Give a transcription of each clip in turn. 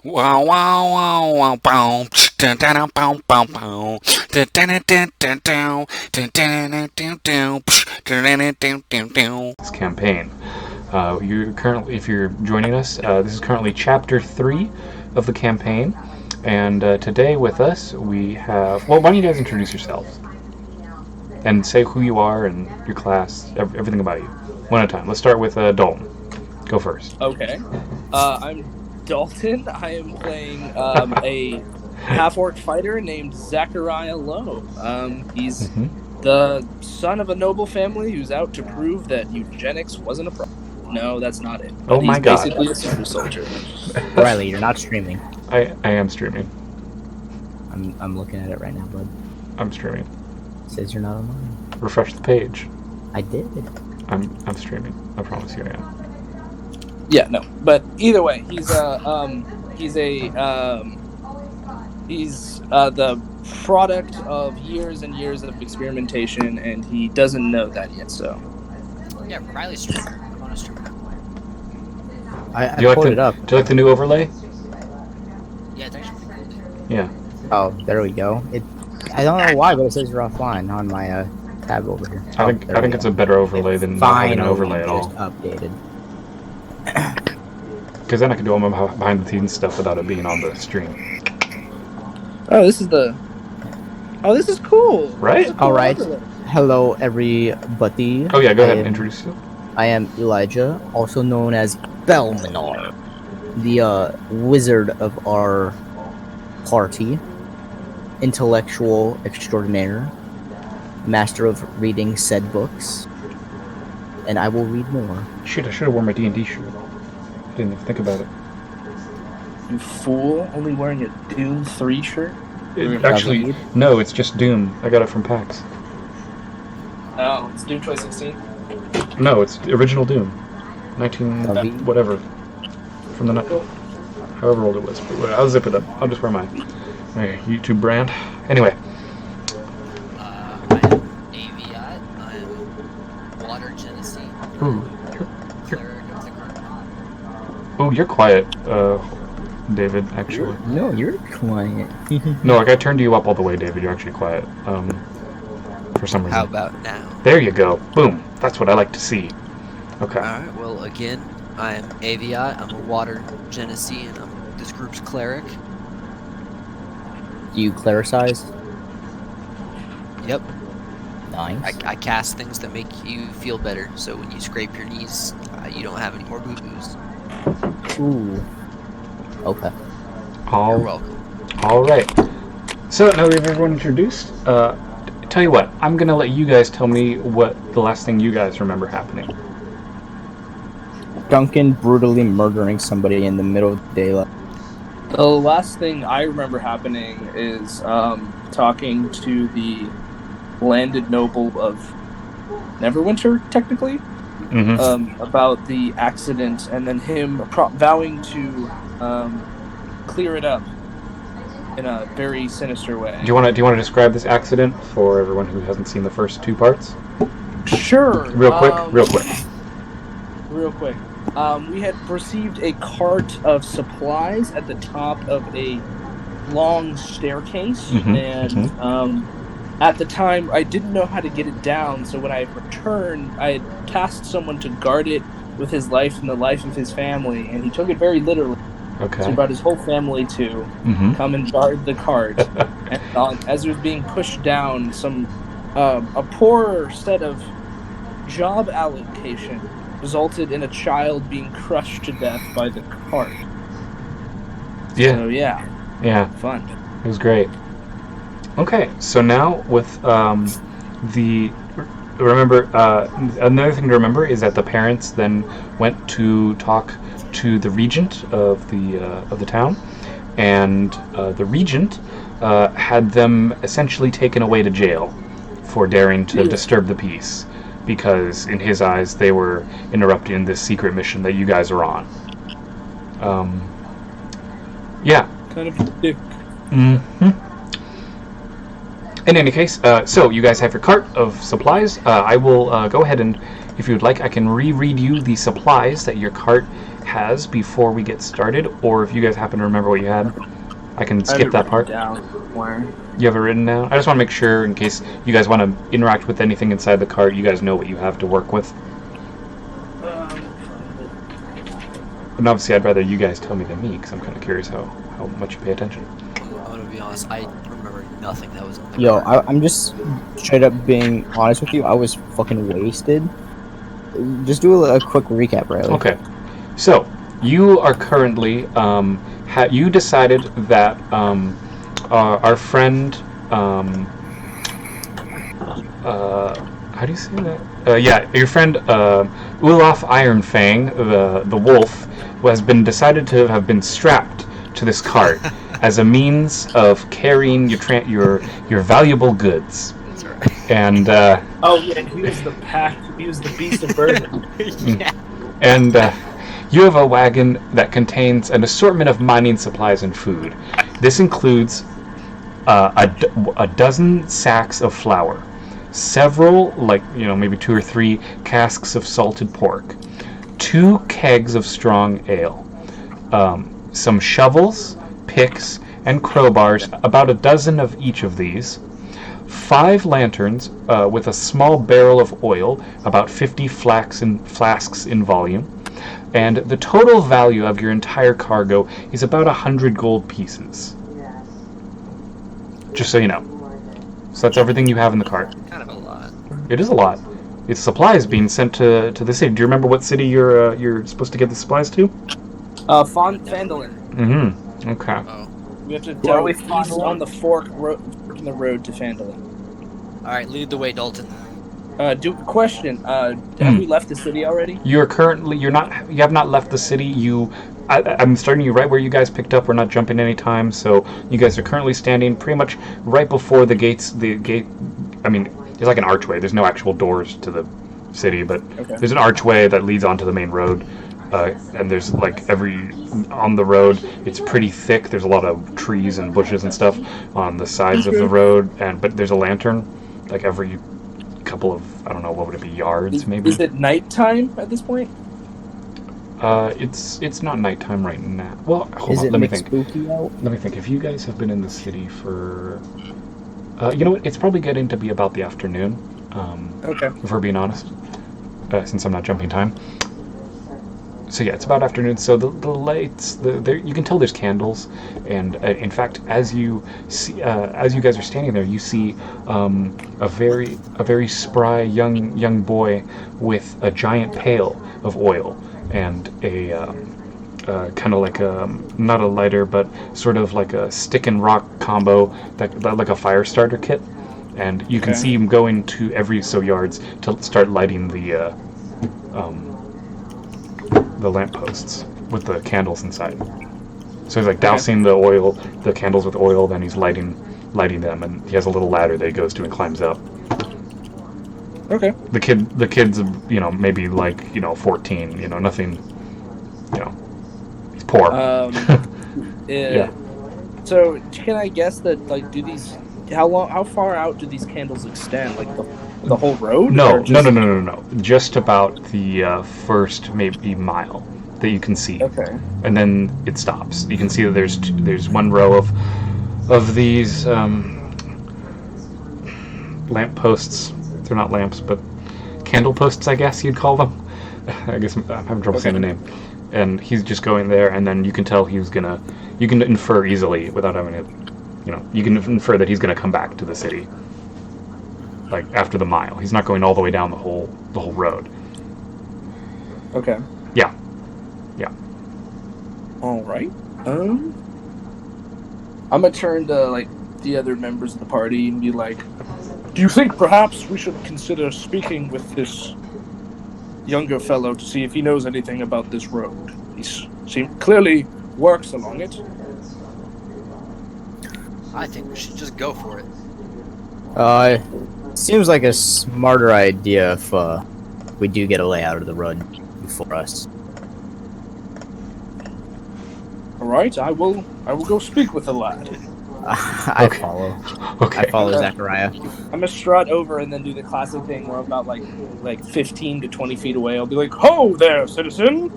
Wow, wow, wow, wow, bow. Dun, dun, dun, bow, bow, bow. Dun, dun, dun, dun, dun, dun. Dun, dun, dun, dun, dun. Dun, dun, dun, dun, dun, dun. This campaign. If you're joining us, this is currently chapter 3 of the campaign. And today with us, we have. Well, why don't you guys introduce yourselves? And say who you are and your class, everything about you. One at a time. Let's start with Dalton. Go first. Okay. I'm Dalton. I am playing a half-orc fighter named Zachariah Lowe. He's the son of a noble family who's out to prove that eugenics wasn't a problem. No, that's not it. But Oh my he's God. basically a super soldier. Riley, you're not streaming. I am streaming. I'm looking at it right now, bud. I'm streaming. It says you're not online. Refresh the page. I did. I'm streaming. I promise you I am. Yeah, no. But either way, he's the product of years and years of experimentation, and he doesn't know that yet. So. Yeah, Riley's streaming. I'm on a streamer. I Do you pulled it up. Do you like the new overlay? Yeah, it's actually pretty cool. Yeah. Oh, there we go. I don't know why, but it says you're offline on my tab over here. I think it's a better overlay than not having an overlay at all. Updated. Because then I can do all my behind the scenes stuff without it being on the stream. Oh, this is cool. Right? This is a cool All right. overlay. Hello, everybody. Oh yeah, go ahead and introduce yourself. I am Elijah, also known as Belminar, the wizard of our party, intellectual extraordinaire, master of reading said books, and I will read more. Shit, I should have worn my D&D shirt. Didn't even think about it. You fool! Only wearing a Doom 3 shirt. Actually, no, it's just Doom. I got it from PAX. Oh, it's Doom 2016. No, it's the original Doom. 19... whatever. From the... However old it was. But I'll zip it up. I'll just wear my YouTube brand. Anyway. I am AVI. I'm Water Genesee. Ooh. Cleric of the Current. Oh, you're quiet, David, actually. No, you're quiet. No, like I turned you up all the way, David. You're actually quiet. For some reason. How about now? There you go. Boom. That's what I like to see. Okay. Alright, well, again, I am AVI, I'm a Water Genesee, and I'm this group's cleric. Do you clericize? Yep, Nice. I cast things that make you feel better, so when you scrape your knees, you don't have any more boo-boos. Ooh. Okay. You're welcome. All right. So now that we have everyone introduced, tell you what, I'm gonna let you guys tell me what the last thing you guys remember happening. Duncan brutally murdering somebody in the middle of daylight. The last thing I remember happening is talking to the landed noble of Neverwinter, technically, about the accident, and then him vowing to clear it up in a very sinister way. Do you want to describe this accident for everyone who hasn't seen the first two parts? Sure. Real quick. We had received a cart of supplies at the top of a long staircase, and at the time I didn't know how to get it down, so when I returned, I had tasked someone to guard it with his life and the life of his family, and he took it very literally. Okay. So he brought his whole family to come and guard the cart. And as it was being pushed down, a poor set of job allocation resulted in a child being crushed to death by the cart. Yeah. So yeah. Yeah. Fun. It was great. Okay, so now with remember another thing to remember is that the parents then went to talk to the regent of the town, and the regent had them essentially taken away to jail for daring to disturb the peace, because in his eyes they were interrupting this secret mission that you guys are on. Yeah. Kind of a dick. In any case, so you guys have your cart of supplies. I will go ahead and, if you would like, I can reread you the supplies that your cart has before we get started, or if you guys happen to remember what you had, I can skip that part. Down. Where? You have it written down? I just want to make sure, in case you guys want to interact with anything inside the cart, you guys know what you have to work with. And obviously, I'd rather you guys tell me than me, because I'm kind of curious how much you pay attention. I'm gonna be honest, I remember nothing that was on the Yo, card. I'm just straight up being honest with you. I was fucking wasted. Just do a quick recap, Riley. Okay. So, you are currently, you decided that our friend, how do you say that? Your friend, Olaf Ironfang, the wolf, has been decided to have been strapped to this cart as a means of carrying your valuable goods. That's right. And He was the pack. He was the beast of burden. Yeah. and you have a wagon that contains an assortment of mining supplies and food. This includes a dozen sacks of flour, several, maybe 2 or 3 casks of salted pork, 2 kegs of strong ale, some shovels, picks, and crowbars, about a dozen of each of these, 5 lanterns with a small barrel of oil, about 50 flasks in volume, and the total value of your entire cargo is about 100 gold pieces. Just so you know. So that's everything you have in the cart. Kind of a lot. It is a lot. It's supplies being sent to the city. Do you remember what city you're supposed to get the supplies to? Fandolin. Mm-hmm. Okay. Oh. We have to Where are we east on the fork in the road to Fandolin. Alright, lead the way, Dalton. Have we left the city already? You have not left the city. I'm starting you right where you guys picked up. We're not jumping any time, so you guys are currently standing pretty much right before the gates. The gate, it's like an archway. There's no actual doors to the city, but there's an archway that leads onto the main road. And there's on the road, it's pretty thick. There's a lot of trees and bushes and stuff on the sides of the road, but there's a lantern like every couple of, I don't know, what would it be, yards maybe? Is it nighttime at this point? It's not nighttime right now. Well, hold on, let me think. Spooky out? Let me think. If you guys have been in the city for, you know what? It's probably getting to be about the afternoon. If we're being honest, since I'm not jumping time. So yeah, it's about afternoon. So the lights, you can tell there's candles, and in fact, as you guys are standing there, you see a very spry young boy with a giant pail of oil and a kind of like not a lighter, but sort of like a stick and rock combo, that like a fire starter kit, and you can see him going to every so yards to start lighting the lampposts with the candles inside. So he's like dousing the candles with oil, then he's lighting them, and he has a little ladder that he goes to and climbs up. Okay. The kid's maybe 14, nothing, he's poor. Yeah. So can I guess that how far out do these candles extend? Like the whole road? No. Just about the first maybe mile that you can see. Okay. And then it stops. You can see that there's one row of these lamp posts. They're not lamps, but candle posts, I guess you'd call them. I guess I'm having trouble saying the name. And he's just going there, and then you can tell you can infer easily without having it, you can infer that he's gonna come back to the city. Like after the mile. He's not going all the way down the whole road. Okay. Yeah. All right. I'm gonna turn to the other members of the party and be like, do you think perhaps we should consider speaking with this younger fellow to see if he knows anything about this road? He clearly works along it. I think we should just go for it. Seems like a smarter idea if we do get a layout of the road before us. All right, I will go speak with the lad. I follow. Okay. I follow Zachariah. I'm gonna strut over and then do the classic thing where I'm about like 15 to 20 feet away. I'll be like, "Ho there, citizen!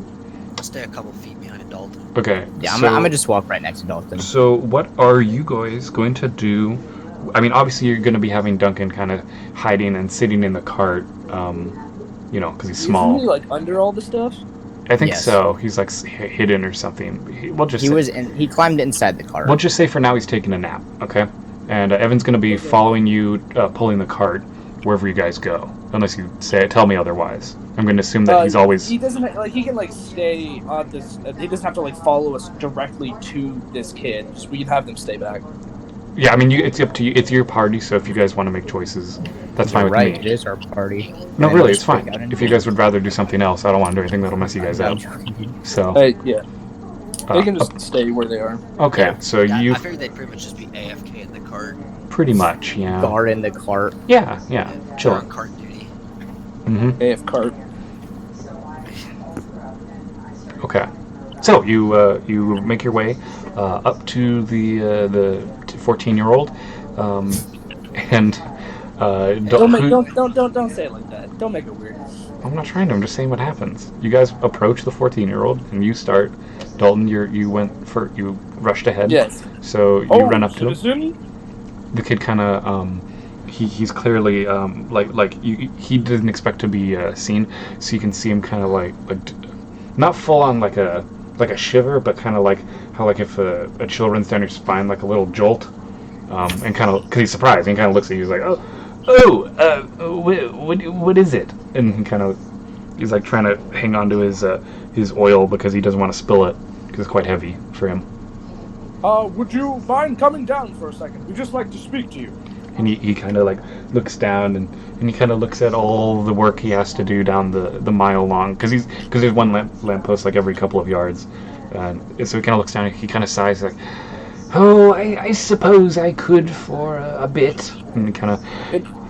stay a couple feet behind Dalton. Okay. Yeah, I'm so, gonna just walk right next to Dalton. So what are you guys going to do? I mean, obviously you're going to be having Duncan kind of hiding and sitting in the cart, because he's small. Isn't he like under all the stuff? I think Yes. so. He's like hidden or something. He climbed inside the cart. We'll just say for now he's taking a nap, okay? And Evan's going to be following you, pulling the cart wherever you guys go, unless you tell me otherwise. I'm going to assume that he's always. He doesn't he can stay on this. He doesn't have to follow us directly to this kid. Just we can have them stay back. Yeah, I mean, it's up to you. It's your party, so if you guys want to make choices, that's fine with me. It is our party. No, And really, we it's fine. freak out If you guys would rather do something else, I don't want to do anything that'll mess you guys up. So. Yeah. They can just stay where they are. Okay, Yeah. so Yeah, you I figured they'd pretty much just be AFK in the cart. pretty much, yeah. Guard in the cart. Yeah, They're chill. on cart duty. Mm-hmm. AF cart. Okay, so you make your way up to the 14-year-old, and Don't say it like that. Don't make it weird. I'm not trying to. I'm just saying what happens. You guys approach the 14-year-old, and you start. Dalton, you rushed ahead. Yes. So you run up to him. him. The kid kind of he's clearly he didn't expect to be seen, so you can see him kind of like not full on like a shiver, but kind of like how if a chill runs down your spine, like a little jolt, and kind of because he's surprised and kind of looks at you, he's like, what is it? And he's like trying to hang on to his oil because he doesn't want to spill it because it's quite heavy for him. Would you mind coming down for a second? We'd just like to speak to you. And he kind of looks down and he kind of looks at all the work he has to do down the mile long because there's one lamppost every couple of yards, and so he kind of looks down and he kind of sighs like, oh, I suppose I could for a bit, and he kind of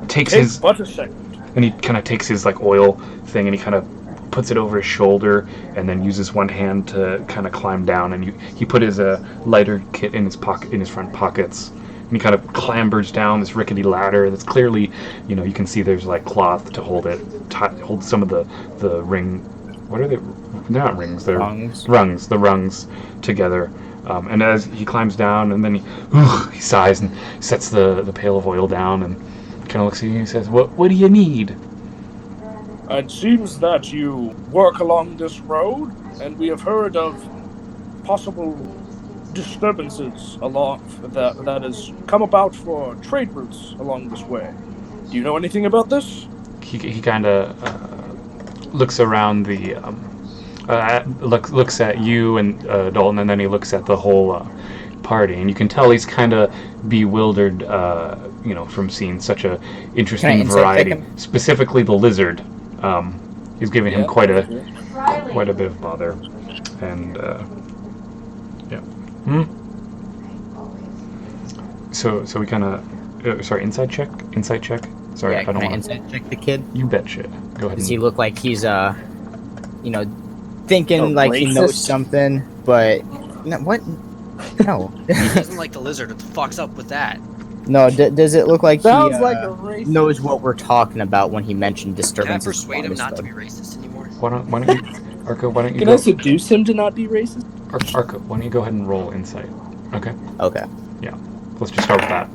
takes his but a second. And he kind of takes his oil thing and he kind of puts it over his shoulder and then uses one hand to kind of climb down, and he put his lighter kit in his front pockets. And he kind of clambers down this rickety ladder that's clearly, you can see there's cloth to hold it, hold some of the ring. What are they? They're not rings. They're rungs. The rungs together. And as he climbs down, and then he sighs and sets the pail of oil down and kind of looks at you and he says, "What do you need?" It seems that you work along this road, and we have heard of possible disturbances along that has come about for trade routes along this way. Do you know anything about this? He kind of looks around looks at you and Dalton, and then he looks at the whole party, and you can tell he's kind of bewildered, from seeing such a interesting variety. Specifically, the lizard. He's giving him quite a bit of bother, and yeah. So we kind of insight check. Sorry, Yeah, I don't want to insight check the kid. You betcha. Go ahead. Does he look like he's thinking like he racist? knows something, but no, what? No. He doesn't like the lizard. What the fuck's up with that? No, does it look like Sounds he like a racist. knows what we're talking about when he mentioned Can I disturbances? persuade him not to be racist anymore? Why don't you, Arco? Why don't you Can I seduce him to not be racist? Arco, why don't you go ahead and roll insight? Okay. Okay. Yeah. Let's just start with that.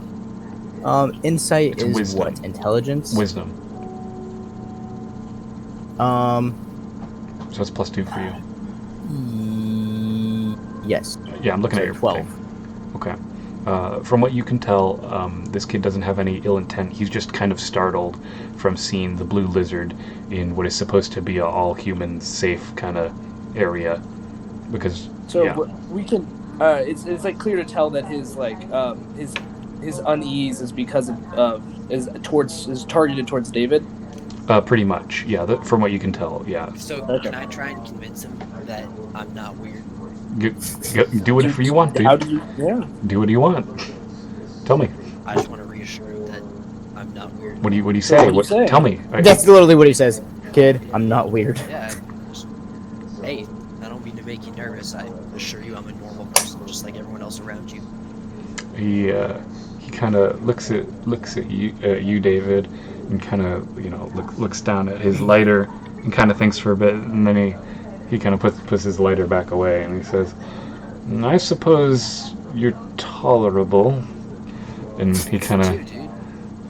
Insight It's is wisdom. what? Intelligence? Wisdom. So it's +2 for you. Yes. Yeah, I'm looking at your 12. thing. Okay. From what you can tell, this kid doesn't have any ill intent. He's just kind of startled from seeing the blue lizard in what is supposed to be a all-human safe kind of area. Because, we can. It's clear to tell that his his unease is because of is targeted towards David. Pretty much, yeah. From what you can tell, yeah. So can I try and convince him that I'm not weird? Do whatever you want, dude. How do you? Yeah. Do what you want. Tell me. I just want to reassure him that I'm not weird. What do you say? What do you say? Tell me. That's literally what he says. Kid, I'm not weird. Yeah. Hey, I don't mean to make you nervous. I assure you I'm a normal person, just like everyone else around you. He kind of looks at you, David, and kind of looks down at his lighter and kind of thinks for a bit, and then he kind of puts his lighter back away, and he says, "I suppose you're tolerable." And he kind of,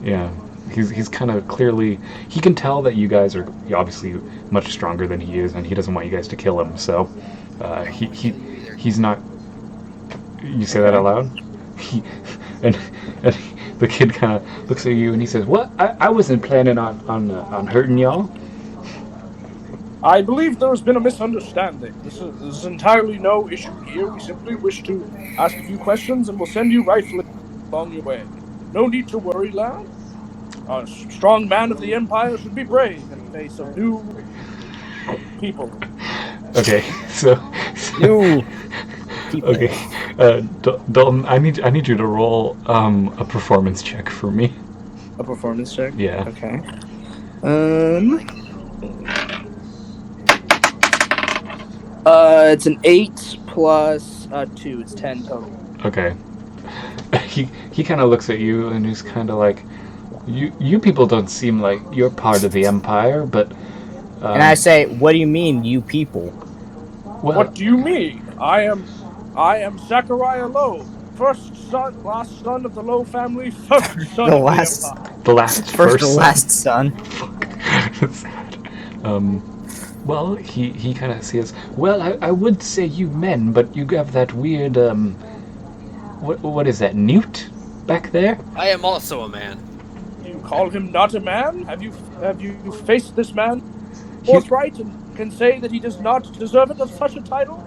yeah, he's kind of clearly, he can tell that you guys are obviously much stronger than he is, and he doesn't want you guys to kill him. So he's not. You say that out loud? And the kid kind of looks at you and he says, "What? I wasn't planning on hurting y'all." I believe there has been a misunderstanding. This is entirely no issue here. We simply wish to ask a few questions and we'll send you rightfully along your way. No need to worry, lad. A strong man of the Empire should be brave in the face of new people. Okay, so New people. okay, Dalton, I need you to roll a performance check for me. A performance check? Yeah. Okay. It's an 8 plus 2. It's 10 total. Okay. He kind of looks at you and he's kind of like, you people don't seem like you're part of the Empire, but. And I say, what do you mean, you people? Well, What do you mean? I am Zachariah Lowe, first son, last son of the Lowe family, first son The of last- the Empire. the last First son. and last son. That's sad. Well, he kind of says, well, I would say you men, but you have that weird, what is that, newt back there? I am also a man. You call him not a man? Have you faced this man forthright and can say that he does not deserve it of such a title?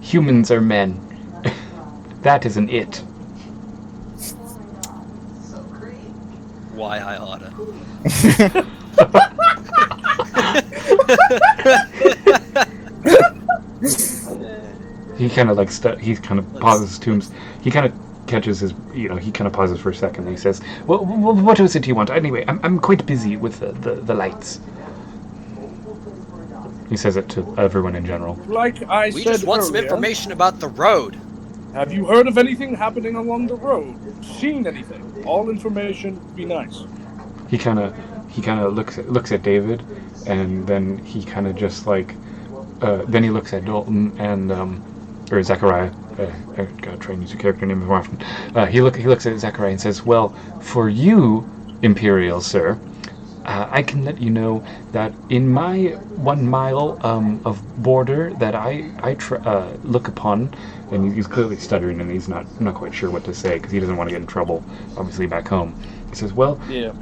Humans are men. That isn't it. Why I oughta. He kind of like he kind of pauses to him. He kind of catches his, he kind of pauses for a second. And he says, "Well, what is it you want? Anyway, I'm quite busy with the lights." He says it to everyone in general. Like I We said just want some earlier, information about the road. have you heard of anything happening along the road? Seen anything? All information would be nice. He kind of looks at David, and then he kind of just like, then he looks at Dalton and or Zachariah. I gotta try and use your character name more often. He looks at Zachariah and says, "Well, for you, Imperial Sir, I can let you know that in my 1 mile of border that I look upon," and he's clearly stuttering and he's not quite sure what to say because he doesn't want to get in trouble, obviously back home. He says, "Well, Yeah.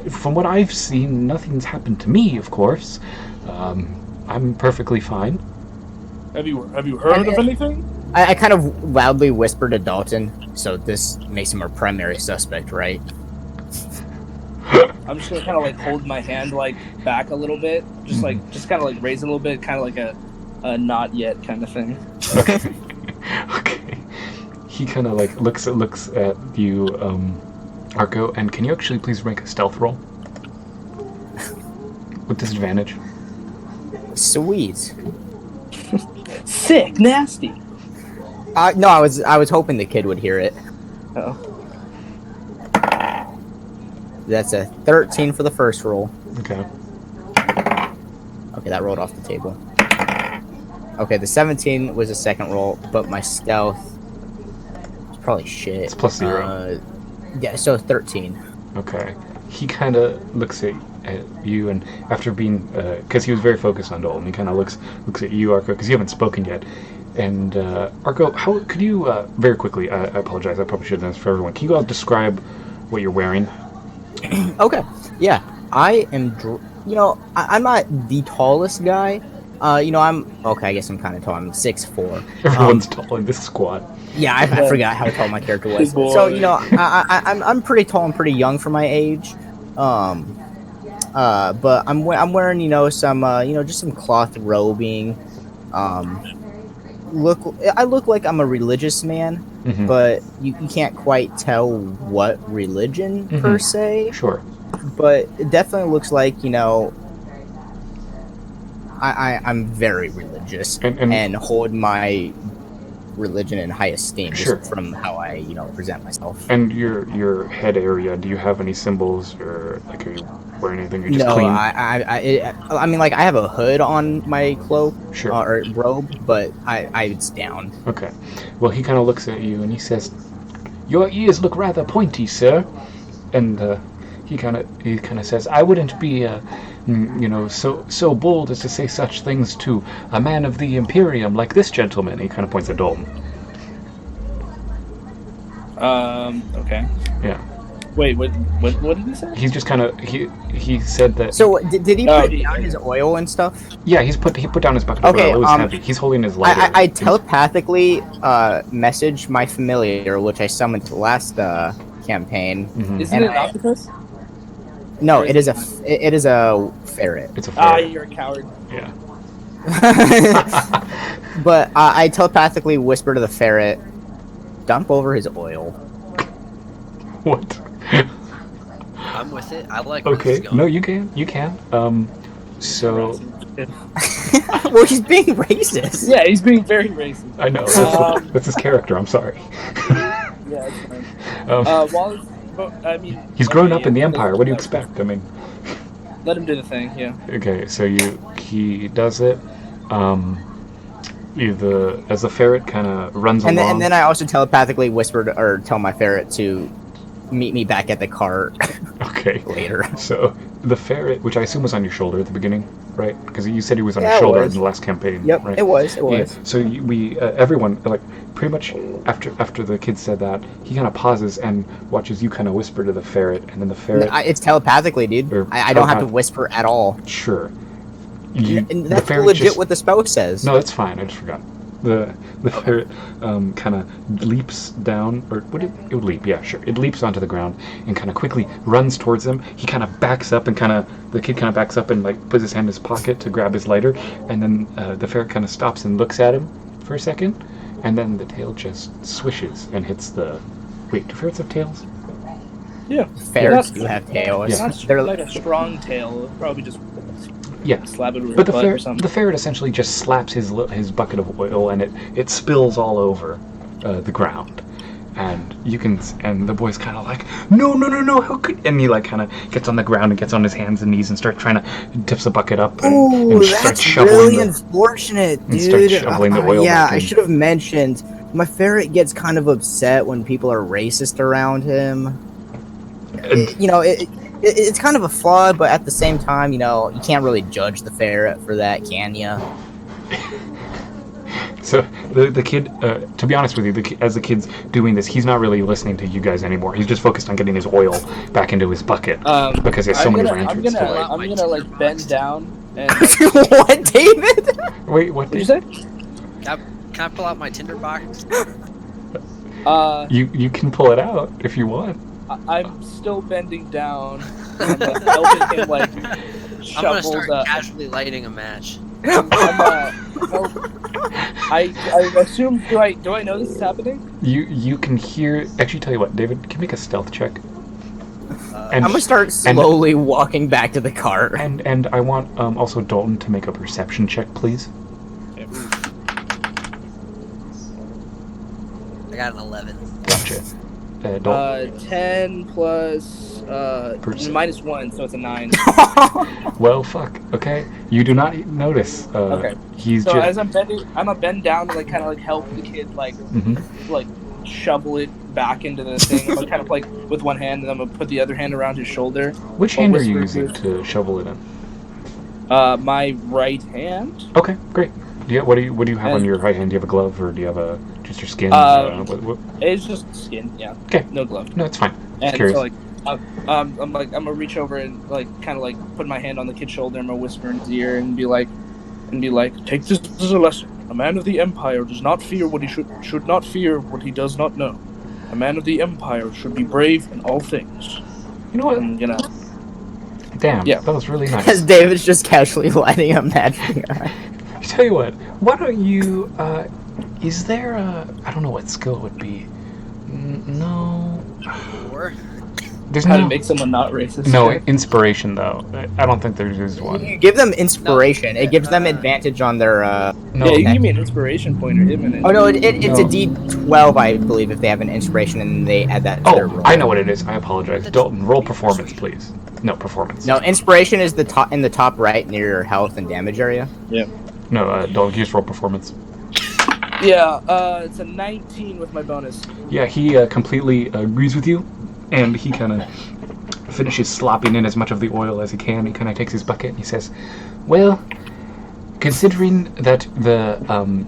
from what I've seen, nothing's happened to me, of course. I'm perfectly fine." Have you heard of anything? I kind of loudly whisper to Dalton, so this makes him our primary suspect, right? I'm just gonna kind of like hold my hand like back a little bit, just kind of like raise it a little bit, kind of like a not yet kind of thing. Okay. He kind of like looks at you, Arco, and can you actually please make a stealth roll with disadvantage? Sweet. Sick, nasty. No, I was hoping the kid would hear it. Oh. That's a 13 for the first roll. Okay. Okay, that rolled off the table. Okay, the 17 was the second roll, but my stealth is probably shit. It's plus 0. Yeah, so 13. Okay. He kind of looks at you, and after being, because he was very focused on Dalton, he kind of looks at you, Arco, because you haven't spoken yet. And Arco, how could you very quickly? I apologize. I probably should have done this for everyone. Can you all describe what you're wearing? Okay, yeah, I am. I'm not the tallest guy. I'm okay. I guess I'm kind of tall. I'm 6'4". Everyone's tall in this squad. Yeah, I forgot how tall my character was. Good boy. So I'm pretty tall and pretty young for my age. But I'm wearing some just some cloth robing. I look like I'm a religious man, but you can't quite tell what religion per se. Sure. But it definitely looks like I'm very religious and hold my religion in high esteem, Sure. just from how I, present myself. And your head area, do you have any symbols, or like, are you wearing anything? You're just No, clean? I mean, like, I have a hood on my cloak, Sure. or robe, but it's down. Okay. Well, he kind of looks at you and he says, "Your ears look rather pointy, sir." And he kind of says, "I wouldn't be, so bold as to say such things to a man of the Imperium like this gentleman." He kind of points at Dalton. Okay. Yeah. Wait, what did he say? He's just kind of he said that. So did he put down his oil and stuff? Yeah, he put down his bucket of oil. It was heavy. He's holding his lighter. I telepathically messaged my familiar, which I summoned the last campaign. Mhm. Isn't it an octopus? No, it is a ferret. It's a Ah, ferret. you're a coward. Yeah. But I telepathically whisper to the ferret, "Dump over his oil." What? I'm with it. I like where this Okay. is going. No, you can. So Well, he's being racist. Yeah, he's being very racist. I know that's his character. I'm sorry. Yeah, it's fine. Um, I mean, he's grown okay, up in the yeah, Empire. What do you expect? I mean, Let him do the thing. Yeah. okay. So he does it. As the ferret kind of runs along. And then I also telepathically whispered or tell my ferret to meet me back at the cart Okay. later. So the ferret, which I assume was on your shoulder at the beginning, right? Because you said he was on Yeah, your it shoulder in was. the last campaign. Yep, right? it was. Yeah. So we everyone, like, pretty much after the kid said that, he kind of pauses and watches you kind of whisper to the ferret, and then the ferret. It's telepathically, dude. Or I don't have to telepath- whisper at all. Sure. And The that's ferret legit just- what the spell says. No, that's fine. I just forgot. The ferret kind of leaps down, or it would leap? Yeah, sure. It leaps onto the ground and kind of quickly runs towards him. He kind of backs up and the kid kind of backs up and like puts his hand in his pocket to grab his lighter, and then the ferret kind of stops and looks at him for a second, and then the tail just swishes and hits the. Wait, do ferrets have tails? Yeah. Ferrets do have tails. It's not They're like a strong tail. It'll probably just Yeah. slap it with But a butt or something. the ferret essentially just slaps his bucket of oil, and it spills all over the ground. And the boy's kind of like, no, how could? And he like kind of gets on the ground and gets on his hands and knees and starts trying to dips the bucket up and starts that's shoveling really the. unfortunate, and starts dude. shoveling the oil Yeah, back I in. should have mentioned. My ferret gets kind of upset when people are racist around him. It's kind of a flaw, but at the same time, you can't really judge the ferret for that, can you? So the kid, to be honest with you, as the kid's doing this, he's not really listening to you guys anymore. He's just focused on getting his oil back into his bucket because he has so many ranchers to light. I'm gonna like bend down and. What, David? Wait, what What'd you did say? Can I pull out my Tinder box? you can pull it out if you want. I'm still bending down. And, like, helping him like I'm shovel gonna start the. casually lighting a match. I assume. Do I know this is happening? You can hear. Actually, tell you what, David, can you make a stealth check? I'm gonna start slowly walking back to the cart. And I want also Dalton to make a perception check, please. I got an 11. Gotcha. Dalton. 10 plus Percent. -1, so it's a 9. Well, fuck. Okay, you do not notice. Okay. He's So just. as I'm gonna bend down to like kind of like help the kid like like shovel it back into the thing. I'm kind of like with one hand, and I'm gonna put the other hand around his shoulder. Which Or hand are you whisper using to shovel it in? My right hand. Okay, great. What do you have on And- your right hand? Do you have a glove, or do you have just your skin? What? It's just skin. Yeah. Okay. No glove. No, it's fine. Just And curious. so like, I'm gonna reach over and like kind of like put my hand on the kid's shoulder and I'm gonna whisper in his ear and be like, take this as a lesson. A man of the Empire does not fear what he should not fear what he does not know. A man of the Empire should be brave in all things. You know what? And Damn. Yeah. That was really nice. As David's just casually lighting a match. I tell you what. Why don't you? Is there a? I don't know what skill it would be. No. Or There's how no. to make someone not racist. No inspiration though. I don't think there is one. You give them inspiration. It gives them advantage on their No. Yeah, you can give me an inspiration point or hit minute. Oh no, it's a D12, I believe, if they have an inspiration and they add that to their roll. I know what it is. I apologize. Dalton, roll performance, please. No, performance. No, inspiration is in the top right near your health and damage area. Yeah. No, Dalton, can you just roll performance? Yeah, it's a 19 with my bonus. Yeah, he completely agrees with you, and he kind of finishes slopping in as much of the oil as he can. He kind of takes his bucket and he says, "Well, considering that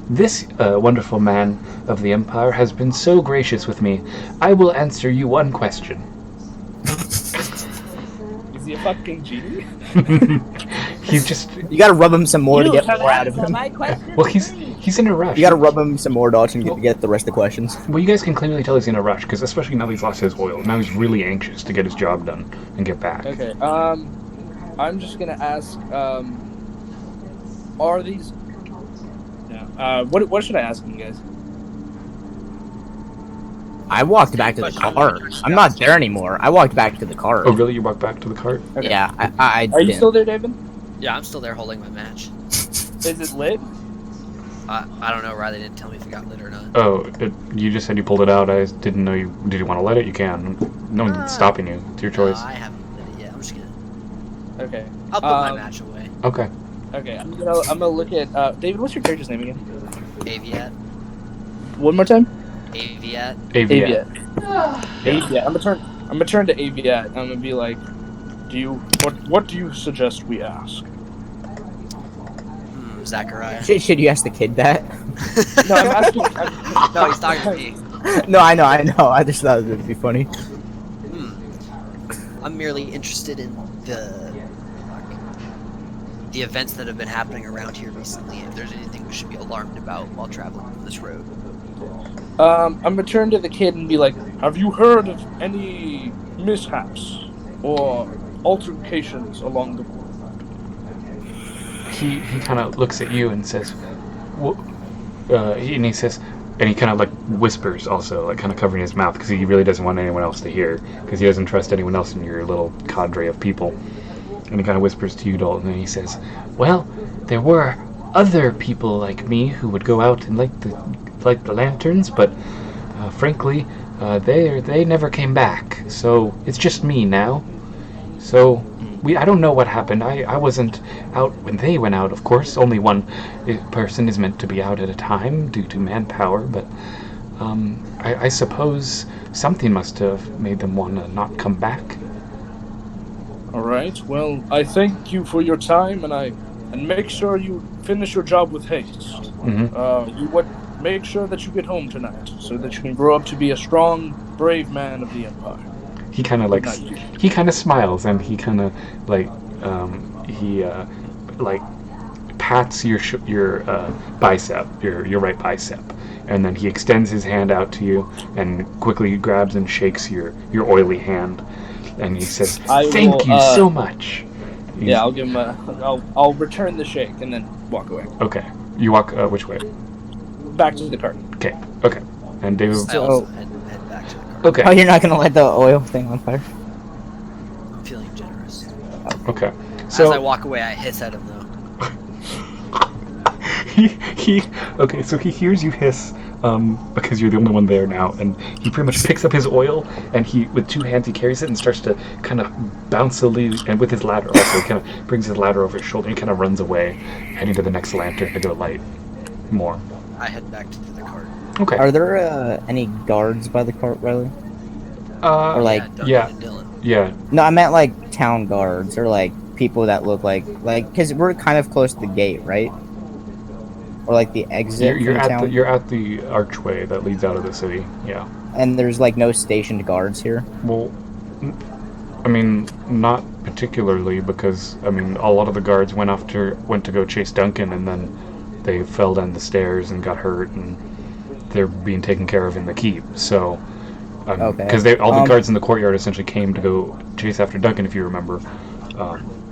this wonderful man of the Empire has been so gracious with me, I will answer you one question." Is he a fucking genie? He's just... You gotta rub him some more to get more out of him. Well, he's in a rush. You gotta rub him some more, Dodge, and get the rest of the questions. Well, you guys can clearly tell he's in a rush, because especially now that he's lost his oil, now he's really anxious to get his job done and get back. Okay, I'm just gonna ask, are these... No, what should I ask you guys? I walked back to the cart. I'm not there anymore. I walked back to the cart. Oh, really? You walked back to the cart? Okay. Yeah, I Are you did. still there, David? Yeah, I'm still there holding my match. Is it lit? I don't know. Riley didn't tell me if it got lit or not. Oh, you just said you pulled it out. I didn't know you... Did you want to let it? You can. No one's stopping you. It's your choice. No, I haven't lit it yet. I'm just gonna. Okay. I'll put my match away. Okay. Okay, I'm gonna look at, David, what's your character's name again? Aviat. One more time? Aviat. Aviat. Aviat. I'm gonna turn to Aviat. I'm gonna be like, what do you suggest we ask? Zachariah. Should you ask the kid that? No, I'm asking. No, he's talking to me. No, I know. I just thought it would be funny. I'm merely interested in the events that have been happening around here recently. If there's anything we should be alarmed about while traveling on this road. I'm gonna turn to the kid and be like, have you heard of any mishaps or altercations along the road? He kind of looks at you and says, and he says, and he kind of like whispers also, like kind of covering his mouth because he really doesn't want anyone else to hear because he doesn't trust anyone else in your little cadre of people. And he kind of whispers to you, Dalton, and he says, "Well, there were other people like me who would go out and light the lanterns, but frankly, they never came back. So it's just me now. So I don't know what happened. I wasn't out when they went out, of course. Only one person is meant to be out at a time due to manpower, but I suppose something must have made them want to not come back." All right. Well, I thank you for your time, and make sure you finish your job with haste. Mm-hmm. Make sure that you get home tonight, so that you can grow up to be a strong, brave man of the Empire. He kind of smiles, and he kind of pats your bicep, your right bicep, and then he extends his hand out to you and quickly grabs and shakes your oily hand. And he says, "Thank you so much." Yeah, I'll give him I'll return the shake and then walk away. Okay. You walk which way? Back to the cart. Okay. And David. I also head back to the car. Okay. Oh, you're not gonna light the oil thing on fire? I'm feeling generous. Okay. So So as I walk away, I hiss at him though. so he hears you hiss because you're the only one there now, and he pretty much picks up his oil, and he with two hands he carries it and starts to kind of bouncily, and with his ladder also, he kind of brings his ladder over his shoulder and kind of runs away, heading to the next lantern to go light more. I head back to the cart. Okay. Are there any guards by the cart, Riley? Or like, Duncan yeah. and Dylan. Yeah. no, I meant like town guards or like people that look like, because we're kind of close to the gate, right? Or like the exit You're from at town. you're at the archway that leads out of the city. Yeah. And there's like no stationed guards here. Well, I mean, not particularly, because I mean, a lot of the guards went to go chase Duncan, and then they fell down the stairs and got hurt, and they're being taken care of in the keep. So, because all the guards in the courtyard essentially came to go chase after Duncan, if you remember.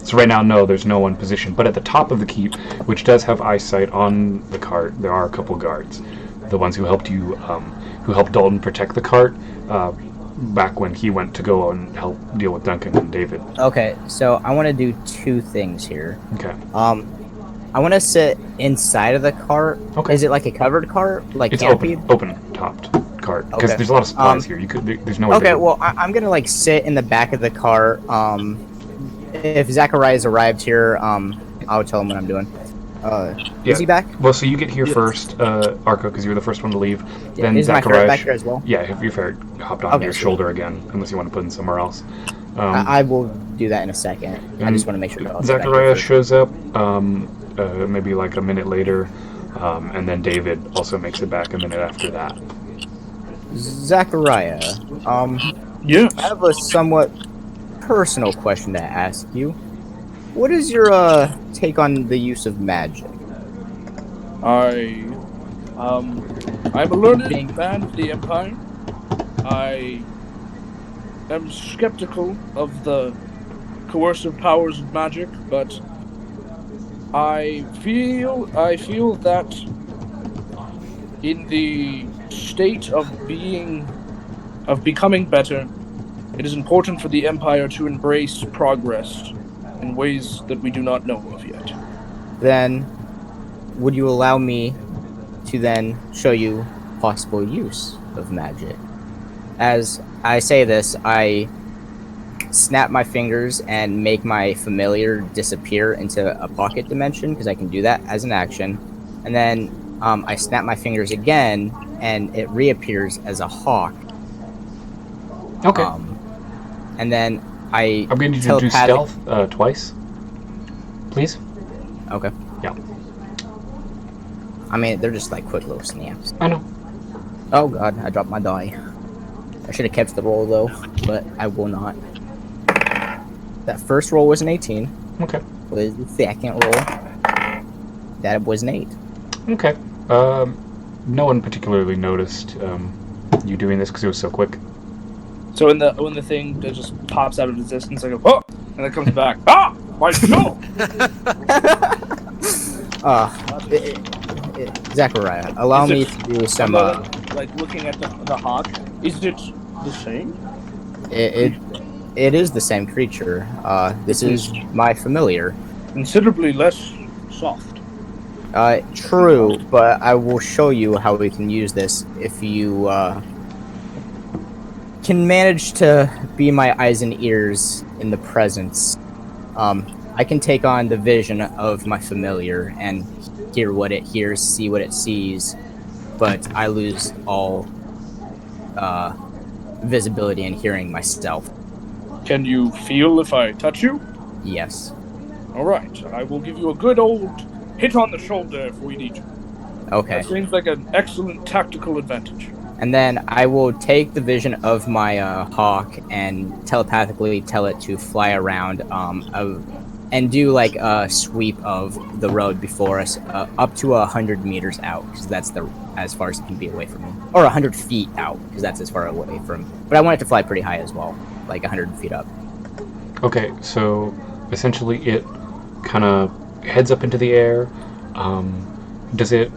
So right now, no, there's no one positioned. But at the top of the keep, which does have eyesight on the cart, there are a couple guards. The ones who helped you, who helped Dalton protect the cart back when he went to go and help deal with Duncan and David. Okay, so I want to do two things here. Okay. I want to sit inside of the cart. Okay. Is it like a covered cart, like It's canopied? open topped cart because Okay. there's a lot of supplies here. There's no way. Okay, well, I'm gonna like sit in the back of the cart. If Zachariah's arrived here, I'll tell him what I'm doing. Is he back? Well, so you get here first, Arco, because you were the first one to leave. Yeah, Then is my Zachariah ferret back here as well? Yeah, if your ferret hopped on your sweet. shoulder again, unless you want to put it somewhere else. I will do that in a second. I just want to make sure. Zachariah shows up, maybe like a minute later, and then David also makes it back a minute after that. Zachariah, Yeah. I have a somewhat personal question to ask you. What is your take on the use of magic? I'm a learned man of the Empire. I am skeptical of the coercive powers of magic, but I feel that in the state of becoming better, it is important for the Empire to embrace progress in ways that we do not know of yet. Then, would you allow me to then show you possible use of magic? As I say this, I snap my fingers and make my familiar disappear into a pocket dimension, because I can do that as an action. And then I snap my fingers again, and it reappears as a hawk. Okay. And then I'm going to need you to do stealth twice, please. Okay. Yeah. I mean, they're just like quick little snaps. I know. Oh god, I dropped my die. I should have kept the roll though, but I will not. That first roll was an 18. Okay. Was the second roll. That was an 8. Okay. No one particularly noticed you doing this because it was so quick. So when the thing that just pops out of existence, I go, oh, and it comes back. Ah, why no? Zachariah, allow me to do some. Like looking at the hawk, is it the same? It is the same creature. This is my familiar. Considerably less soft. True, but I will show you how we can use this if you can manage to be my eyes and ears in the presence. I can take on the vision of my familiar and hear what it hears, see what it sees, but I lose all visibility and hearing myself. Can you feel if I touch you? Yes. Alright, I will give you a good old hit on the shoulder if we need to. Okay. That seems like an excellent tactical advantage. And then I will take the vision of my hawk and telepathically tell it to fly around and do like a sweep of the road before us up to 100 meters out, because that's as far as it can be away from me. Or 100 feet out, because that's as far away from... But I want it to fly pretty high as well, like 100 feet up. Okay, so essentially it kind of heads up into the air. Does it...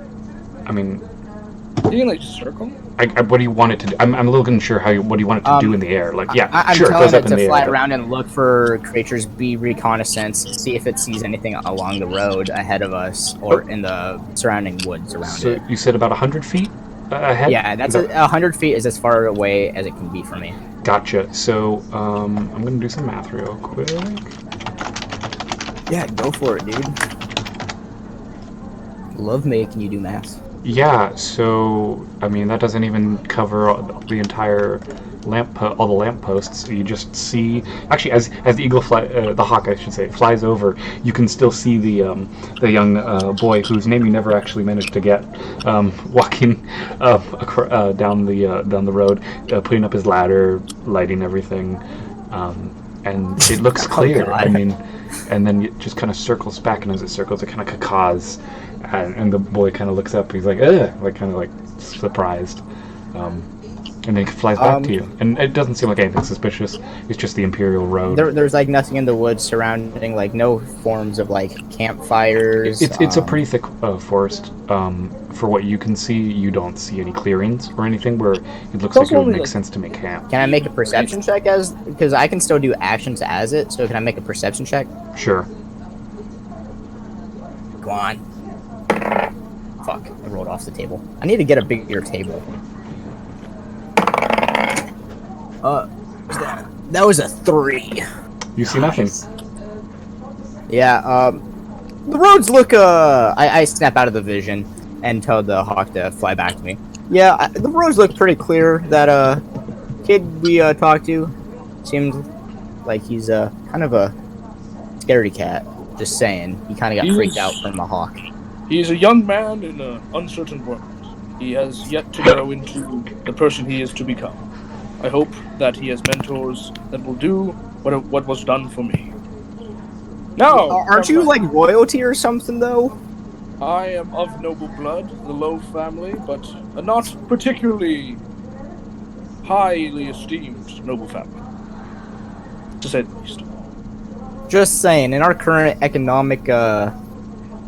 I mean... You can like just circle? What do you want it to do? I'm a little unsure what do you want it to do in the air? Like, yeah, I'm sure, it telling goes up it in the to fly air. around and look for creatures, be reconnaissance, see if it sees anything along the road ahead of us or in the surrounding woods around So it. you said about 100 feet ahead? Yeah, that's 100 feet is as far away as it can be from me. Gotcha. So I'm going to do some math real quick. Yeah, go for it, dude. Love making you do math. Yeah, so I mean that doesn't even cover the entire all the lampposts. You just see, actually, as the eagle the hawk, I should say, flies over, you can still see the young boy whose name you never actually managed to get, walking down the road, putting up his ladder, lighting everything, and it looks clear. God. I mean, and then it just kind of circles back, and as it circles, it kind of cacaws. And the boy kind of looks up. He's like, ugh, like kind of like surprised, and then he flies back to you. And it doesn't seem like anything suspicious. It's just the Imperial Road. There's like nothing in the woods surrounding, like no forms of like campfires. It's a pretty thick forest. For what you can see, you don't see any clearings or anything where it looks like it would make sense to make camp. Can I make a perception check because I can still do actions as it? So can I make a perception check? Sure. want. Fuck, I rolled off the table. I need to get a bigger table. That was a 3. You see nothing. Yeah, the roads look, I snap out of the vision and tell the hawk to fly back to me. Yeah, the roads look pretty clear. That, kid we, talked to seemed like he's, kind of a scaredy cat. Just saying. He kind of got freaked out from the hawk. He's a young man in an uncertain world. He has yet to grow into the person he is to become. I hope that he has mentors that will do what was done for me. Now, aren't you like royalty or something though? I am of noble blood, the Lowe family, but a not particularly highly esteemed noble family, to say the least. Just saying, in our current economic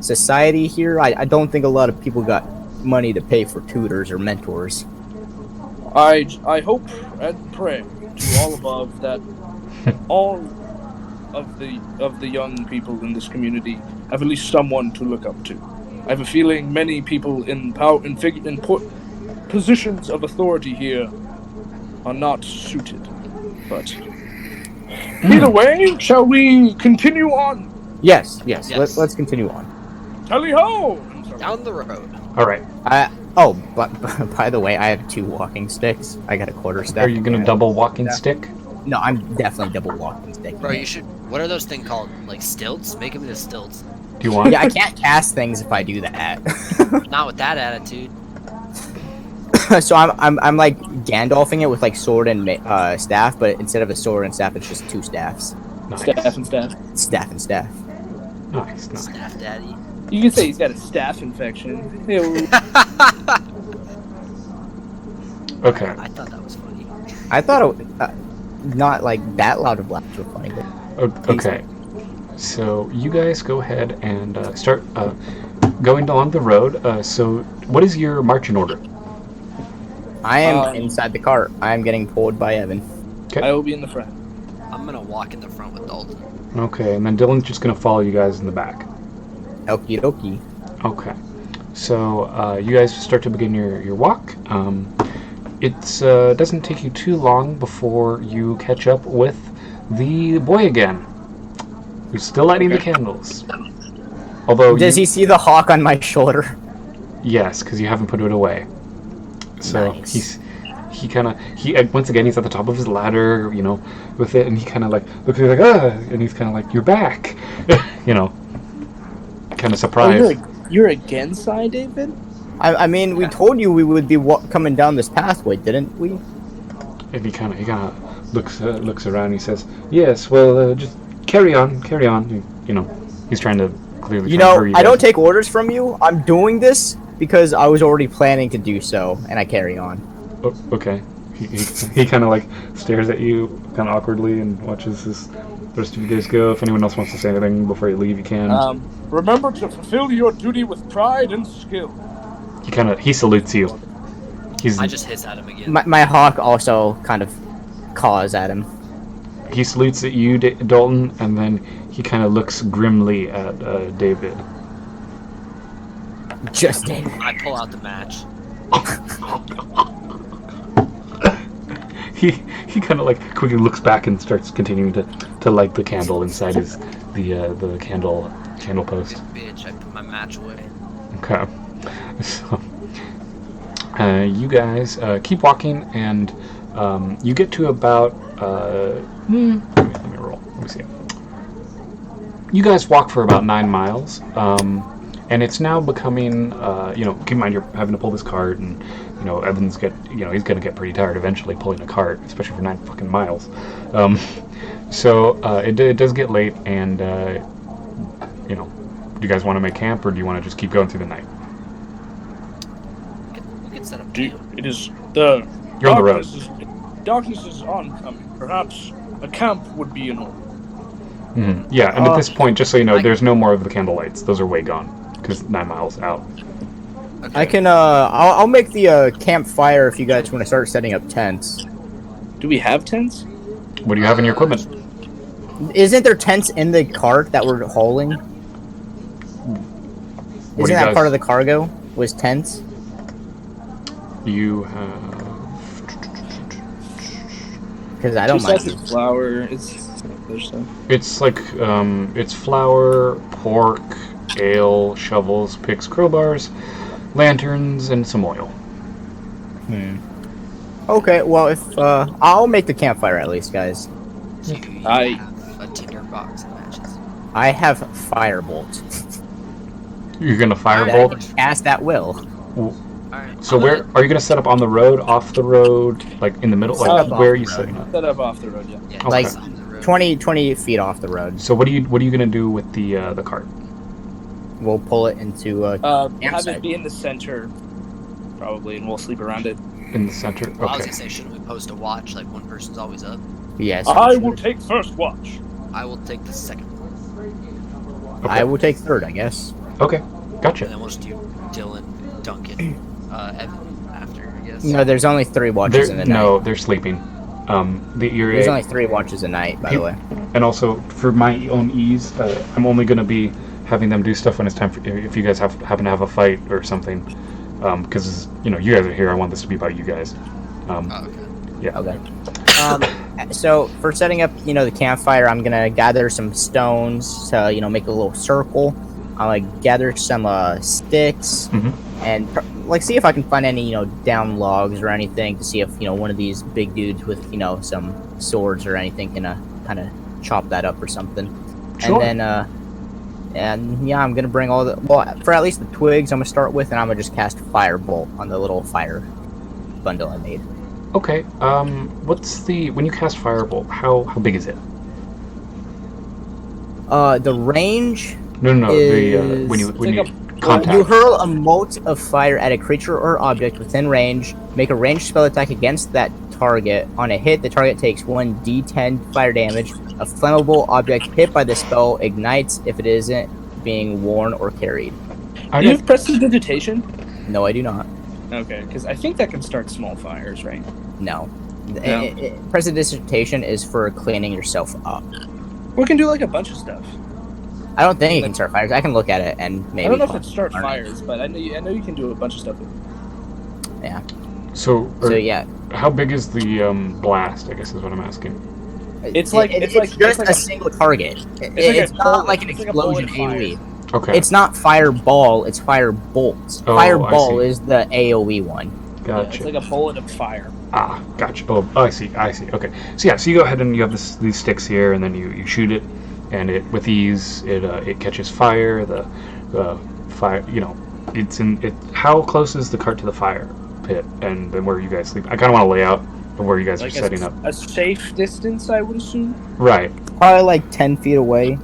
society here, I don't think a lot of people got money to pay for tutors or mentors. I hope and pray to all above that all of the young people in this community have at least someone to look up to. I have a feeling many people in positions of authority here are not suited. But either way, shall we continue on? Yes. Let's continue on. Tally ho! Down the road. All right. But by the way, I have 2 walking sticks. I got a quarter stack. Are you gonna double walking stick? No, I'm definitely double walking stick. Bro, you should. What are those things called? Like stilts? Make them into stilts. Do you want? Yeah, I can't cast things if I do that. Not with that attitude. So I'm like Gandalfing it with like sword and staff, but instead of a sword and staff, it's just 2 staffs. Nice. Staff and staff. Staff and staff. Nice. Staff daddy. You can say he's got a staph infection. Ew. Okay. I thought that was funny. I thought it not like that loud of laughs were funny. But Okay. So you guys go ahead and start going along the road. So what is your marching order? I am inside the cart. I am getting pulled by Evan. Okay. I will be in the front. I'm gonna walk in the front with Dalton. Okay, and then Dylan's just gonna follow you guys in the back. Okie dokie. Okay. So you guys start to begin your walk. It doesn't take you too long before you catch up with the boy again, who's still lighting the candles. Although does he see the hawk on my shoulder? Yes, because you haven't put it away. So Nice. he once again he's at the top of his ladder, you know, with it, and he kind of like looks at you like and he's kind of like, you're back, you know, kind of surprised. You're again, Cy David? I mean, we told you we would be coming down this pathway, didn't we? And he kind of looks around. And he says, "Yes, well, just carry on. You know, he's trying to clearly. You know, I don't take orders from you. I'm doing this because I was already planning to do so, and I carry on. Oh, okay. He kind of like stares at you kind of awkwardly and watches the rest of you guys go. If anyone else wants to say anything before you leave, you can. Remember to fulfill your duty with pride and skill. He salutes you. I just hiss at him again. My hawk also kind of caws at him. He salutes at you, Dalton, and then he kind of looks grimly at David. Just David. I pull out the match. He kind of like quickly looks back and starts continuing to light the candle inside the candle post. Bitch, I put my match away. Okay, so you guys keep walking, and you get to about let me roll. Let me see. You guys walk for about 9 miles, and it's now becoming keep in mind you're having to pull this cart, and Evan's he's gonna get pretty tired eventually pulling a cart, especially for 9 fucking miles. So it does get late, and do you guys want to make camp, or do you want to just keep going through the night? We can set up. It is the You're on the road. Darkness is oncoming. Perhaps a camp would be in order. Mm-hmm. Yeah, and at this point, just so you know, there's no more of the candle lights. Those are way gone because 9 miles out. Okay. I can I'll make the campfire if you guys want to start setting up tents. Do we have tents? What do you have in your equipment? Isn't there tents in the cart that we're hauling? What Isn't do you that guys, part of the cargo? Was tents? You have... Because I Two don't mind. sets of flour. It's other stuff. It's like, it's flour, pork, ale, shovels, picks, crowbars, lanterns, and some oil. Okay, well, if I'll make the campfire at least, guys. Do you I- have a tinder box and matches? I have firebolt You're gonna that I firebolt? can cast at will. Alright. So where are you gonna set up on the road, off the road, like in the middle? Set Like up where off are you the setting up? Set up off the road, yeah. Yeah, Okay. Like it's on the road. 20 feet off the road. So what are you gonna do with the cart? We'll pull it into Have campsite. it be in the center, probably, and we'll sleep around it. In the center? Well, I was Okay. gonna say, shouldn't we post a watch? Like one person's always up. Yes. I will take first watch. I will take the second one, I will take third, I guess. Okay. and Gotcha. then we'll just do Dylan, Duncan, Evan after, I guess. No, there's only 3 watches in the night. No, they're sleeping. There's only 3 watches a night, by the way. And also for my own ease, I'm only gonna be having them do stuff when it's time for if you guys happen to have a fight or something. Because you guys are here. I want this to be about you guys. Oh, okay. Yeah. Okay. So for setting up, the campfire, I'm gonna gather some stones to, make a little circle. I'll gather some sticks Mhm. and see if I can find any, down logs or anything to see if, one of these big dudes with, some swords or anything can kind of chop that up or something. Sure. And then I'm gonna bring all for at least the twigs I'm gonna start with, and I'm gonna just cast firebolt on the little fire bundle I made. Okay. When you cast firebolt? How big is it? The range. No. Is- When you like contact. You hurl a mote of fire at a creature or object within range. Make a ranged spell attack against that target. On a hit, the target takes 1d10 fire damage. A flammable object hit by the spell ignites if it isn't being worn or carried. Do you have prestidigitation? No, I do not. Okay, because I think that can start small fires, right? No. No. Prestidigitation is for cleaning yourself up. We can do like a bunch of stuff. I don't think it can start fires. I can look at it and maybe. I don't know if it starts learn fires, but I know you can do a bunch of stuff. Yeah. So yeah, how big is the blast? I guess is what I'm asking. It's like just a single target. It's not like an explosion AOE. Okay. It's not fireball. It's firebolt. Oh, Fireball I see. is the AOE one. Yeah, Gotcha. it's like a bullet of fire. Ah, gotcha. Oh, I see. Okay. So you go ahead and you have these sticks here, and then you shoot it, and with ease it catches fire. The fire, it's in it. How close is the cart to the fire pit, and then where you guys sleep? I kind of want to lay out of where you guys are setting up. A safe distance, I would assume. Right. Probably like 10 feet away,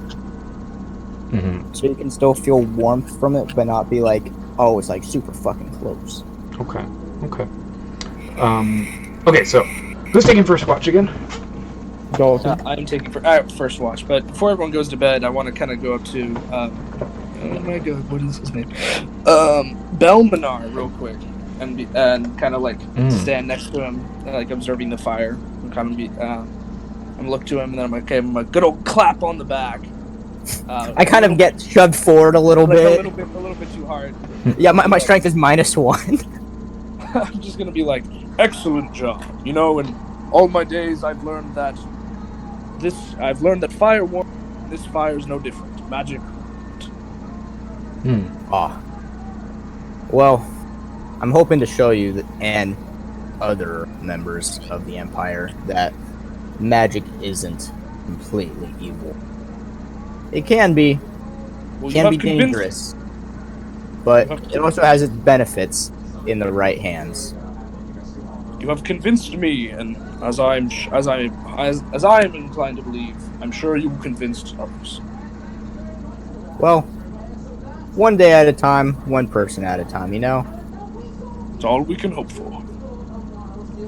Mm-hmm. so you can still feel warmth from it, but not be like, oh, it's like super fucking close. Okay. Okay. So who's taking first watch again? I'm taking first watch, but before everyone goes to bed, I want to kind of go up to oh my god, what is his name? Belmanar, real quick, and kind of stand next to him, observing the fire, and kind of I'm look to him, and then I'm like, okay, I'm a good old clap on the back. I kind of get shoved forward a little bit. a little bit too hard. Yeah, my strength is -1. I'm just gonna be like, excellent job. In all my days, I've learned that fire warm. This fire is no different. Magic. Well, I'm hoping to show you and other members of the Empire that magic isn't completely evil. It can be. Well, Can be dangerous, but it also has its benefits in the right hands. You have convinced me, and as I am inclined to believe, I'm sure you convinced others. Well, one day at a time, one person at a time, It's all we can hope for.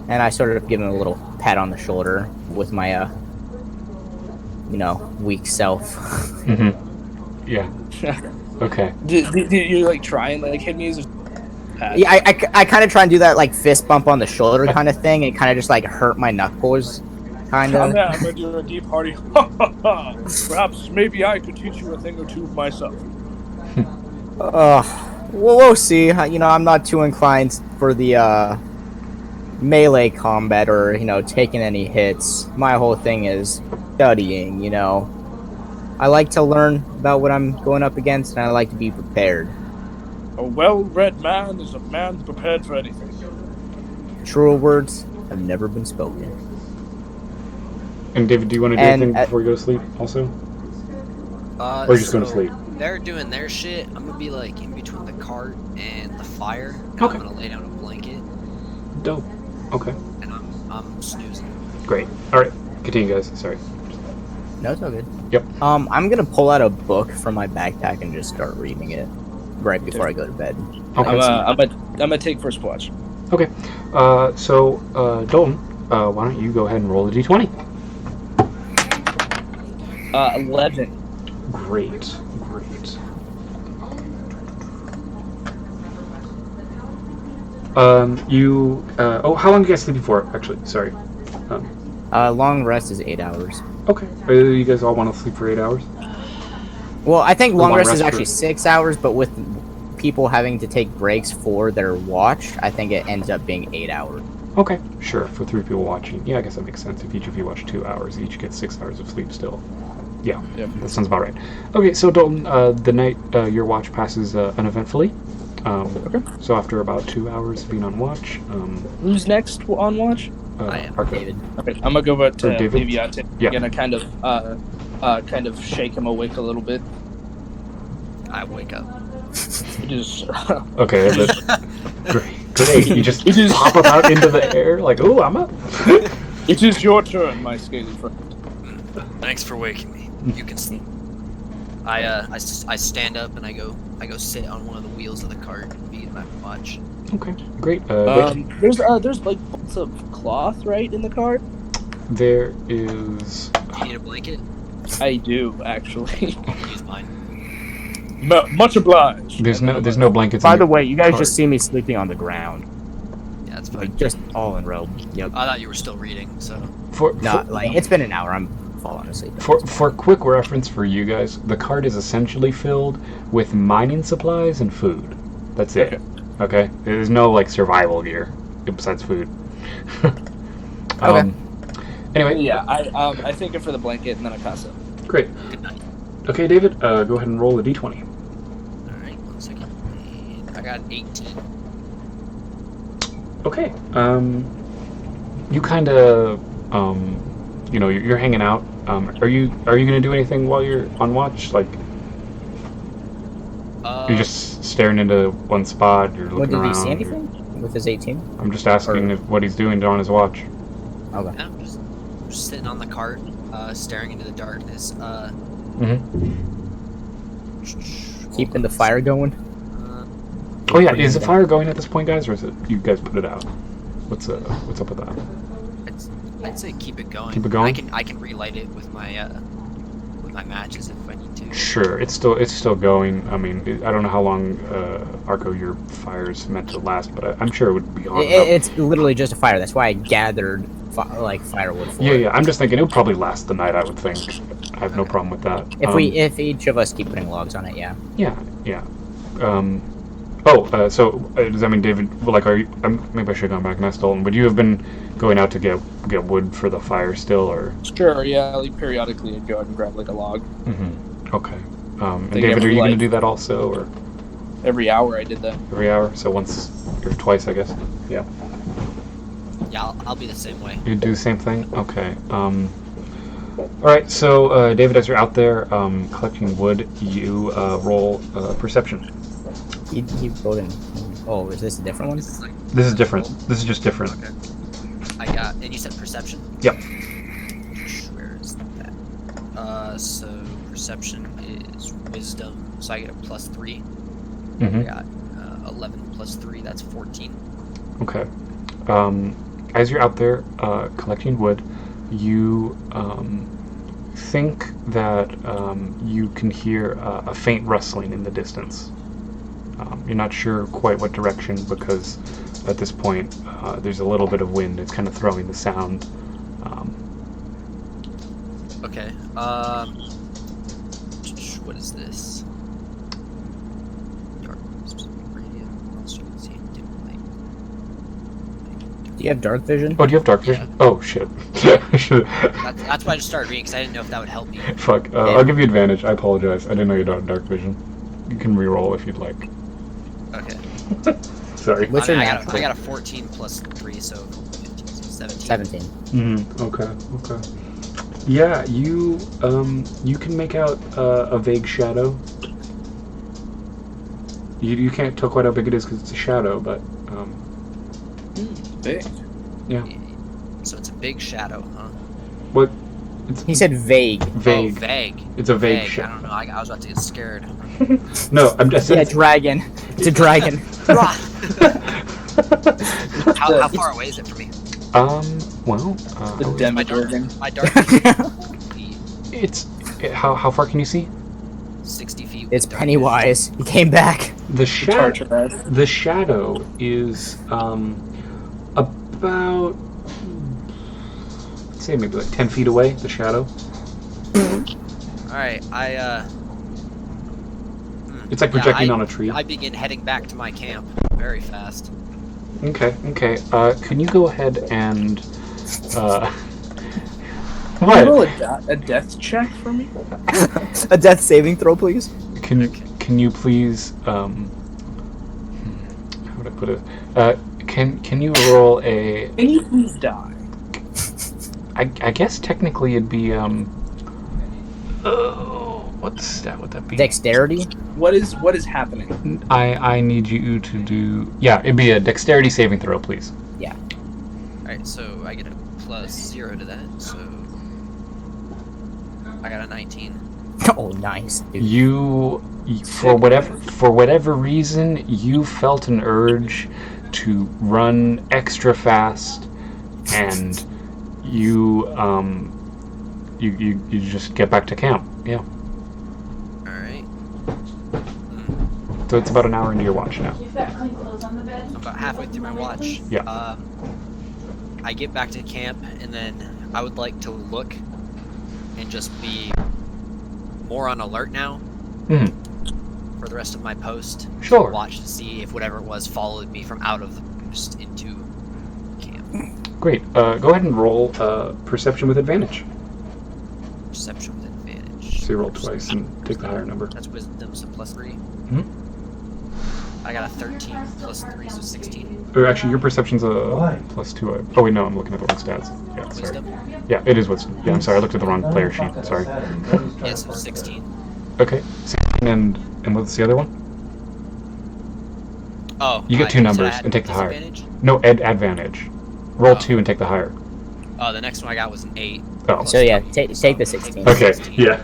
And I sort of give him a little pat on the shoulder with my, weak self. Mm-hmm. Yeah. Okay. Do you try and hit me as a pat? Yeah, I kind of try and do that fist bump on the shoulder kind of thing, and kind of just hurt my knuckles, kind of. I'm gonna do a deep hearty. Perhaps maybe I could teach you a thing or two myself. We'll see. You know, I'm not too inclined for the melee combat or taking any hits. My whole thing is studying. You know, I like to learn about what I'm going up against, and I like to be prepared. A well-read man is a man prepared for anything. Truer words have never been spoken. And David, do you want to do anything before you go to sleep also? Or are you just going to sleep? They're doing their shit. I'm gonna be like in between the cart and the fire. And Okay. I'm gonna lay down a blanket. Dope. Okay. And I'm snoozing. Great. All right. Continue, guys. Sorry. No, it's all good. Yep. I'm gonna pull out a book from my backpack and just start reading it right before I go to bed. Okay. I'm gonna take first watch. Okay. So Dalton, why don't you go ahead and roll the d20? 11. Great. How long do you guys sleep before? Actually, sorry. Long rest is 8 hours. Okay. You guys all want to sleep for 8 hours? Well, I think long rest is rest actually 6 hours, but with people having to take breaks for their watch, I think it ends up being 8 hours. Okay, sure. For 3 people watching, yeah, I guess that makes sense. If each of you watch 2 hours, each get 6 hours of sleep still. Yeah, that sounds about right. Okay, so Dalton, the night your watch passes uneventfully. Okay. So after about 2 hours of being on watch, Who's next on watch? I am. David. Okay, I'm gonna go over to David? Aviate. Yeah. Gonna kind of shake him awake a little bit. I wake up. Just okay, great. You just pop up out into the air like, ooh, I'm up. it is your turn, my scaly friend. Thanks for waking me. You can sleep. I stand up and I go sit on one of the wheels of the cart and begin my watch. Okay, great. There's like bolts of cloth right in the cart. There is. Do you need a blanket? I do actually. Use mine. Much obliged. There's no blankets. By in the way, you guys cart. just see me sleeping on the ground, Yeah, that's fine. like just all in robe. Yep. I thought you were still reading, so. It's been an hour. I'm falling asleep. For quick reference for you guys, the cart is essentially filled with mining supplies and food. That's it. Okay. There's no like survival gear besides food. Okay. Anyway. Yeah, I thank him for the blanket and then I pass it. Great. Good night. Okay, David, go ahead and roll a d20. Alright, 1 second. I got 18. Okay. You kind of, you're hanging out. Are you gonna do anything while you're on watch? Like, you're just staring into one spot. You're looking around. Did he see anything with his 18? I'm just asking what he's doing on his watch. Okay. I'm just sitting on the cart, staring into the darkness. Keeping the fire going. Oh yeah, is the fire going at this point, guys, or is it you guys put it out? What's up with that? I'd say keep it going. Keep it going? I can relight it with my matches if I need to. Sure, it's still going. I mean, I don't know how long Arco your fire's meant to last, but I'm sure it would be on. It's literally just a fire. That's why I gathered firewood for it. Yeah. I'm just thinking it would probably last the night. I would think. I have no problem with that. If each of us keep putting logs on it, yeah. Yeah. So does that mean David? Well, like, are you? Maybe I should have gone back and asked Dalton. Would you have been going out to get wood for the fire still, or? Sure. Yeah. I'll periodically go out and grab like a log. Mm-hmm. Okay. And David, are you going to do that also, or? Every hour I did that. Every hour, so once or twice, I guess. Yeah. Yeah, I'll be the same way. You do the same thing? Okay. Alright, so David, as you're out there collecting wood, you roll perception. He rolled in. Oh, is this a different one? This is different. This is just different. Okay. I got, and you said perception? Yep. Where is that? So perception is wisdom, so I get a +3. Mm-hmm. I got 11 + 3, that's 14. Okay. As you're out there collecting wood, you think that you can hear a faint rustling in the distance. You're not sure quite what direction because at this point there's a little bit of wind. It's kind of throwing the sound. Okay. What is this? Do you have dark vision? Oh, do you have dark vision? Yeah. Oh, shit. That's why I just started reading, because I didn't know if that would help me. Fuck. I'll give you advantage. I apologize. I didn't know you had dark vision. You can reroll if you'd like. Okay. Sorry. What's your I natural? got a 14 plus 3, so 15, so 17. 17. Mm-hmm. Okay. Yeah, you can make out a vague shadow. You can't tell quite how big it is because it's a shadow, but Big. yeah. So it's a big shadow, huh? What? It's He said vague. vague. Oh, vague. It's a vague I shadow. don't know. I was about to get scared. No, I'm just. Yeah, dragon. It's a dragon. How far away is it from me? Well, The Demogorgon. My dark vision feet, how far can you see? 60 feet. It's with dark Pennywise. He came back. The shadow. Tartarus. The shadow is about, let's say maybe like 10 feet away. The shadow. vision. All right, It's like projecting on a tree. I begin heading back to my camp very fast. Okay. Can you go ahead and Can you roll a death check for me? A death saving throw, please. Can you please how would I put it? Can you roll a? Can you please die? I guess technically it'd be what stat would that be? Dexterity. What is happening? I need you to do. Yeah, it'd be a dexterity saving throw, please. Yeah. All right, so I get a +0 to that, so I got a 19. Oh, nice, dude. You for whatever reason, you felt an urge to run extra fast, and you just get back to camp. Yeah. All right. So it's about an hour into your watch now. You've got clean clothes on the bed. I'm about halfway through my watch. Yeah. I get back to camp, and then I would like to look and just be more on alert now for the rest of my post. Sure. Watch to see if whatever it was followed me from out of the post into camp. Great. Go ahead and roll perception with advantage. Perception with advantage. So you roll twice and take the higher number. That's wisdom, so +3. Mhm. I got a 13 plus 3, so 16. Or actually, your perception's a +2. Oh wait, no, I'm looking at the wrong stats. Yeah, sorry. Wisdom? Yeah, it is wisdom. Yeah, I'm sorry, I looked at the wrong player sheet. Sorry. Yeah, so 16. Okay, 16 and what's the other one? Oh. You get two so numbers I had and take the higher. disadvantage? No, advantage. Roll Oh. 2 and take the higher. Oh, the next one I got was an 8. Oh. So yeah, take the 16. Okay. Yeah.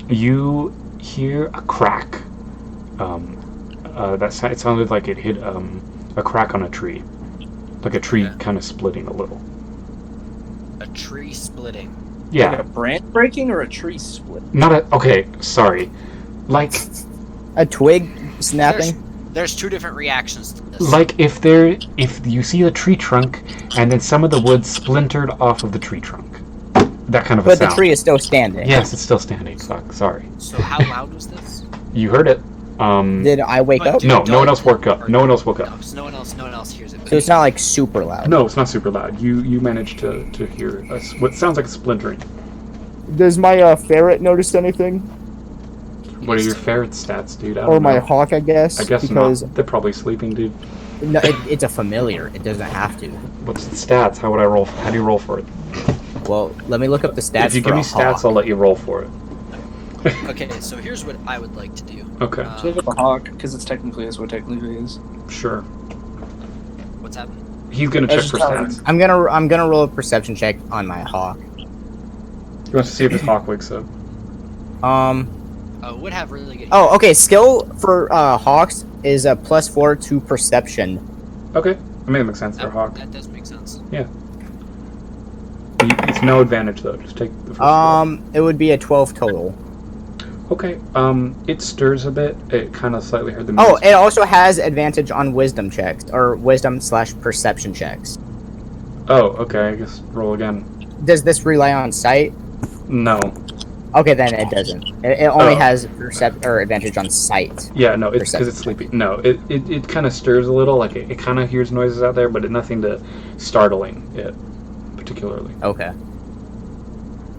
You hear a crack. It sounded like it hit a crack on a tree, like a tree Okay. kind of splitting a little. A tree splitting. Yeah. Like a branch breaking or a tree split? Not a. Okay. Sorry. Like A twig snapping. There's two different reactions to this. Like if you see a tree trunk and then some of the wood splintered off of the tree trunk. That kind of a But sound. the tree is still standing. Yes, it's still standing. Fuck, sorry. So how loud was this? You heard it. Did I wake But up? dude, No, no one don't- else woke up. No one else woke up. No, so no one else hears it. but So it's not like super loud. No, it's not super loud. You managed to hear what sounds like splintering. Does my ferret notice anything? What are your ferret stats, dude? I don't Or my know. hawk, I guess? I guess because not. They're probably sleeping, dude. No, it's a familiar. It doesn't have to. What's the stats? How would I roll? How do you roll for it? Well, let me look up the stats. If you for give me a stats, hawk. I'll let you roll for it. Okay, so here's what I would like to do. Okay, So look at the hawk, because it's technically is what technically is. sure. What's happening? He's gonna I check was for just telling stats. I'm gonna roll a perception check on my hawk. He wants to see if his hawk wakes up. Oh, would have really good. Oh, okay. Skill for hawks is a +4 to perception. Okay, I mean, it makes sense for a that, hawk. that does make sense. It's no advantage though. Just take the first roll. It would be a 12 total. Okay. It stirs a bit. It kind of slightly heard the. Oh, music. it also has advantage on wisdom checks or wisdom/perception checks. Oh, okay. I guess roll again. Does this rely on sight? No. Okay, then it doesn't. It only has advantage on sight. Yeah, no, it's because it's sleepy. No, it kind of stirs a little, like it kind of hears noises out there, but nothing to startling it particularly. Okay.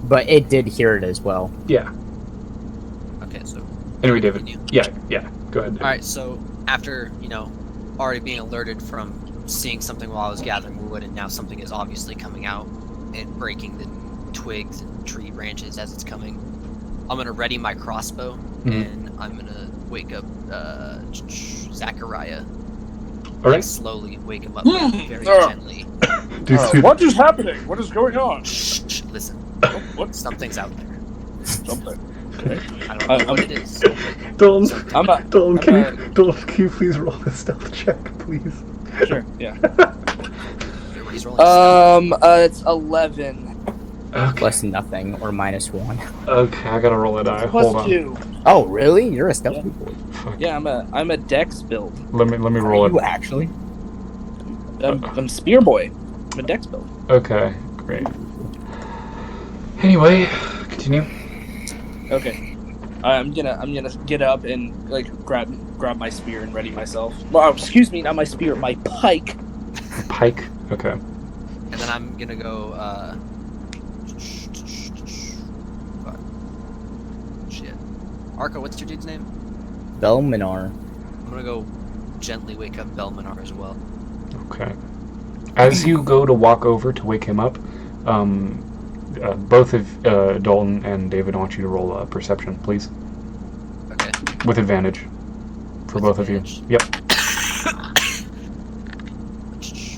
But it did hear it as well. Yeah. Okay, so. Anyway, David. Yeah, go ahead. All right, so after already being alerted from seeing something while I was gathering wood, and now something is obviously coming out and breaking the twigs and tree branches as it's coming, I'm gonna ready my crossbow and I'm gonna wake up Zachariah. All right. Slowly wake him up very gently. What is happening? What is going on? Shh, listen. What? Something's out there. Something. I don't know what it is. Dalton, can you please roll a stealth check, please? Sure. Yeah. He's rolling it's 11. Okay. Plus nothing or -1. Okay, I gotta roll a die. Hold on. +2. Oh, really? You're a stealthy boy. Fuck. Yeah, I'm a dex build. Let me roll You it. actually? I'm spear boy. I'm a dex build. Okay, great. Anyway, continue. Okay. I'm gonna get up and like grab my spear and ready myself. Well, excuse me, not my spear, my pike. Pike. Okay. And then I'm gonna go. Fuck. Shit. Arco, what's your dude's name? Belminar. I'm gonna go gently wake up Belminar as well. Okay. As you go to walk over to wake him up, both of Dalton and David, I want you to roll a perception, please. Okay. With advantage. For both of you. Yep.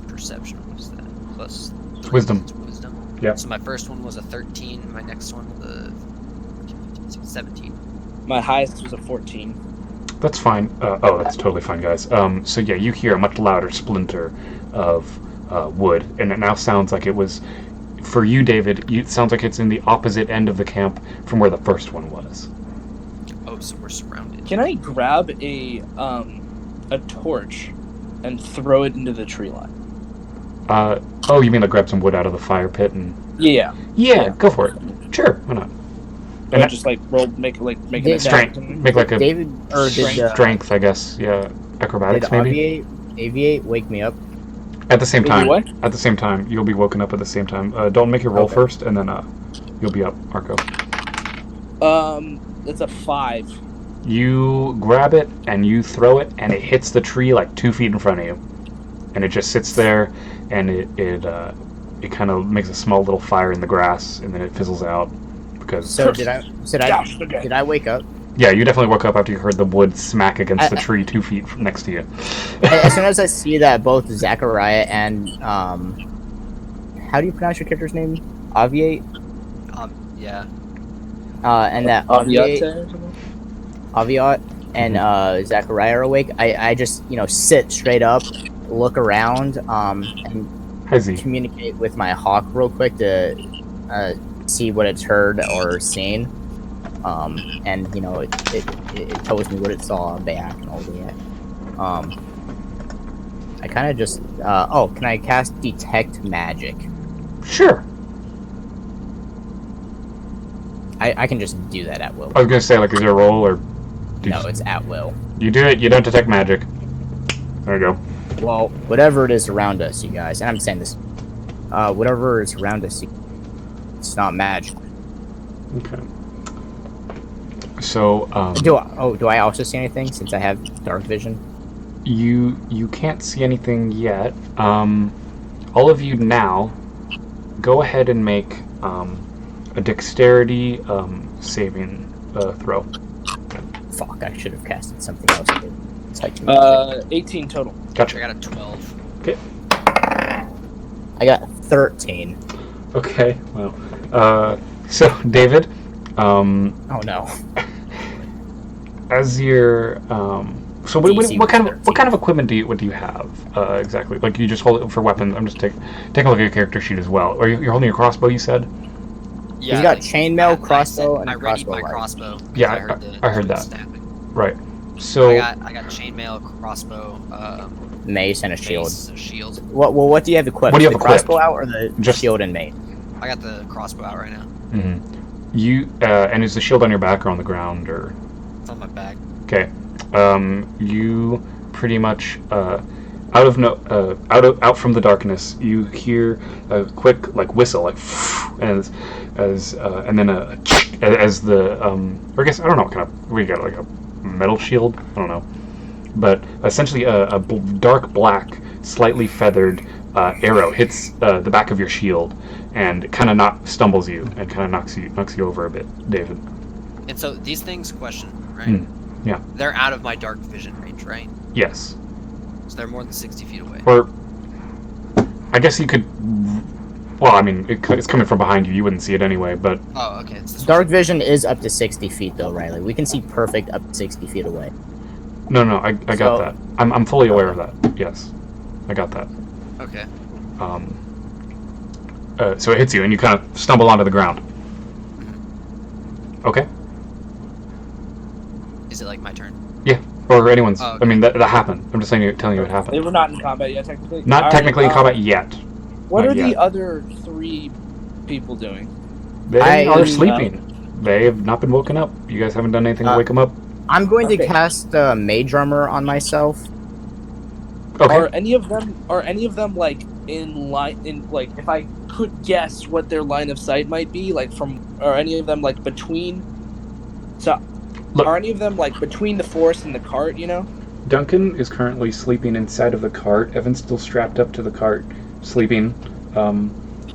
Perception, what's that? Plus 3 Wisdom. Wisdom. Yep. So my first one was a 13, my next one was a 17. My highest was a 14. That's fine. That's totally fine, guys. So yeah, you hear a much louder splinter of wood, and it now sounds like it was, for you, David, it sounds like it's in the opposite end of the camp from where the first one was. Oh, so we're surrounded. Can I grab a torch and throw it into the tree line? You mean like grab some wood out of the fire pit and... Yeah. Yeah, go for it. Sure, why not? And I just like make an strength. Make like a David or strength, I guess. Yeah, acrobatics did maybe. Aviate wake me up? At the same time. What? At the same time, you'll be woken up at the same time. Don't make your roll first, and then you'll be up, Arco. It's a 5. You grab it and you throw it, and it hits the tree like 2 feet in front of you, and it just sits there, and it kind of makes a small little fire in the grass, and then it fizzles out. Because So did I wake up? Yeah, you definitely woke up after you heard the wood smack against the tree 2 feet next to you. As soon as I see that both Zachariah and how do you pronounce your character's name? Aviate? Yeah. And that Aviate and Zachariah are awake. I just sit straight up, look around, and Hi, Z. communicate with my hawk real quick to see what it's heard or seen. And it tells me what it saw back and all that. I kind of just can I cast detect magic? Sure. I can just do that at will. I was gonna say, like, is there a roll or? No, it's at will. You do it. You don't detect magic. There you go. Well, whatever it is around us, you guys, and I'm saying this, whatever is around us, it's not magic. Okay. So, Do I also see anything since I have dark vision? You can't see anything yet. All of you now, go ahead and make a dexterity saving throw. Fuck, I should have casted something else. 18 total. Gotcha. I got a 12. Okay. I got 13. Okay. Well, so David, Oh no. as you're so what kind of equipment do you have exactly? Like, you just hold it for weapons? I'm just taking a look at your character sheet as well. Or you're holding your crossbow, you said? Yeah. He's got chainmail, crossbow, and I a readied crossbow. my crossbow. Yeah, I heard that. Right. So I got chainmail, crossbow, Mace and a shield. mace, a shield. What do you have equipped? What do you have the equipped? crossbow out or the Just- shield and mace? I got the crossbow out right now. Mhm. You and is the shield on your back or on the ground or? It's on my back. Okay. You pretty much out from the darkness, you hear a quick like whistle, like and then as the or I guess I don't know what kind of we got, like a metal shield, I don't know, but essentially a dark black, slightly feathered arrow hits the back of your shield and kind of stumbles you and kind of knocks you over a bit, David. And so these things, question, right? Yeah. They're out of my dark vision range, right? Yes. So they're more than 60 feet away. Or I guess you could. Well, I mean, it's coming from behind you. You wouldn't see it anyway, but. Oh, okay. Dark vision is up to 60 feet, though, Riley. We can see perfect up to 60 feet away. No, I got that. I'm fully aware of that. Yes, I got that. Okay. So it hits you, and you kind of stumble onto the ground. Okay. Is it like my turn? Yeah, or anyone's. Oh, okay. I mean, that happened. I'm just telling you it They happened. were not in combat yet, technically. Not technically in combat yet. What Not are the yet. other 3 people doing? They are sleeping. They have not been woken up. You guys haven't done anything to wake them up. I'm going to cast mage armor on myself. Okay. Are any of them like in line? In like, if I could guess what their line of sight might be, like are any of them like between? So, Look. are any of them like between the forest and the cart? You know. Duncan is currently sleeping inside of the cart. Evan's still strapped up to the cart, sleeping,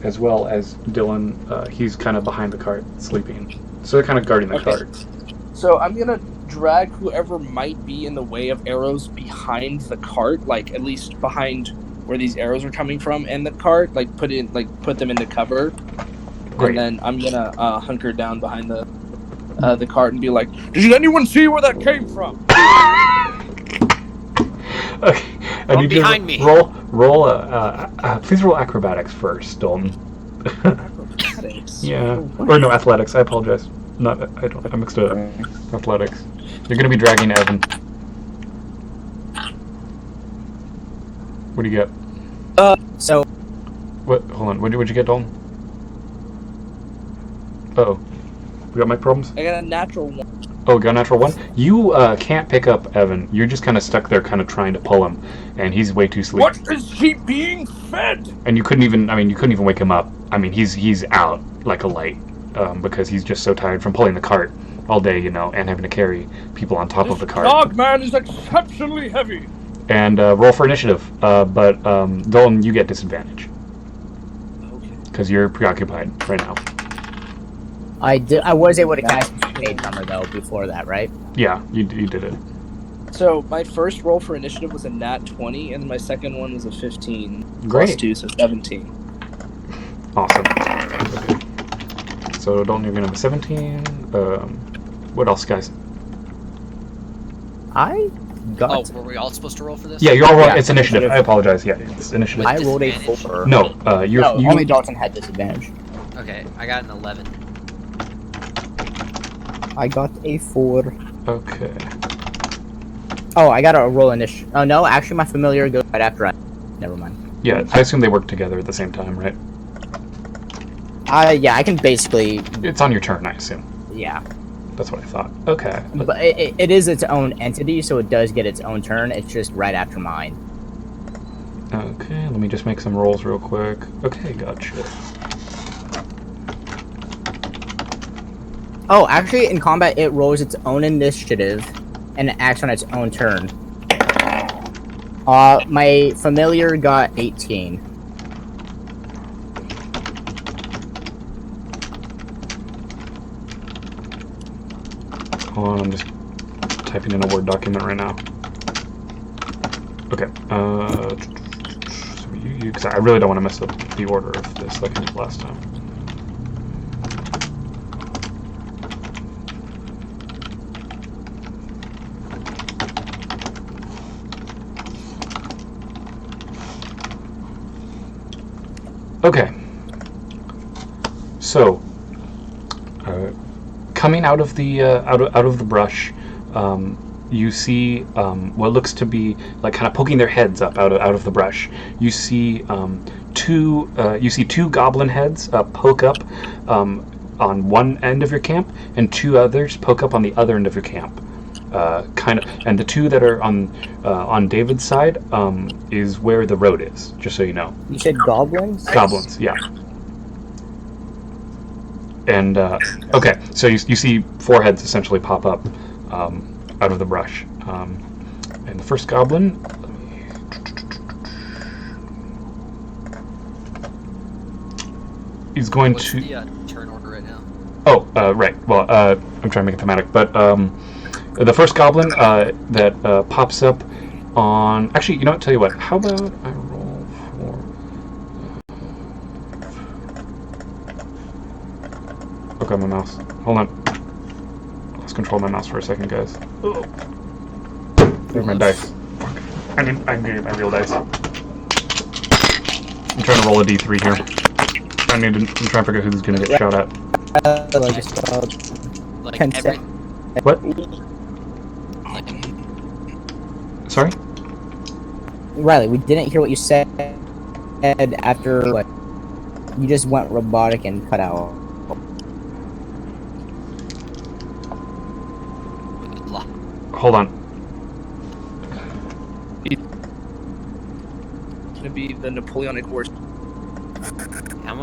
as well as Dylan. He's kind of behind the cart, sleeping. So they're kind of guarding the cart. So I'm gonna drag whoever might be in the way of arrows behind the cart, like at least behind where these arrows are coming from, and the cart, like put them into cover. Great. And then I'm gonna hunker down behind the cart and be like, "Did anyone see where that came from?" Okay. I need behind you to me. roll. Please roll acrobatics first, Dalton. Acrobatics. Yeah. Or no, athletics. I apologize. I mixed it up. Athletics. You're gonna be dragging Evan. What do you get? So, What? Hold on. What'd you get, Dalton? Uh-oh. We got mic problems? I got a natural 1. Oh, got a natural 1? You can't pick up Evan. You're just kind of stuck there, kind of trying to pull him, and he's way too sleepy. What is he being fed? And you couldn't even wake him up. I mean, he's out like a light, because he's just so tired from pulling the cart all day, and having to carry people on top of the cart. Dog man is exceptionally heavy. And roll for initiative, but Dolan, you get disadvantage Okay. because you're preoccupied right now. I was able to cast mage armor, though, before that, right? Yeah, you did it. So my first roll for initiative was a nat 20, and my second one was a 15. Great. Plus 2, so 17. Awesome. Okay. So Dalton, you're gonna have a 17. What else, guys? I got. Oh, were we all supposed to roll for this? Yeah, you're all right. Yeah, It's initiative. initiative. I apologize. Yeah, it's initiative. I rolled a Disadvantage. 4. No, you. Only Dalton had disadvantage. Okay, I got an 11. I got a 4. Okay. Oh, I got a roll initiative. Oh no, actually, my familiar goes right after I. Never mind. Yeah, I assume they work together at the same time, right? Yeah, I can basically. It's on your turn, I assume. Yeah, That's what I thought. Okay. but it is its own entity, so it does get its own turn. It's just right after mine. Okay, let me just make some rolls real quick. Okay, gotcha. Oh, actually, in combat, it rolls its own initiative, and it acts on its own turn. My familiar got 18. Hold on, I'm just typing in a Word document right now. Okay, so you, 'cause I really don't want to mess up the order of this like I did last time. Okay, so coming out of the out of the brush, you see what looks to be like kind of poking their heads up out of the brush. You see two goblin heads poke up on one end of your camp, and 2 others poke up on the other end of your camp. And the 2 that are on David's side is where the road is. Just so you know. You said goblins? Goblins, yeah. And okay, so you see 4 heads essentially pop up out of the brush. And the first goblin. Is going What's to. the turn order right now? Oh, right. Well, I'm trying to make it thematic, but the first goblin that pops up on. Actually, you know what? Tell you what. How about I roll for. Okay, my mouse. Hold on. Let's control my mouse for a second, guys. Where's my dice? I need my real dice. I'm trying to roll a d3 here. I'm trying to figure out who's gonna get shot at. Like 10 every, What? like, Sorry? Riley, we didn't hear what you said after what? You just went robotic and cut out. blah. Hold on. It's gonna be the Napoleonic Wars. I'm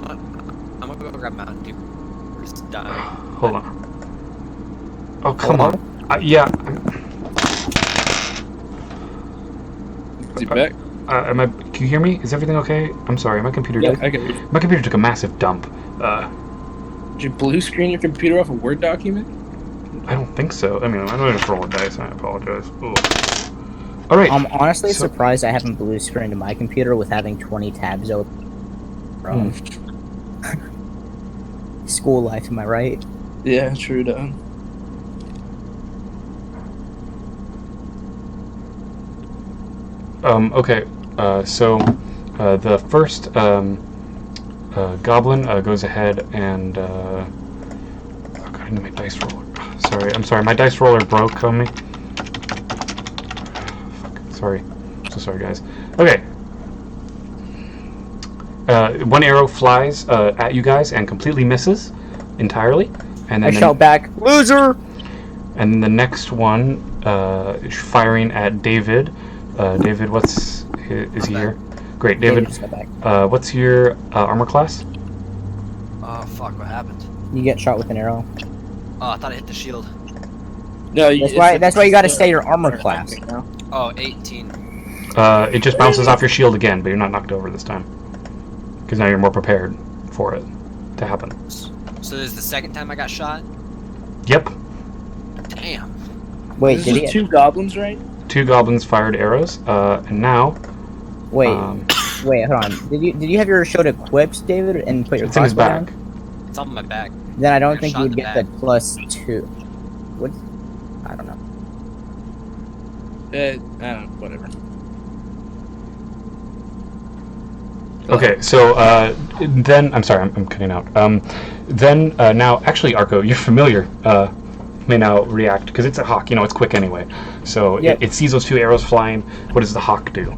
gonna go grab Mountain Dew. We're just dying. Hold on. Oh, come on. Yeah. Is he back? Can you hear me? Is everything okay? I'm sorry, my computer. Yeah, I get it. My computer took a massive dump. Did you blue screen your computer off a Word document? I don't think so. I mean, I'm going to roll a dice. I apologize. Ugh. All right. I'm honestly surprised I haven't blue screened my computer with having 20 tabs open. School life, am I right? Yeah, true though. Okay. So the first goblin goes ahead and. Oh God, I need my dice roller. I'm sorry. My dice roller broke on me. Sorry. So sorry, guys. Okay. 1 arrow flies at you guys and completely misses entirely. And then I shout back, loser! And the next one is firing at David. David, is he here? Great, David. Just got back. What's your armor class? Oh fuck! What happened? You get shot with an arrow. Oh, I thought I hit the shield. No, That's why you gotta say your armor class. Oh, 18. It just bounces off your shield again, but you're not knocked over this time. Because now you're more prepared for it to happen. So this is the second time I got shot? Yep. Damn. Wait, This did is he? 2 goblins, right? 2 goblins fired arrows, and now. Wait, wait, hold on. Did you have your shield equipped, David, and put your It's in his crossbow back. down? It's on my back. Then I don't Got think shot in you'd the get the back. +2. What? I don't know. Whatever. Okay, so then I'm sorry, I'm cutting out. Then now, actually, Arco, you're familiar. May now react because it's a hawk. You know, it's quick anyway. So Yep. it sees those 2 arrows flying. What does the hawk do?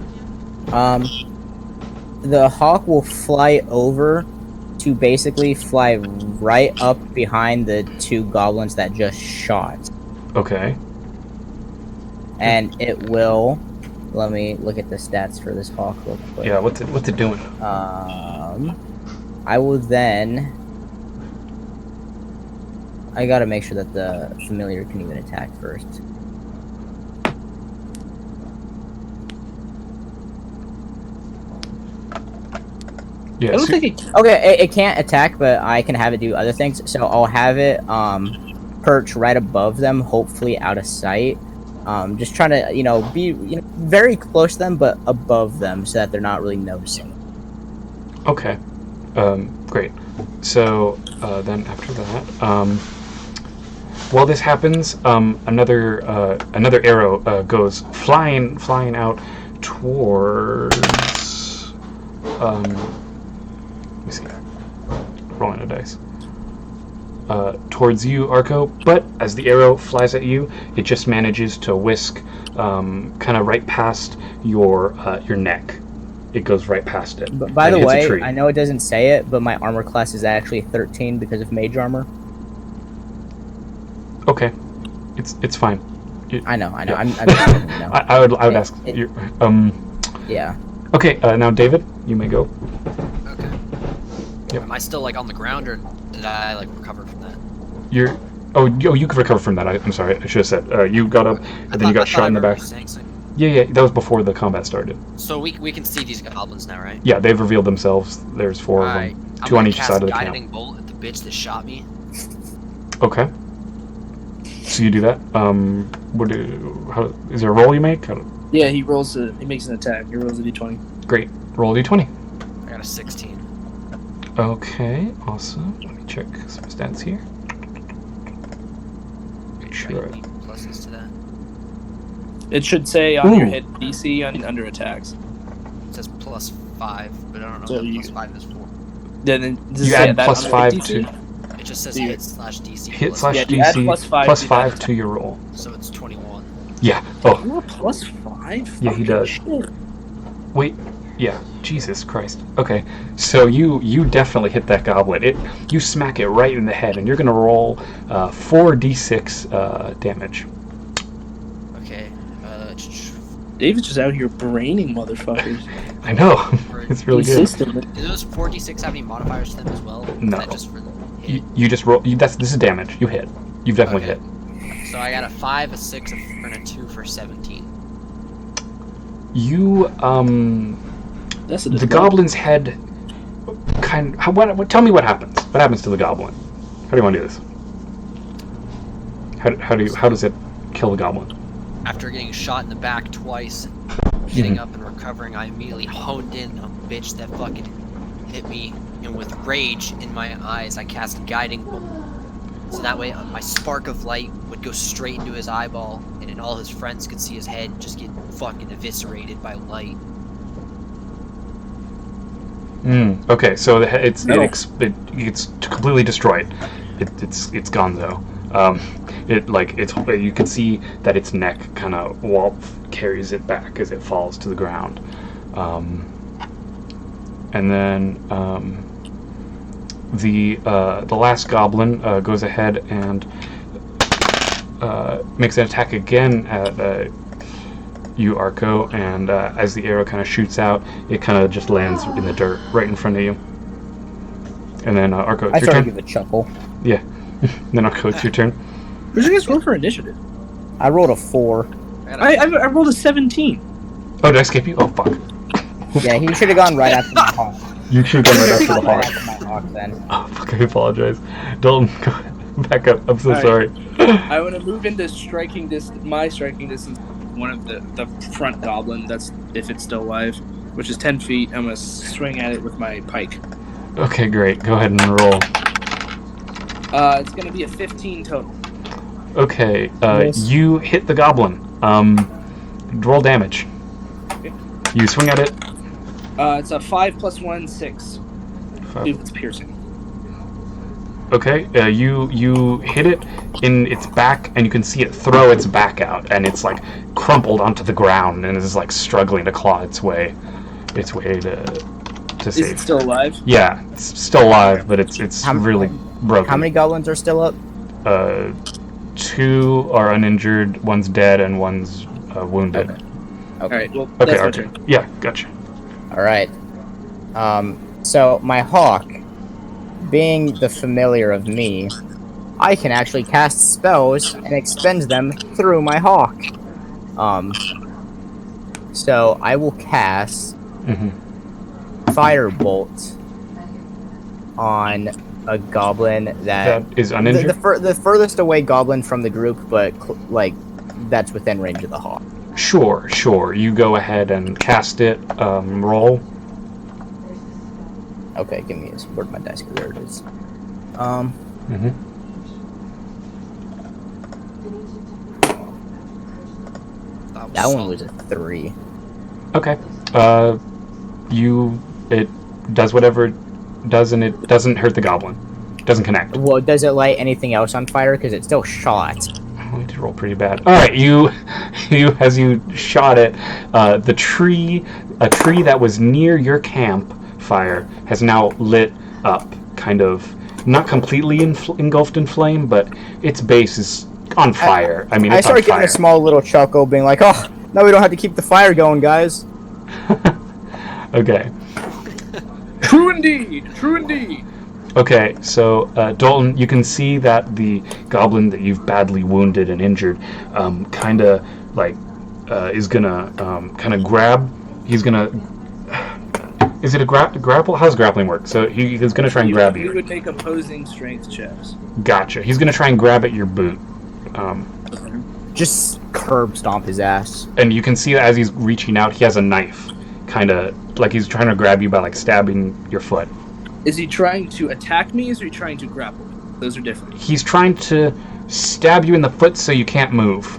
The hawk will fly over to basically fly right up behind the 2 goblins that just shot, Okay. and it will. Let me look at the stats for this hawk real quick. Yeah. What's it doing? I will then. I gotta make sure that the familiar can even attack first. Yeah. I don't so- think it. Okay, it can't attack, but I can have it do other things. So I'll have it perch right above them, hopefully out of sight. Just trying to, be very close to them, but above them, so that they're not really noticing. Okay. Great. So then after that, while this happens, another arrow goes flying out towards. Let me see. Rolling a dice. Towards you, Arco. But as the arrow flies at you, it just manages to whisk kind of right past your neck. it goes right past it. But by and the hits a way, tree. I know it doesn't say it, but my armor class is actually 13 because of mage armor. Okay, it's fine. I know. Yeah. I'm know. I would ask. Yeah. Okay, now David, you may go. Okay. Yep. Am I still like on the ground, or did I like recover from that? You can recover from that. I'm sorry, I should have said. You got up, and then you got shot in the back. Yeah, that was before the combat started. So we can see these goblins now, right? Yeah, they've revealed themselves. There's 4 of them, 2 on each side of the camp. Guiding bolt at the bitch that shot me. Okay. So you do that. Is there a roll you make? Yeah, he makes an attack. He rolls a d20. Great. Roll a d20. I got a 16. Okay, awesome. Let me check some stats here. Sure. Any pluses to that? It should say on your Ooh. hit DC under attacks. It says +5, but I don't know So what you- +5 is for. Then does You it say add that plus on 5 hit DC? to It just says Yeah. hit/DC. hit plus slash Yeah, you add DC plus 5 to your roll. So it's 21. Yeah. Oh, You're a +5? Yeah, he Fucking does. shit. wait. Yeah. Jesus Christ. Okay. So you definitely hit that goblin. You smack it right in the head, and you're gonna roll 4d6 damage. Okay. David's just out here braining motherfuckers. I know. It's really good. Consistent. Do those 4d6 have any modifiers to them as well? Or No. Is that just for the hit? You just roll. This is damage. You hit. You've definitely Okay. hit. So I got a 5, a 6, and a 2 for 17. You That's a the disappointment. goblin's head. Tell me what happens. What happens to the goblin? How do you want to do this? How does it kill the goblin? After getting shot in the back twice, getting up and recovering, I immediately honed in on the bitch that fucking hit me, and with rage in my eyes, I cast Guiding Bolt. So that way, my spark of light would go straight into his eyeball, and then all his friends could see his head just get fucking eviscerated by light. Okay, so it No. gets completely destroyed. It's gone though. You can see that its neck kind of carries it back as it falls to the ground, and then the last goblin goes ahead and makes an attack again at you, Arco, and as the arrow kind of shoots out, it kind of just lands in the dirt right in front of you. And then Arco, it's I your sort of turn. give a chuckle. Yeah. Then Arco, it's your turn. Who's you guys roll for initiative? I rolled a 4. I rolled a 17. Oh, did I skip you? Oh, fuck. Yeah, he should have gone right after my hawk. You should go right after the Right hawk. after my hawk then. Oh, fuck, I apologize. Dalton, go ahead. Back up. I'm so All right. sorry. I want to move into my striking distance. One of the front goblin. That's if it's still alive, which is 10 feet. I'm gonna swing at it with my pike. Okay, great. Go ahead and roll. It's gonna be a 15 total. Okay, Yes. you hit the goblin. Roll damage. Okay. You swing at it. It's a 5 + 1, 6. Five. Dude, it's piercing. Okay, you hit it in its back, and you can see it throw its back out, and it's like crumpled onto the ground, and is like struggling to claw its way to Is save. it still alive? Yeah, it's still alive, but it's How- really broken. How many goblins are still up? 2 are uninjured, one's dead, and one's wounded. Okay. All right. Well, Okay, that's my Archer. turn. Yeah, gotcha. Alright. So my hawk, being the familiar of me, I can actually cast spells and expend them through my hawk. So I will cast Firebolt on a goblin That is uninjured. the furthest away goblin from the group, but that's within range of the hawk. Sure. You go ahead and cast it. Roll. Okay, give me where'd my dice go? There it is. That one was a 3. Okay. It does whatever it does, and it doesn't hurt the goblin. It doesn't connect. Well, does it light anything else on fire? Because it's still shot. I need to roll pretty bad. All right, you as you shot it, the tree a tree that was near your campfire has now lit up, kind of not completely engulfed in flame, but its base is on fire. I mean, I it's on started getting fire. a small little chuckle, being like, "Oh, now we don't have to keep the fire going, guys." Okay. True indeed. True indeed. Okay, so Dalton, you can see that the goblin that you've badly wounded and injured, kind of like is gonna kind of grab. He's gonna. Is it a grapple? How's grappling work? So he's gonna try and grab you. We would make opposing strength checks. Gotcha. He's gonna try and grab at your boot. Just curb stomp his ass. And you can see that as he's reaching out, he has a knife, kind of like he's trying to grab you by like stabbing your foot. Is he trying to attack me, or is he trying to grapple me? Those are different. He's trying to stab you in the foot so you can't move.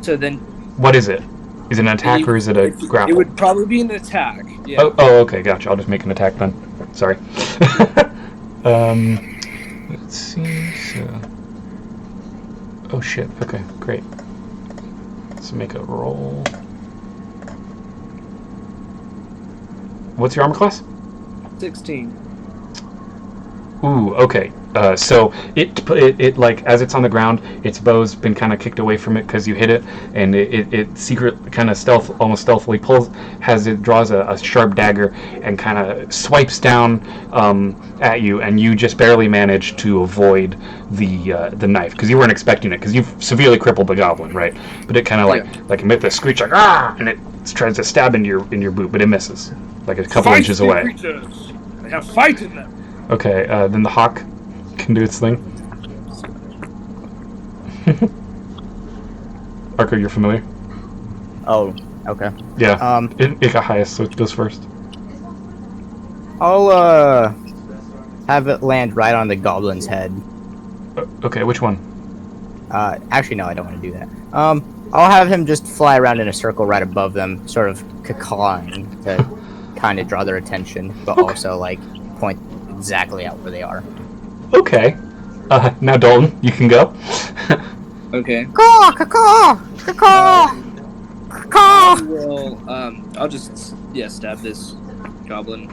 So then... What is it? Is it an attack or is it a grapple? It would probably be an attack. Yeah. Oh, okay, gotcha. I'll just make an attack then. Sorry. Let's see. So... Oh shit. Okay, great. Let's make a roll. What's your armor class? 16. Ooh, okay. So it like as it's on the ground, its bow's been kind of kicked away from it because you hit it, and it secret kind of almost stealthily draws a sharp dagger and kind of swipes down at you, and you just barely manage to avoid the knife because you weren't expecting it because you've severely crippled the goblin, right? But it kind of like emits a screech like ah, and it tries to stab into your boot, but it misses like a couple inches away. Creatures. I have fight in them. Okay, then the hawk can do its thing. Arco, you're familiar? Oh, okay. Yeah. It got highest, so it goes first. I'll have it land right on the goblin's head. Okay, which one? Actually, no, I don't want to do that. I'll have him just fly around in a circle right above them, sort of cacawing to kind of draw their attention, but also like point exactly out where they are. Okay. Now Dalton, you can go. Okay. Caw, caw, caw, caw. I'll just stab this goblin.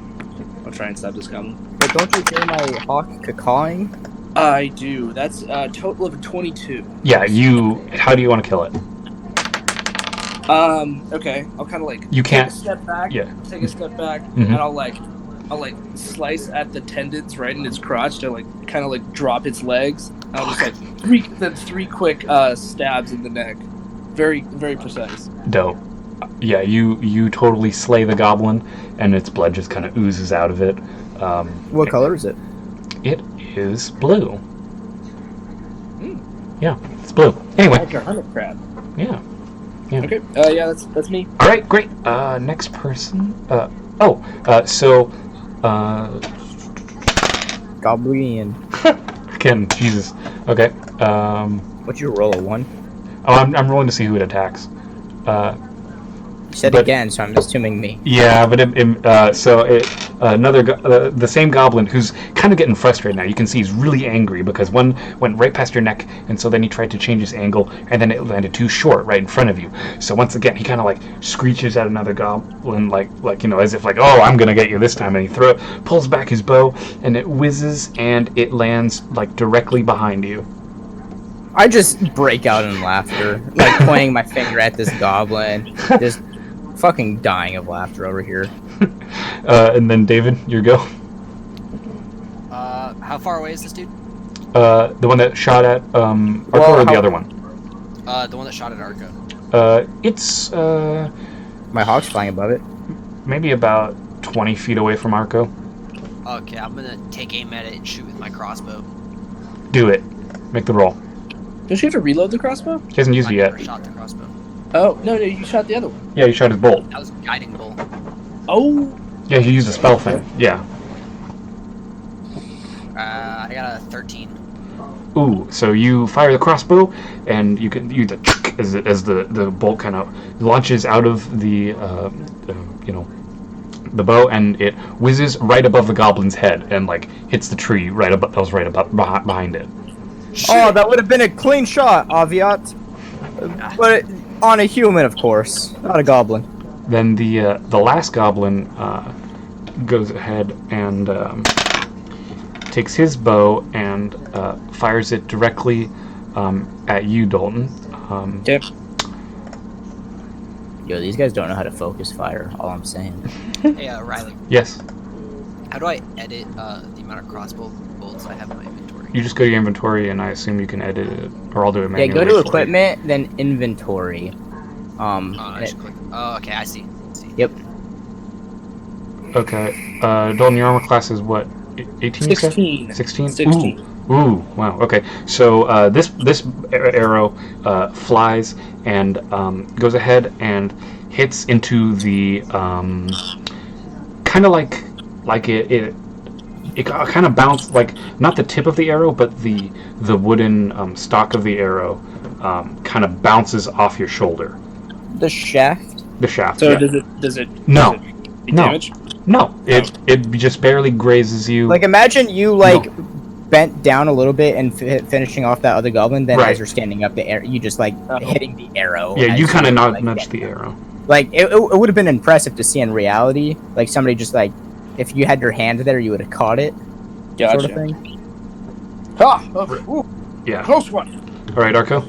I'll try and stab this goblin. But don't you hear my hawk cacawing? I do. That's a total of 22. Yeah, how do you want to kill it? Okay. I'll kind of like you can't take a step back. Yeah. Take a step back, Mm-hmm. and I'll slice at the tendons right in its crotch to kind of drop its legs. I'll just three quick stabs in the neck. Very, very precise. Dope. Yeah, you totally slay the goblin, and its blood just kind of oozes out of it. What color is it? It is blue. Yeah, it's blue. Anyway. Like a hermit crab. Yeah. Okay. That's me. All right, great. Next person. Goblin. Again, Jesus. Okay. What's your roll? A 1? Oh, I'm rolling to see who it attacks. You said again, so I'm assuming me. Yeah, but the same goblin who's kind of getting frustrated now. You can see he's really angry because one went right past your neck, and so then he tried to change his angle, and then it landed too short right in front of you. So once again, he kind of screeches at another goblin, as if oh, I'm gonna get you this time, and he pulls back his bow, and it whizzes, and it lands directly behind you. I just break out in laughter, pointing my finger at this goblin, just fucking dying of laughter over here. And then David, your go. How far away is this dude? The one that shot at Arco, or the other one? The one that shot at Arco. It's My hawk's flying above it. maybe about 20 feet away from Arco. Okay, I'm gonna take aim at it and shoot with my crossbow. Do it. Make the roll. Don't you have to reload the crossbow? He hasn't used I it yet. never shot the crossbow. Oh no, you shot the other one. Yeah, he shot his bolt. That was guiding bolt. Oh. Yeah, he used a spell thing. Yeah. I got a 13. Ooh, so you fire the crossbow, and you can use the as the bolt kind of launches out of the the bow, and it whizzes right above the goblin's head and hits the tree right above behind it. Oh, that would have been a clean shot, Aviat. But on a human, of course, not a goblin. Then the last goblin goes ahead and takes his bow and fires it directly at you, Dalton. Yep. Yo, these guys don't know how to focus fire. All I'm saying. Hey, Riley. Yes. How do I edit the amount of crossbow bolts I have in my inventory? You just go to your inventory, and I assume you can edit it, or I'll do it Yeah, manually. go to for you. equipment, then inventory. I should click. Oh, okay, I see. Yep. Okay. Dalton, your armor class is what? 18? 16. 16? 16. Ooh, wow. Okay. So this arrow flies and goes ahead and hits into the kind of like it kind of bounced, like not the tip of the arrow, but the wooden stock of the arrow kind of bounces off your shoulder. The shaft. The shaft. So yeah. does it No. does it No. damage? No, it just barely grazes you. Like imagine you bent down a little bit and finishing off that other goblin. Then Right. as you're standing up, the air you just hitting the arrow. Yeah, as you kind of like, nudged the arrow. Like it would have been impressive to see in reality. Like somebody just like if you had your hand there, you would have caught it. Gotcha. Sort of thing. Ooh, Yeah. close one. All right, Arco.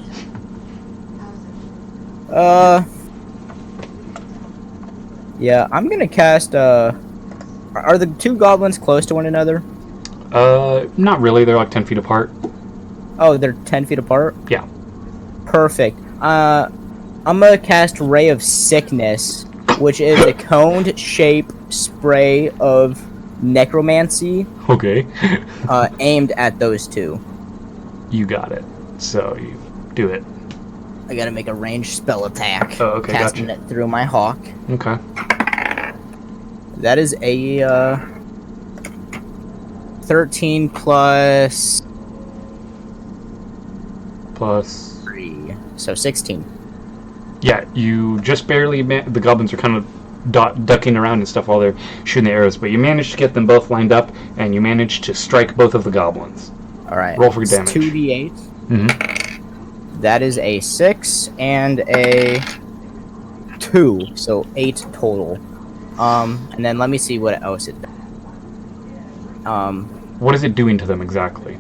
Yeah, I'm gonna cast. Are the two goblins close to one another? Not really. They're like 10 feet apart. Oh, they're 10 feet apart. Yeah. Perfect. I'm gonna cast Ray of Sickness, which is a coned shape spray of necromancy, Okay. aimed at those two. You got it. So you do it. I gotta make a ranged spell attack. Oh, okay, Casting gotcha. it through my hawk. Okay. That is a 13 plus Plus. 3, so 16. Yeah, you just barely. The goblins are kind of ducking around and stuff while they're shooting the arrows, but you managed to get them both lined up, and you managed to strike both of the goblins. All right. Roll for It's damage. 2d8. Mm-hmm. That is a 6 and a 2, so 8 total. And then let me see what else it does. What is it doing to them exactly?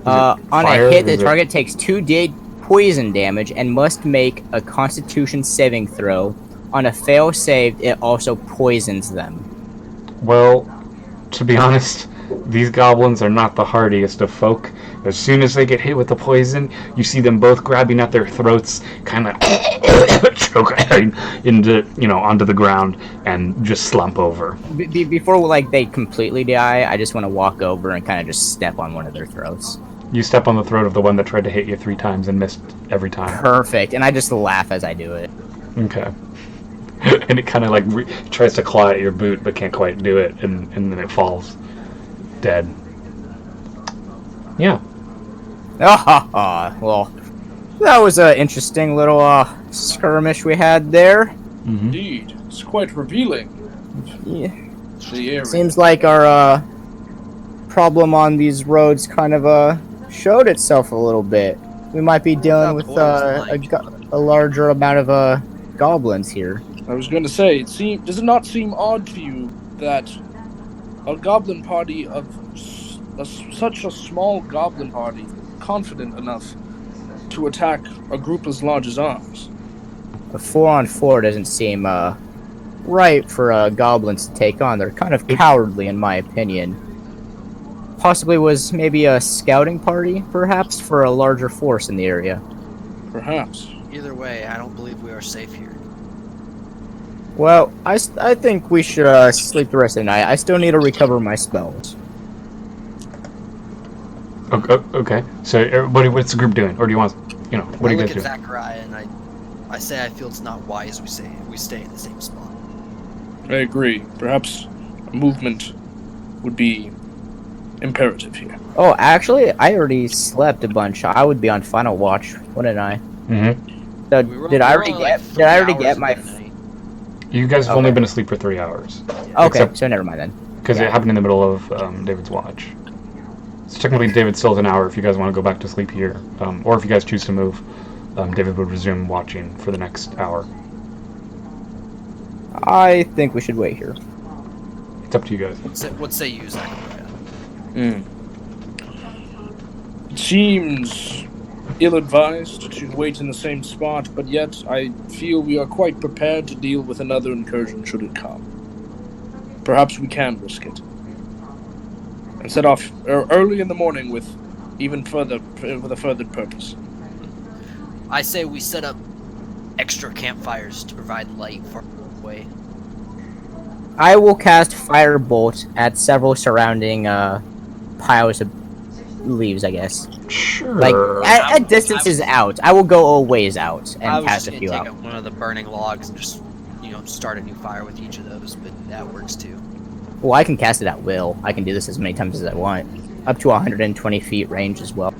On fire? a hit, the Is it- target takes 2d8 poison damage and must make a Constitution saving throw. On a fail save, it also poisons them. Well, to be honest, these goblins are not the hardiest of folk. As soon as they get hit with the poison, you see them both grabbing at their throats, kind of choking into, onto the ground, and just slump over. Before they completely die, I just want to walk over and kind of just step on one of their throats. You step on the throat of the one that tried to hit you 3 times and missed every time. Perfect, and I just laugh as I do it. Okay. And it kind of tries to claw at your boot, but can't quite do it, and then it falls dead. Yeah. Well, that was an interesting little skirmish we had there. Mm-hmm. Indeed, it's quite revealing. Yeah. The area. Seems like our problem on these roads kind of showed itself a little bit. We might be dealing with a larger amount of goblins here. I was going to say, does it not seem odd to you that a goblin party of such a small goblin party, confident enough to attack a group as large as ours? A 4-on-4 doesn't seem right for goblins to take on. They're kind of cowardly, in my opinion. Possibly was maybe a scouting party, perhaps, for a larger force in the area. Perhaps. Either way, I don't believe we are safe here. Well, I think we should sleep the rest of the night. I still need to recover my spells. Okay. So, what's the group doing? Or do you want, what do you I guys look at do? Zachariah and I say I feel it's not wise we stay in the same spot. I agree. Perhaps a movement would be imperative here. Oh, actually, I already slept a bunch. I would be on final watch, wouldn't I? Mm-hmm. So, We were did I only already like get? 3 Did I already hours get my? ago tonight. You guys have Okay. only been asleep for 3 hours. Okay, Except- so never mind then. Because Yeah. it happened in the middle of David's watch. So technically, David still has an hour if you guys want to go back to sleep here. Or if you guys choose to move, David would resume watching for the next hour. I think we should wait here. It's up to you guys. What say you, Zachariah? It seems ill-advised to wait in the same spot, but yet I feel we are quite prepared to deal with another incursion should it come. Perhaps we can risk it. And set off early in the morning with a further purpose. I say we set up extra campfires to provide light far away. I will cast Firebolt at several surrounding piles of leaves, I guess. Sure. Like, at distances out. I will go a ways out and cast a few take out. up one of the burning logs and just, start a new fire with each of those, but that works too. Well, I can cast it at will. I can do this as many times as I want. Up to 120 feet range as well.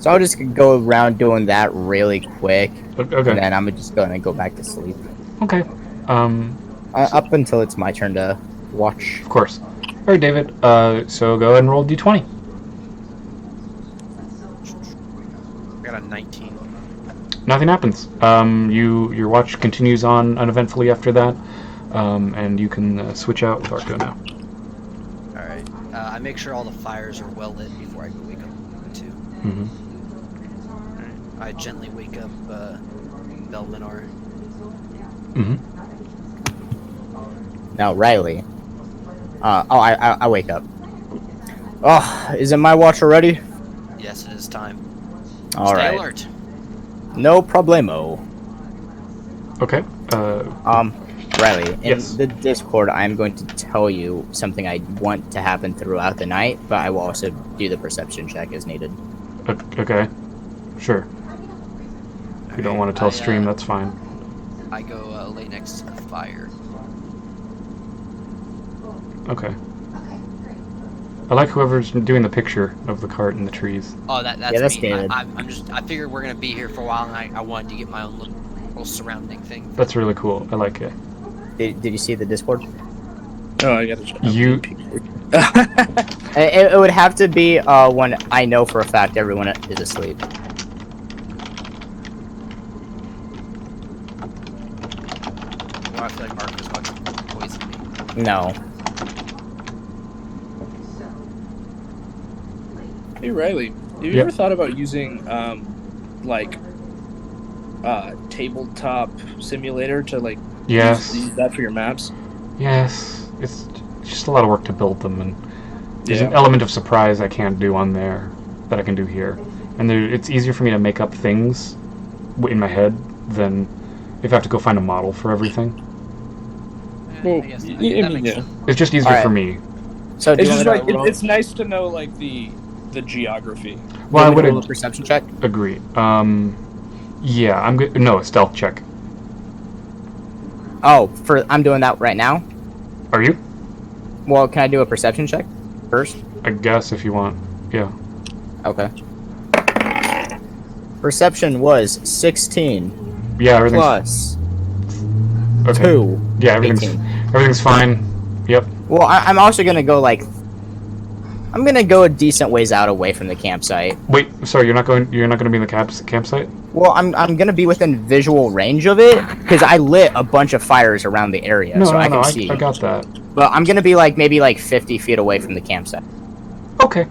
So I'll just go around doing that really quick. Okay. And then I'm just going to go back to sleep. Okay. Up until it's my turn to watch. Of course. All right, David. So go ahead and roll d20. I got a 19. Nothing happens. Your watch continues on uneventfully after that, and you can switch out with Arco now. All right. I make sure all the fires are well lit before I go wake up too. Mm-hmm. All right. I gently wake up Belminar. Mm-hmm. Now, Riley. I wake up. Oh, is it my watch already? Yes, it is time. All Stay right. alert. No problemo. Okay. Riley, in Yes. the Discord, I'm going to tell you something I want to happen throughout the night, but I will also do the perception check as needed. Okay. Sure. If you don't want to tell stream, that's fine. I go lay next to the fire. Okay. I like whoever's doing the picture of the cart and the trees. Oh, that's Yeah, that's me. David. I figured we're gonna be here for a while, and I wanted to get my own little surrounding thing. That's really cool. I like it. Did you see the Discord? Oh, I gotta check. You- It would have to be when I know for a fact everyone is asleep. Well, I feel like Mark was about to poison me. No. Hey Riley, have you Yep. ever thought about using tabletop simulator to Yes. use that for your maps? Yes. It's just a lot of work to build them, and there's an Yeah. element of surprise I can't do on there that I can do here. And it's easier for me to make up things in my head than if I have to go find a model for everything. Well, I guess I that mean, makes yeah. sense. It's just easier Alright. for me. So do It's you just want me to roll, it's nice to know the geography. Well, I roll would a perception check? agree. Yeah, I'm good. No, a stealth check. Oh, I'm doing that right now? Are you? Well, can I do a perception check first? I guess if you want. Yeah. Okay. Perception was 16 Yeah, everything's plus okay. 2. Yeah, everything's fine. Yep. Well, I'm also gonna go I'm gonna go a decent ways out away from the campsite. Wait, sorry, you're not going to be in the campsite? Well, I'm gonna be within visual range of it because I lit a bunch of fires around the area, so I can see. I got that. But I'm gonna be maybe 50 feet away from the campsite Okay.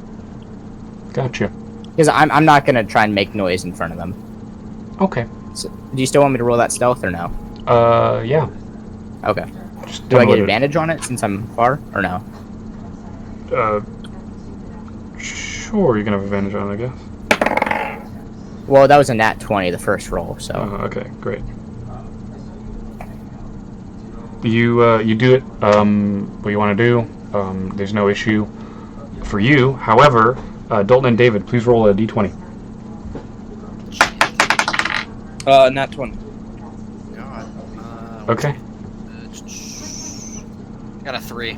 Gotcha. because I'm not gonna try and make noise in front of them. Okay. So, do you still want me to roll that stealth or no? Yeah. Okay. Just Do I don't get let it- advantage on it since I'm far or no? Sure, you can have advantage on it, I guess. Well, that was a nat 20, the first roll. So Okay, great. You do it. What you want to do. There's no issue for you. However, Dalton and David, please roll a d20. Nat 20. God. Okay. Got a 3.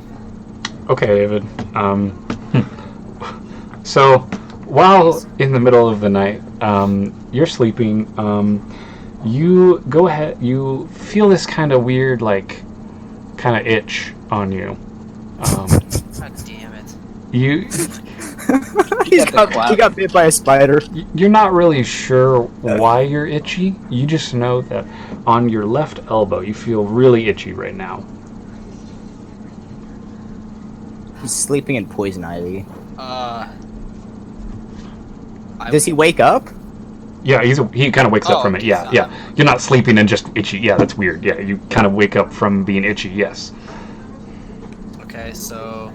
Okay, David. So, while in the middle of the night, you're sleeping. You go ahead. You feel this kind of weird, kind of itch on you. God damn it. You he got bit by a spider. You're not really sure why you're itchy. You just know that on your left elbow you feel really itchy right now. He's sleeping in poison ivy. I Does he wake up? Yeah, he kind of wakes up from it. Yeah, yeah. You're not sleeping and just itchy. Yeah, that's weird. Yeah, you kind of wake up from being itchy. Yes. Okay, so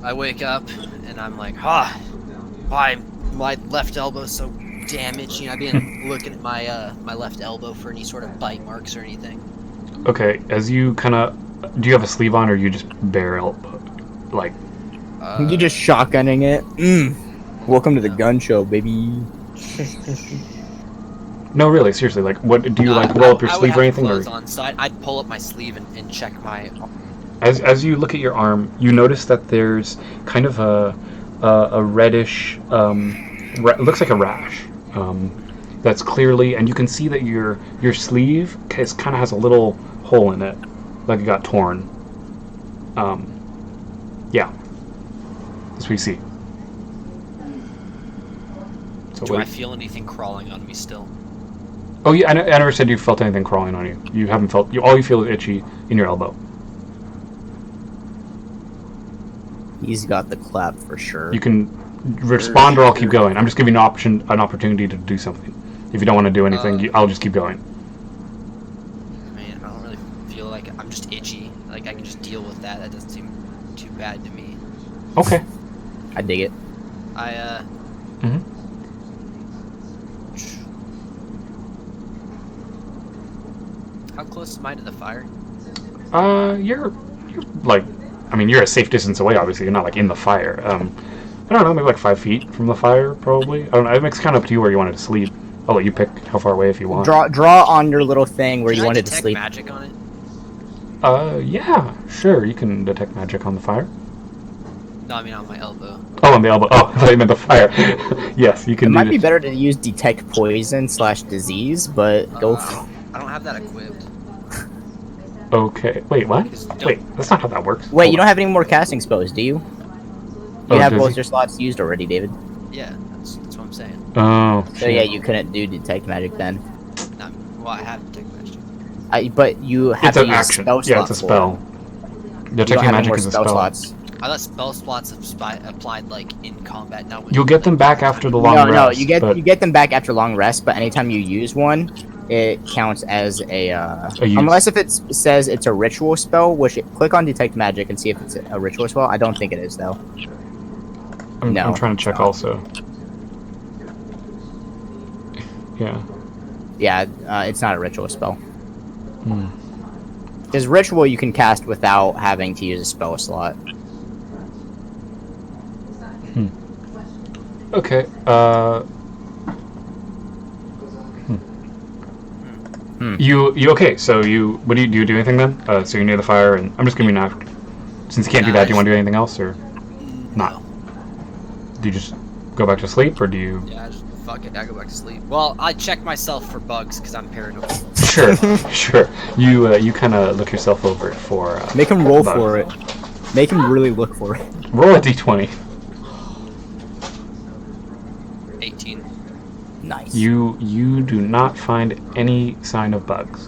I wake up and I'm like, why my left elbow's so damaged? You know, I've been looking at my my left elbow for any sort of bite marks or anything. Okay, as you kind of, do you have a sleeve on, or you just bare elbow, like? You just shotgunning it. Welcome to the gun show, baby. No, really, seriously. Like, what do you like? Roll up your sleeve or anything? Clothes on, so I'd pull up my sleeve and check my. As you look at your arm, you notice that there's kind of a reddish, looks like a rash. That's clearly, and you can see that your sleeve kind of has a little hole in it, like it got torn. Yeah, that's what you see. So do I feel anything crawling on me still? Oh yeah, I never said you felt anything crawling on you. You haven't felt. All you feel is itchy in your elbow. He's got the clap for sure. You can respond, or I'll keep going. I'm just giving you an opportunity to do something. If you don't want to do anything, I'll just keep going. Man, I don't really feel like I'm just itchy. Like I can just deal with that. That doesn't seem too bad to me. Okay. I dig it. How close am I to the fire? You're like, I mean, you're a safe distance away. Obviously, you're not like in the fire. I don't know, maybe like 5 feet from the fire, probably. I don't know. It's kind of up to you where you wanted to sleep. I'll let you pick how far away if you want. Draw on your little thing where you wanted to sleep. Magic on it? Yeah, sure. You can detect magic on the fire. No, I mean on my elbow. Oh, on the elbow. Oh, I thought you meant the fire. Yes, you can. It might be better to use detect poison / disease, but go. I don't have that equipped. Okay. Wait, what? Wait, that's not how that works. Wait, you don't have any more casting spells, do you? You have both he? your slots used already, David. Yeah, that's what I'm saying. Oh. So yeah, you couldn't do detect magic then. No, well, I have detect magic. But you have to use action. spell Yeah, it's a spell. Detecting magic is a spell. Slots. I thought spell slots have applied like in combat. Now you'll get them back after the long rest. No, you get them back after long rest. But anytime you use one, it counts as a unless if it says it's a ritual spell. Click on detect magic and see if it's a ritual spell. I don't think it is though. I'm trying to check also. Yeah. Yeah, it's not a ritual spell. Because ritual you can cast without having to use a spell slot. Okay. You okay? So what do you do anything then? So you're near the fire, and I'm just giving you an since you can't do that. Do you want to do anything else or not? Do you just go back to sleep, or do you? Yeah, fuck it. I go back to sleep. Well, I check myself for bugs because I'm paranoid. Sure, sure. You kind of look yourself over for. Make him roll for it. Make him really look for it. Roll a d20. 18. Nice. You do not find any sign of bugs.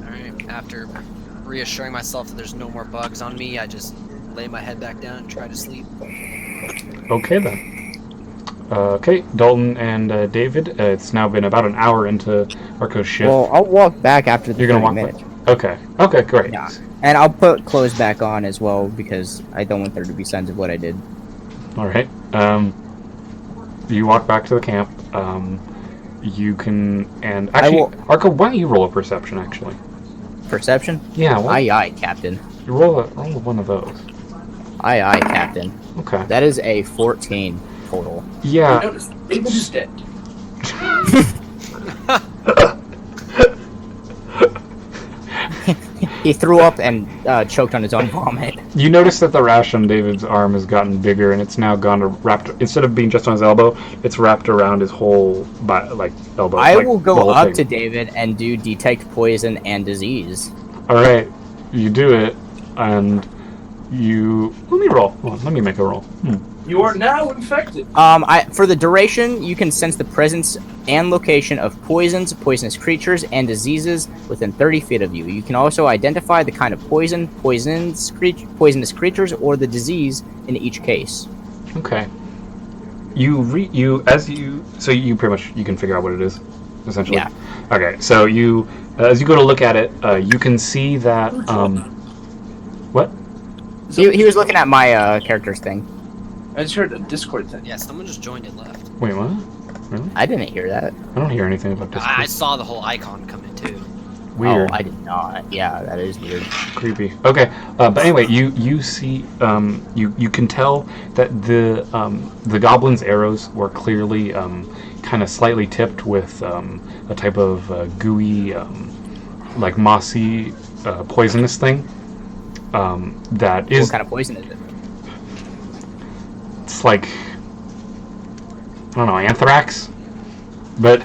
Alright, after reassuring myself that there's no more bugs on me, I just lay my head back down and try to sleep. Okay then. Okay, Dalton and David, it's now been about an hour into Arco's shift. Well, I'll walk back after the You're gonna 30 walk minutes. back? Okay, great. Yeah, and I'll put clothes back on as well because I don't want there to be signs of what I did. Alright, you walk back to the camp. You can, and actually, Arco, why don't you roll a perception, actually? Perception? Yeah, Aye, Captain. You roll one of those. Aye, Captain. Okay. That is a 14 total. Yeah. Notice, David is dead. He threw up and choked on his own vomit. You notice that the rash on David's arm has gotten bigger, and it's now gone wrapped. Instead of being just on his elbow, it's wrapped around his whole elbow. I will go up to David and do detect poison and disease. All right, you do it, and let me roll. Hold on, let me make a roll. You are now infected. For the duration, you can sense the presence and location of poisons, poisonous creatures, and diseases within 30 feet of you. You can also identify the kind of poison, poisonous creatures, or the disease in each case. Okay. You pretty much you can figure out what it is, essentially. Yeah. Okay. So you as you go to look at it, you can see that what? He was looking at my character's thing. I just heard a Discord thing. Yeah, someone just joined and left. Wait, what? Really? I didn't hear that. I don't hear anything about this. I saw the whole icon come in too. Weird. Oh, I did not. Yeah, that is weird. Creepy. Okay, but anyway, you see, you can tell that the goblin's arrows were clearly kind of slightly tipped with a type of gooey, like mossy, poisonous thing. That is. What kind of poison is it? It's like, I don't know, anthrax, but.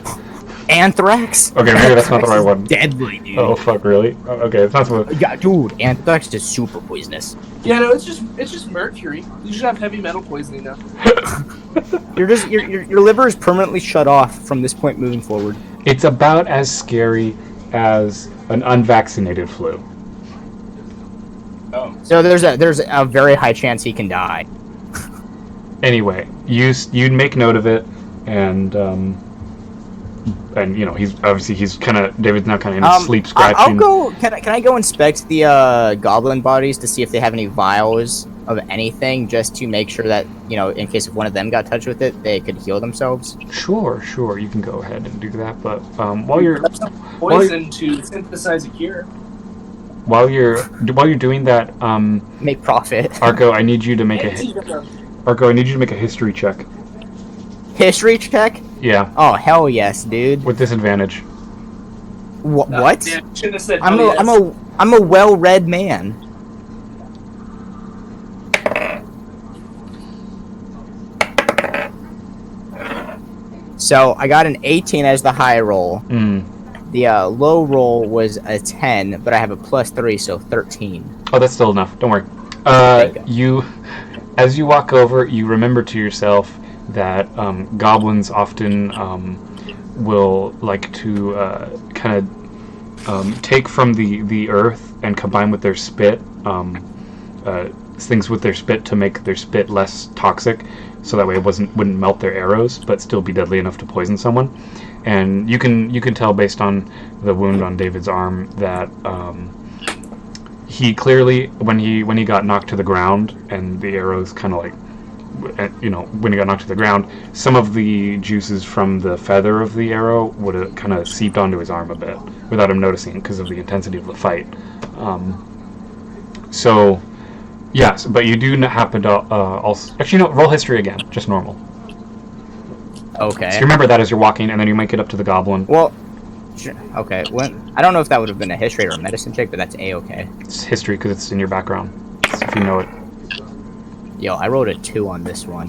Anthrax? Okay, maybe that's not the right one. Deadly, dude. Oh fuck, really? Oh, okay, it's not supposed. Yeah, dude, anthrax is super poisonous. Yeah, no, it's just mercury. You should have heavy metal poisoning now. Your liver is permanently shut off from this point moving forward. It's about as scary as an unvaccinated flu. Oh. So there's a very high chance he can die. Anyway, you'd make note of it, and you know he's kind of David's now kind of in his sleep scratching. I'll go. Can I go inspect the goblin bodies to see if they have any vials of anything, just to make sure that in case if one of them got touched with it, they could heal themselves. Sure, you can go ahead and do that. But while you're poison to synthesize a cure. While you're doing that, Make profit. Arco, I need you to make a history check. History check? Yeah. Oh hell yes, dude. With disadvantage. What? Yeah, shouldn't have said I'm a well-read man. So I got an 18 as the high roll. The low roll was a 10, but I have a +3, so 13. Oh, that's still enough. Don't worry. As you walk over, you remember to yourself that goblins often will like to kind of take from the earth and combine with their spit things with their spit to make their spit less toxic, so that way it wouldn't melt their arrows, but still be deadly enough to poison someone. And you can tell based on the wound on David's arm that he clearly when he got knocked to the ground and the arrows kind of like when he got knocked to the ground, some of the juices from the feather of the arrow would have kind of seeped onto his arm a bit without him noticing because of the intensity of the fight. So yes, but you do happen to also actually roll history again, just normal. Okay. So you remember that as you're walking, and then you make it up to the goblin. Well, okay. I don't know if that would have been a history or a medicine check, but that's a-okay. It's history because it's in your background, if you know it. Yo, I rolled a 2 on this one.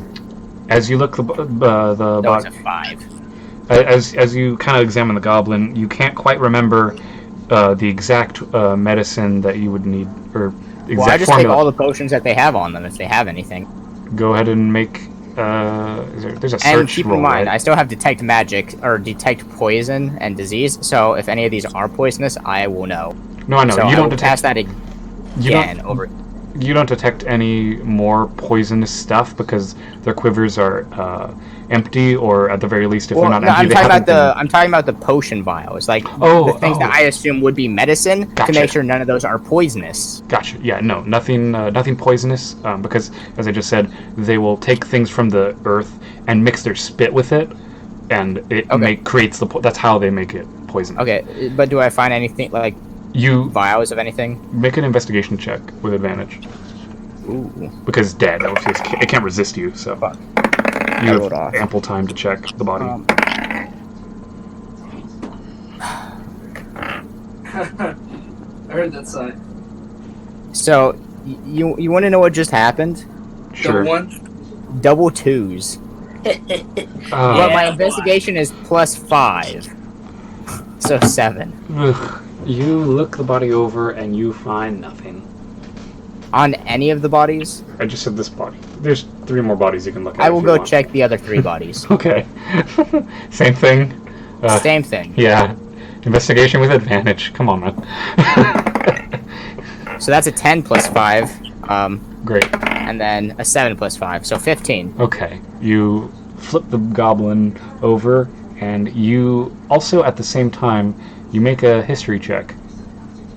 As you look That was a 5. As you kind of examine the goblin, you can't quite remember the exact medicine that you would need, or the exact I just formula. take all the potions that they have on them if they have anything. Go ahead and make. There's a search And keep roll, in mind, right? I still have detect magic or detect poison and disease. So if any of these are poisonous, I will know. No, I know. So you I don't will detect pass that again over. You don't detect any more poisonous stuff because their quivers are empty, or at the very least, if they're not empty, I'm talking about the potion vials, like the things that I assume would be medicine, Gotcha. to make sure none of those are poisonous. Gotcha. Yeah, no, nothing poisonous, because, as I just said, they will take things from the earth and mix their spit with it, and it creates that's how they make it poisonous. Okay, but do I find anything like vials of anything? Make an investigation check with advantage. Ooh. Because dead, it can't resist you, so you have ample time to check the body. I heard that sigh. So, you want to know what just happened? Sure. Double 2s. But my investigation is +5. So 7. Ugh. You look the body over and you find nothing. On any of the bodies? I just said this body. There's 3 more bodies you can look at. I will if you go want. check the other 3 bodies. Okay. Same thing. Same thing. Yeah. Investigation with advantage. Come on, man. So that's a 10 plus 5. Great. And then a 7 plus 5, so 15. Okay. You flip the goblin over, and you also, at the same time, you make a history check.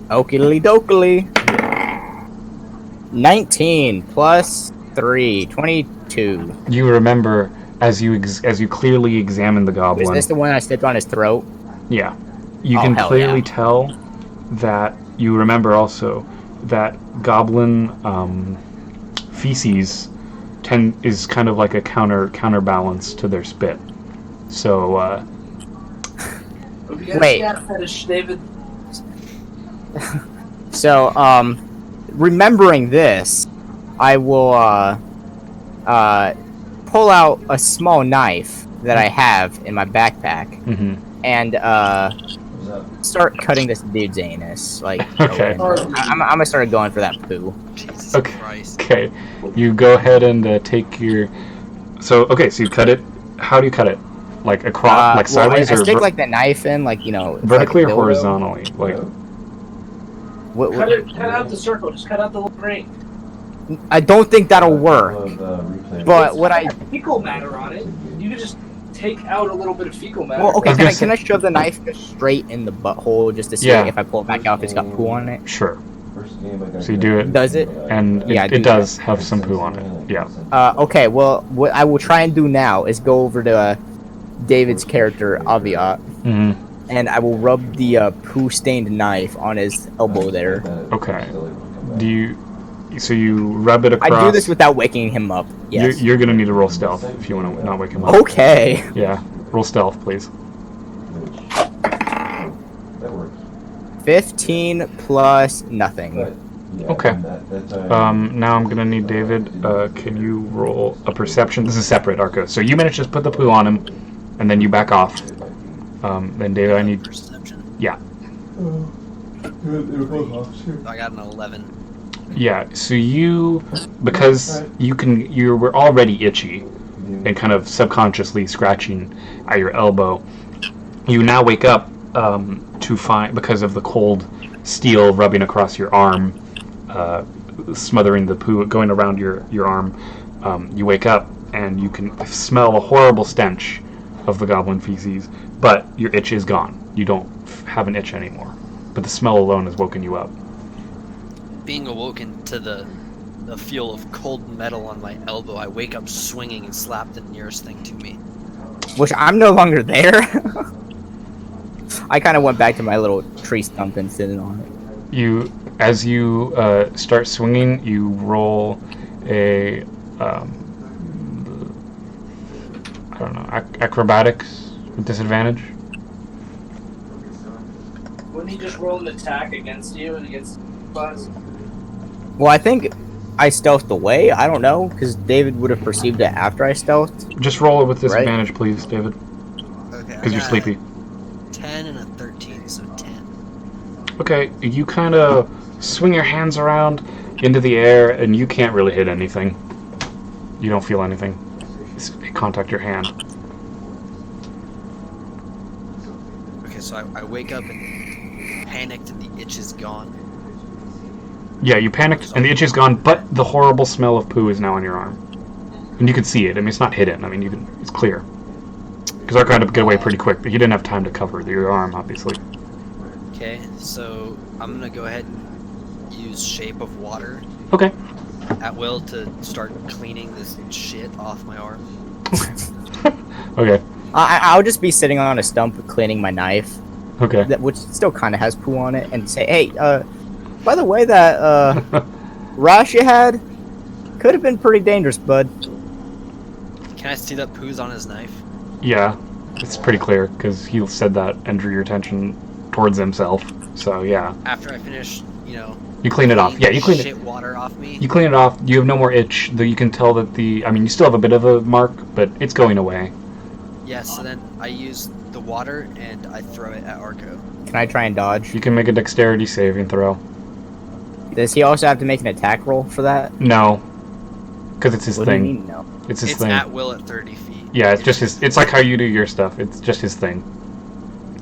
Okie dokie. 19 plus 3, 22. You remember, as you clearly examine the goblin... Is this the one I stepped on his throat? Yeah. You Oh, can hell clearly yeah. tell that you remember also that goblin feces is kind of like a counterbalance to their spit. So Wait. Fetish, David. So, remembering this, I will pull out a small knife that I have in my backpack and start cutting this dude's anus. Like, Okay. I'm gonna start going for that poo. Jesus Okay. Christ. Okay, you go ahead and take your. So you cut it. How do you cut it? Like across, like sideways, I or stick like the knife in, like vertically like or horizontally? Like Cut out the circle. Just cut out the little ring. I don't think that'll work. But what I Fecal matter on it. You can just take out a little bit of fecal matter. well, okay, I was can gonna I shove the knife straight in the butthole just to see Yeah. if I pull it back out if it's got poo on it? sure. So you do it, Does it? and Yeah, I it do does have some poo on it. Yeah. Okay, well, what I will try and do now is go over to David's character, Aviat, and I will rub the poo-stained knife on his elbow there. Okay. Do you? So you rub it across. I do this without waking him up. Yes. You're gonna need to roll stealth if you want to not wake him up. Okay. Yeah. Roll stealth, please. 15 plus nothing. Okay. Now I'm gonna need David. Can you roll a perception? This is separate, Arco. So you manage to put the poo on him, and then you back off. Then David, I need. Perception. Yeah. I got an 11. Yeah. So because you were already itchy, and kind of subconsciously scratching at your elbow. You now wake up to find, because of the cold steel rubbing across your arm, smothering the poo going around your arm. You wake up and you can smell a horrible stench of the goblin feces, but your itch is gone. You don't have an itch anymore, but the smell alone has woken you up. Being awoken to the feel of cold metal on my elbow, I wake up swinging and slap the nearest thing to me. Which I'm no longer there. I kind of went back to my little tree stump and sitting on it. As you start swinging, you roll a I don't know, acrobatics with disadvantage. Wouldn't he just roll an attack against you and against us? Well, I think I stealthed away. I don't know, because David would have perceived it after I stealthed. Just roll it with disadvantage, please, David, Okay. because you're sleepy. 10 and a 13, so 10. Okay, you kind of swing your hands around into the air, and you can't really hit anything. You don't feel anything. Contact your hand. Okay, so I wake up and panicked and the itch is gone. Yeah, you panicked, and the itch is gone, but the horrible smell of poo is now on your arm. And you can see it. I mean, it's not hidden. I mean, it's clear. Because Arco had to get away pretty quick, but he didn't have time to cover your arm, obviously. Okay, so I'm gonna go ahead and use Shape of Water Okay. at will to start cleaning this shit off my arm. Okay. I'll just be sitting on a stump cleaning my knife, Okay. which still kind of has poo on it, and say, hey, by the way, that rash you had could have been pretty dangerous, bud. Can I see that poo's on his knife? Yeah, it's pretty clear, because he said that and drew your attention towards himself. So, yeah. After I finish, You clean it off. Yeah, you clean it. shit water off me. You clean it off. You have no more itch. Though you can tell that I mean, you still have a bit of a mark, but it's going away. Yeah, so then I use the water and I throw it at Arco. Can I try and dodge? You can make a dexterity saving throw. Does he also have to make an attack roll for that? No, because it's his What thing. do you mean no? It's his It's thing. at will at 30 feet. Yeah, it's just his. It's like how you do your stuff. It's just his thing.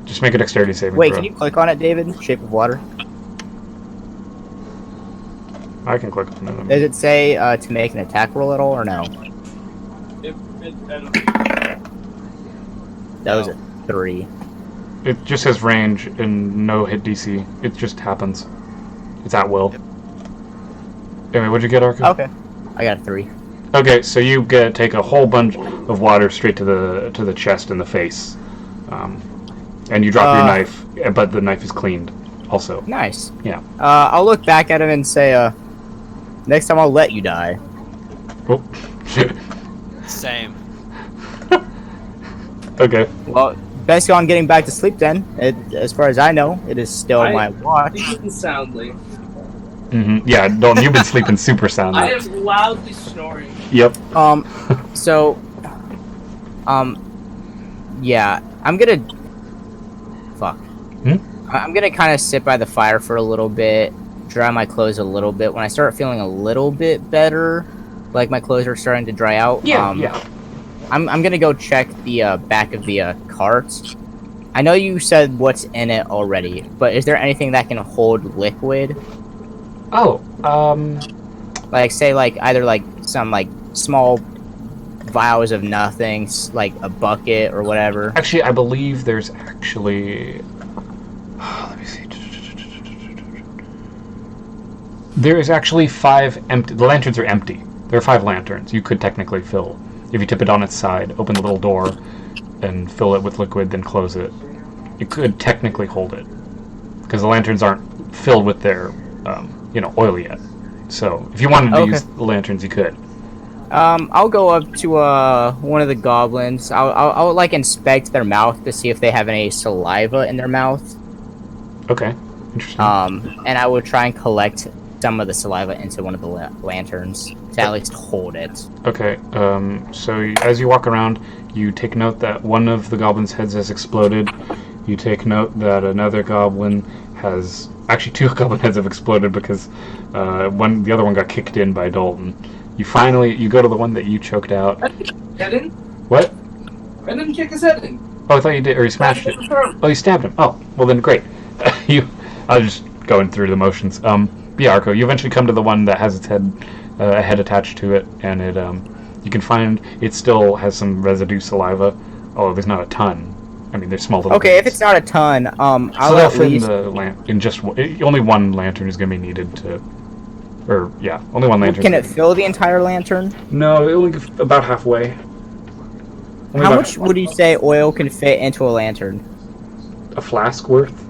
Just make a dexterity saving Wait, throw. can you click on it, David? Shape of water. I can click on it. Does it say to make an attack roll at all, or no? That was a 3. It just has range and no hit DC. It just happens. It's at will. Yep. Anyway, what'd you get, Arco? Okay, I got a 3. Okay, so you take a whole bunch of water straight to the chest and the face, and you drop your knife, but the knife is cleaned. Also, Nice. yeah. I'll look back at him and say, next time I'll let you die. Oh, Same. okay. Well, best go on getting back to sleep then. As far as I know, it is still my watch. Sleeping soundly. Yeah, Dalton, you've been sleeping super soundly. I am loudly snoring. Yep. So, yeah, I'm gonna. Fuck. I'm gonna kind of sit by the fire for a little bit, dry my clothes a little bit. When I start feeling a little bit better, like my clothes are starting to dry out. Yeah. I'm gonna go check the back of the cart. I know you said what's in it already, but is there anything that can hold liquid? Oh, Like, say, like, either, like, some, like, small vials of nothing, like a bucket or whatever. actually, I believe there's actually. Let me see. There is actually 5 empty. The lanterns are empty. There are 5 lanterns. You could technically fill. If you tip it on its side, open the little door, and fill it with liquid, then close it. You could technically hold it, because the lanterns aren't filled with their, oil yet. So if you wanted to use the lanterns, you could. I'll go up to one of the goblins. I'll like inspect their mouth to see if they have any saliva in their mouth. Okay, interesting. And I would try and collect some of the saliva into one of the lanterns to at least hold it. Okay, so as you walk around, you take note that one of the goblin's heads has exploded. You take note that another goblin has... Actually, 2 goblin heads have exploded because the other one got kicked in by Dalton. You go to the one that you choked out. Head in? What? I didn't kick his head in. Oh, I thought you did, or you smashed it. Oh, you stabbed him. Oh, well then, great. I was just going through the motions. Yeah, Arco, you eventually come to the one that has its head, a head attached to it, and it, you can find it still has some residue saliva. Oh, there's not a ton. I mean, there's small little. Okay, bits. if it's not a ton, I'll So they'll at fit least... in just only one lantern is going to be needed to, or yeah, only one lantern. Can it fill the entire lantern? No, it only about halfway. How much would you say oil can fit into a lantern? A flask worth?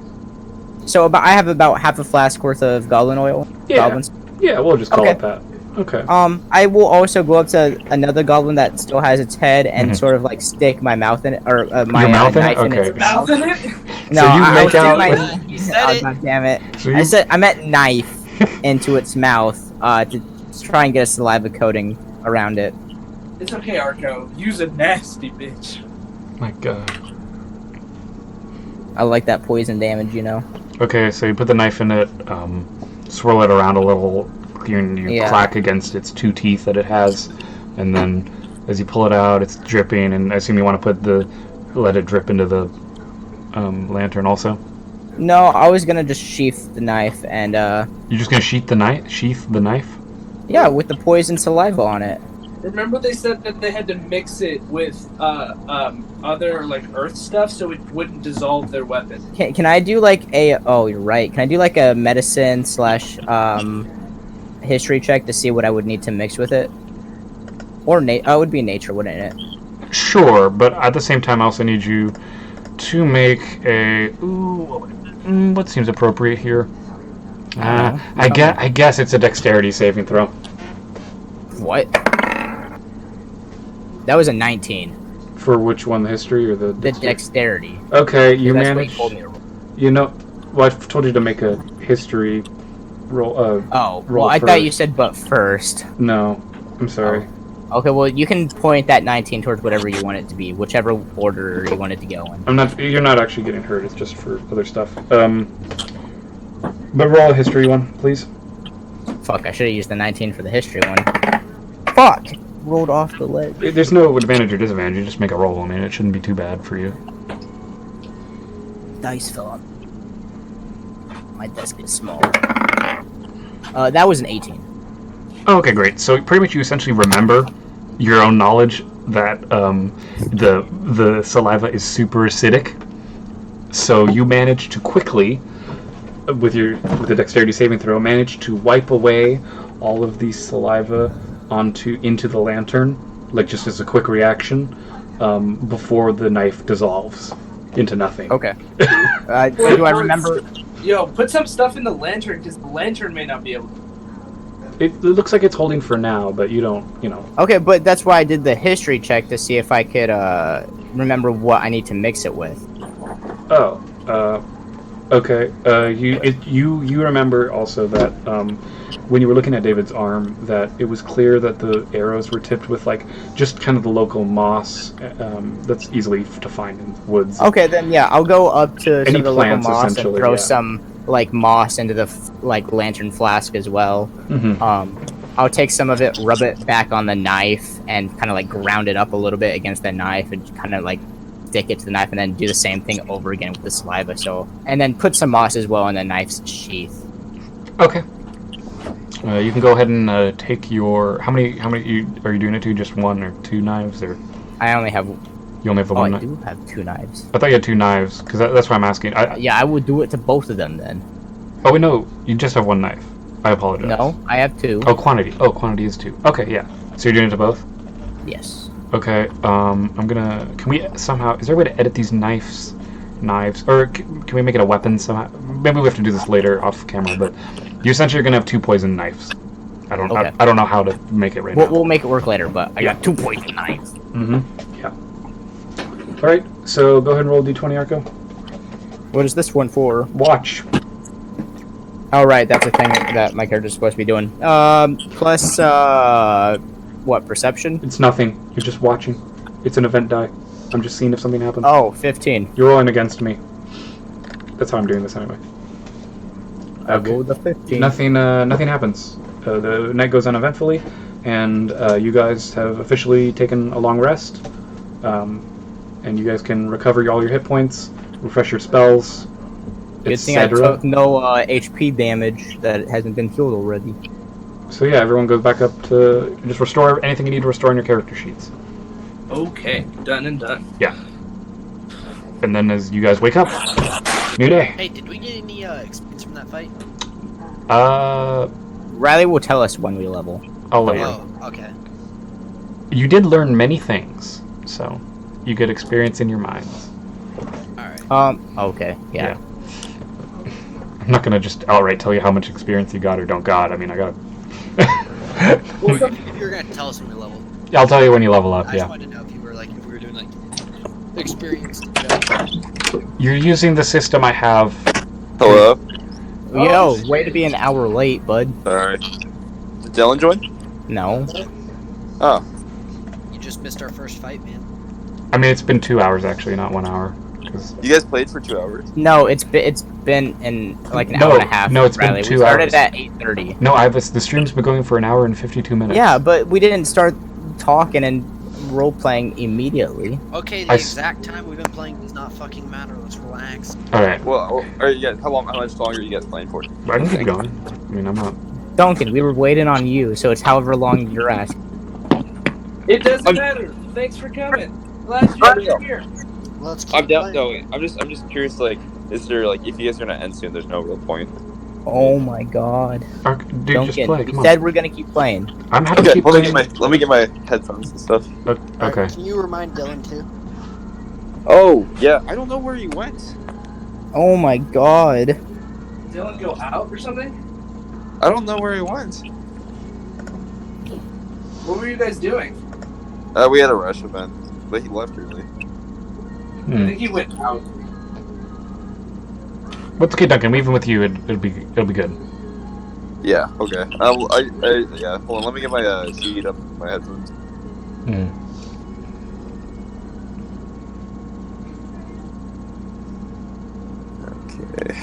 So I have about half a flask worth of goblin oil. Yeah. Goblins. Yeah, we'll just call Okay. it that. Okay. I will also go up to another goblin that still has its head and sort of like stick my mouth in it, or my Your mouth in it? knife in Okay. its mouth. Mouth in it? No, So you I make was out doing with- You said it. God damn it! So you- I meant knife into its mouth to try and get a saliva coating around it. It's okay, Arco. Use a nasty bitch. My God. I like that poison damage, you know. Okay, so you put the knife in it, swirl it around a little, you clack against its 2 teeth that it has, and then as you pull it out, it's dripping, and I assume you want to let it drip into the lantern also? No, I was gonna just sheath the knife and You're just gonna sheath the knife? yeah, with the poison saliva on it. Remember they said that they had to mix it with other like earth stuff so it wouldn't dissolve their weapon. Can I do like a... Oh, you're right. Can I do like a medicine / history check to see what I would need to mix with it? Or it would be nature, wouldn't it? Sure, but at the same time I also need you to make a... what seems appropriate here? I guess it's a dexterity saving throw. What? That was a 19. For which one, the history or the The dexterity. Okay, you That's what managed. he told me to roll. You know, well, I've told you to make a history roll. Oh, roll well, I first. thought you said but first. No, I'm sorry. Okay, well, you can point that 19 towards whatever you want it to be, whichever order you want it to go in. I'm not. You're not actually getting hurt. It's just for other stuff. But roll a history one, please. Fuck, I should have used the 19 for the history one. Fuck! Rolled off the ledge. There's no advantage or disadvantage. You just make a roll. I mean, it shouldn't be too bad for you. Dice fell on. My desk is small. That was an 18. Oh, okay, great. So pretty much you essentially remember your own knowledge that the saliva is super acidic. So you manage to quickly, with the dexterity saving throw, manage to wipe away all of the saliva into the lantern, like just as a quick reaction, before the knife dissolves into nothing. Okay. Do I remember? Yo, put some stuff in the lantern, because the lantern may not be able to. It looks like it's holding for now, but you don't, Okay, but that's why I did the history check to see if I could remember what I need to mix it with. Oh, okay. You remember also that when you were looking at David's arm, that it was clear that the arrows were tipped with like just kind of the local moss that's easily to find in woods. Okay, then yeah, I'll go up to some of the local plants, moss and essentially, throw yeah. some like moss into the lantern flask as well. Mm-hmm. I'll take some of it, rub it back on the knife, and kind of like ground it up a little bit against the knife, and kind of like stick it to the knife, and then do the same thing over again with the saliva. And then put some moss as well in the knife's sheath. Okay. You can go ahead and take your. How many are you doing it to? Just one or two knives, or I only have. You only have the one. I do have two knives. I thought you had two knives, because that's why I'm asking. Yeah, I would do it to both of them then. Oh wait, no, you just have one knife. I apologize. No, I have two. Oh, quantity. Oh, quantity is two. Okay, yeah. So you're doing it to both? Yes. Okay. I'm gonna. Can we somehow? Is there a way to edit these knives, or can we make it a weapon somehow? Maybe we have to do this later off camera. But you essentially are gonna have two poison knives. I don't know how to make it right now. We'll make it work later, but I got 2 poison knives. Mm-hmm. Yeah. All right. So go ahead and roll d20, Arco. What is this one for? Watch. Oh, right, that's a thing that my character's supposed to be doing. Plus, what, perception? It's nothing. You're just watching. It's an event die. I'm just seeing if something happens. Oh, 15. You're rolling against me. That's how I'm doing this anyway. I rolled the 15. Nothing happens. The night goes uneventfully, and you guys have officially taken a long rest. And you guys can recover all your hit points, refresh your spells, Good thing I took no HP damage that hasn't been healed already. So yeah, everyone goes back up to just restore anything you need to restore in your character sheets. Okay, done and done. Yeah. And then as you guys wake up, new day. Hey, did we get any experience from that fight? Riley will tell us when we level. I'll let you. Oh, okay. You did learn many things, so you get experience in your minds. Alright. Okay, yeah. I'm not gonna just outright tell you how much experience you got or don't got. I mean, I got. Well, if you're gonna tell us when we level. I'll tell you when you level up. I Yeah. just wanted to know if we were doing like experience. You're using the system I have. Hello. Yo, way to be an hour late, bud. Alright. Did Dylan join? No. Oh. You just missed our first fight, man. I mean, it's been 2 hours actually, not 1 hour. You guys played for 2 hours? No, it's been in like an hour and a half. No, it's been Riley. 2 We started hours. at 8:30. No, the stream's been going for an hour and 52 minutes. Yeah, but we didn't start talking and role playing immediately. Okay, the exact time we've been playing does not fucking matter. Let's relax. All right. Well, how much longer are you guys playing for? I can keep going. I mean, I'm not. Duncan, we were waiting on you, so it's however long you're asking. It doesn't matter. Thanks for coming. Glad you're here. Let's keep I'm down. playing. No, I'm just curious. Like, is there like if you guys are gonna end soon, there's no real point. Oh my god. Dude, Duncan, just play. we Come said on. we're gonna keep playing. I'm happy to Okay, keep let playing. me get my headphones and stuff. Okay. Can you remind Dylan too? Oh yeah, I don't know where you went. Oh my god. Dylan go out or something? I don't know where he went. What were you guys doing? We had a rush event, but he left early. I think he went out. What's okay, Duncan? Even with you, it'll be good. Yeah. Okay. Yeah. Hold on. Let me get my sheet up, my headphones. Okay.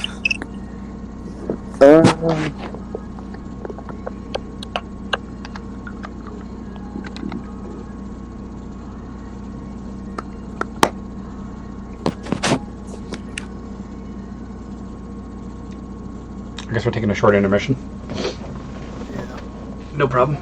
for taking a short intermission. Yeah. No problem.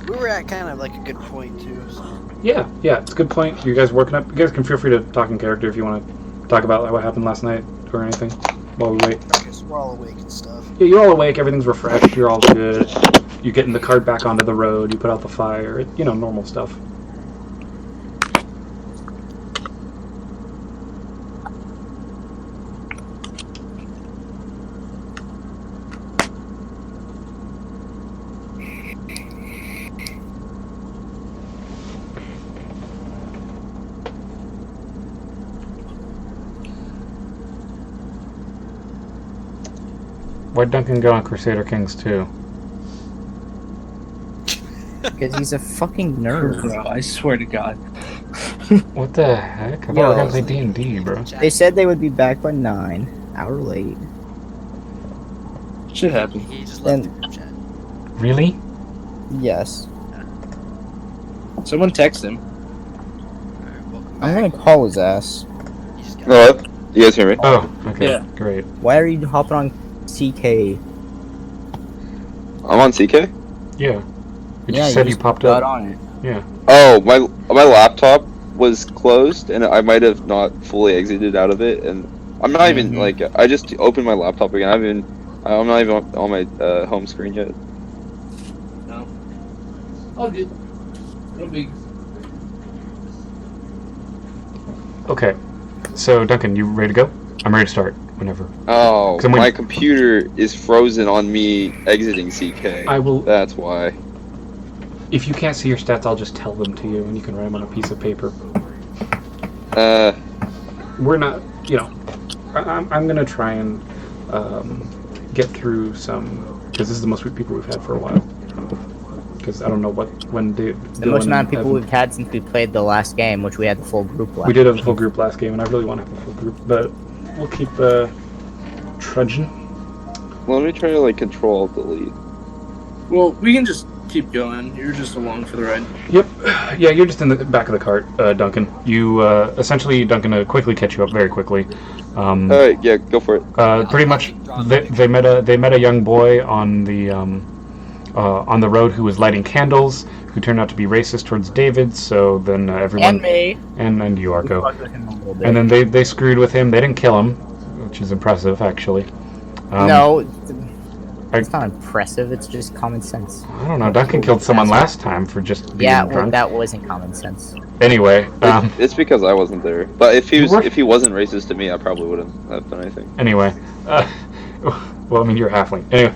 We were at kind of like a good point too. So. Yeah, it's a good point. You guys working up? You guys can feel free to talk in character if you want to talk about what happened last night or anything while we wait. I guess we're all awake and stuff. Yeah, you're all awake. Everything's refreshed. You're all good. You're getting the cart back onto the road. You put out the fire. Normal stuff. Why'd Duncan go on Crusader Kings 2? Because he's a fucking nerd. Bro, I swear to God. What the heck? I thought we were gonna play D&D, bro. They said they would be back by 9. Hour late. Shit happened. He just left the And- group chat. Really? Yes. Someone text him. Alright, welcome I'm back. gonna call his ass. You just got Hello? You guys hear me? Oh, okay. Yeah. Great. Why are you hopping on CK? I'm on CK? Yeah. You Yeah, just said you you popped got up. on it. Yeah. Oh, my laptop was closed, and I might have not fully exited out of it, and I'm not even, like, I just opened my laptop again. I'm not even on my home screen yet. No. All good. No big. Okay. So, Duncan, you ready to go? I'm ready to start whenever. Oh, 'Cause I'm my waiting. computer is frozen on me exiting CK. I will. That's why. If you can't see your stats, I'll just tell them to you, and you can write them on a piece of paper. We're not, I'm gonna try and get through some, because this is the most people we've had for a while. Because I don't know when The most amount of people we've had since we played the last game, which we had the full group last. We did have a full group last game, and I really want to have a full group, but we'll keep trudging. Let me try to, like, control delete. Well, we can just keep going. You're just along for the ride. Yep. Yeah, you're just in the back of the cart, Duncan. You, essentially, Duncan, to quickly catch you up very quickly. Alright, yeah, go for it. Pretty much, they met a young boy on the road who was lighting candles, who turned out to be racist towards David. So then everyone And me. and you, Arco, Fucked with him a little bit. and then they screwed with him. They didn't kill him, which is impressive, actually. No, it's not impressive. It's just common sense. I don't know. Duncan killed someone last time for just being Yeah, well, drunk. that wasn't common sense. Anyway, It's because I wasn't there. But if he You was, were- if he wasn't racist to me, I probably wouldn't have done anything. Anyway, well, I mean, you're a halfling. Anyway,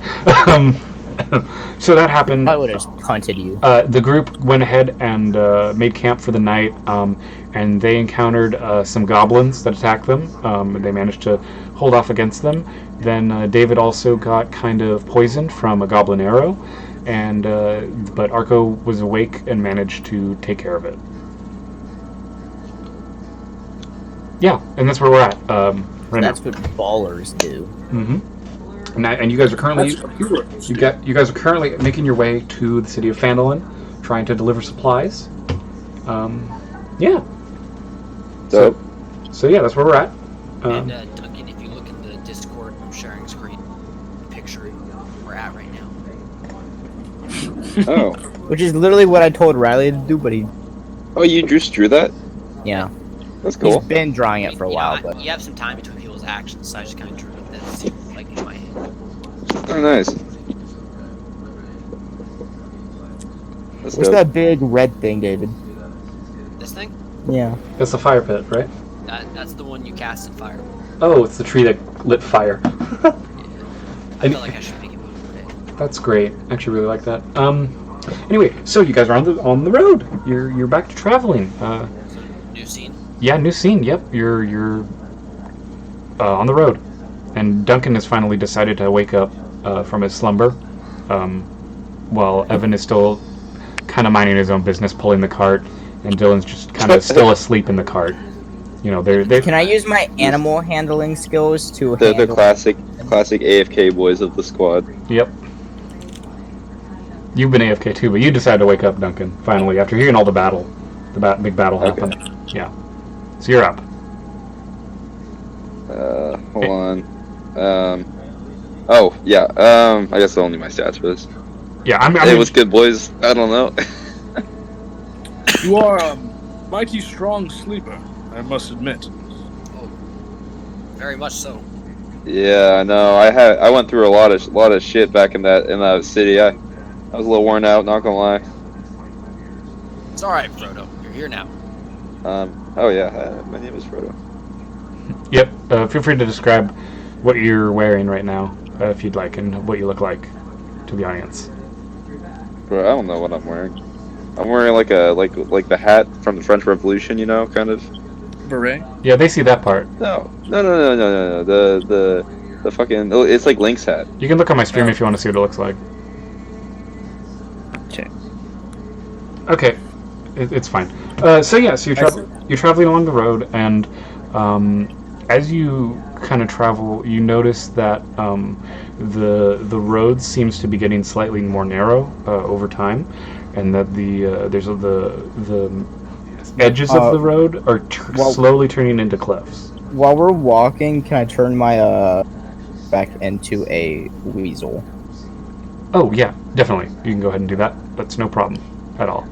so that happened. I would have just punted you. The group went ahead and made camp for the night, and they encountered some goblins that attacked them. They managed to hold off against them. Then David also got kind of poisoned from a goblin arrow, and but Arco was awake and managed to take care of it. Yeah, and that's where we're at right That's now. what ballers do. Mm-hmm. And you guys are currently you guys are currently making your way to the city of Phandalin, trying to deliver supplies. Yeah. Dope. So yeah, that's where we're at. And Duncan, if you look in the Discord, I'm sharing screen picture where we're at right now. Oh. Which is literally what I told Riley to do, but he, Oh, you just drew that? yeah, That's cool. he's been drawing it for a You know, while, but you have some time between people's actions, so I just kind of drew it to see, like, in my head. Oh, nice. That's What's dope. that big red thing, David? This thing? Yeah. That's the fire pit, right? That's the one you cast in fire. Oh, it's the tree that lit fire. I feel like I should make it move today. That's great. I actually really like that. Anyway, so you guys are on the road. You're back to traveling. New scene? Yeah, new scene. Yep, you're on the road, and Duncan has finally decided to wake up from his slumber, while Evan is still kind of minding his own business, pulling the cart, and Dylan's just kind of still asleep in the cart. You know, they're can I use my animal handling skills to The handle? classic AFK boys of the squad. Yep. You've been AFK too, but you decided to wake up, Duncan, finally, after hearing all the battle. Big battle Okay. happened. Yeah. So you're up. Hold on. Oh yeah. I guess only my stats was. Yeah, I Hey, mean, what's good, boys? I don't know. You are a mighty strong sleeper, I must admit. Very much so. Yeah, I know. I went through a lot of shit back in that city. I was a little worn out, not gonna lie. It's all right, Frodo. You're here now. Oh yeah, my name is Frodo. Yep. Feel free to describe what you're wearing right now, if you'd like, and what you look like to the audience. Bro, I don't know what I'm wearing. I'm wearing like the hat from the French Revolution, you know, kind of. Beret? Yeah, they see that part. No. The fucking. Oh, it's like Link's hat. You can look on my stream if you want to see what it looks like. Okay. Okay, it's fine. So you're traveling along the road, and as you kind of travel, you notice that the road seems to be getting slightly more narrow over time, and that the edges of the road are slowly turning into cliffs. While we're walking, can I turn my back into a weasel? Oh yeah, definitely. You can go ahead and do that. That's no problem at all.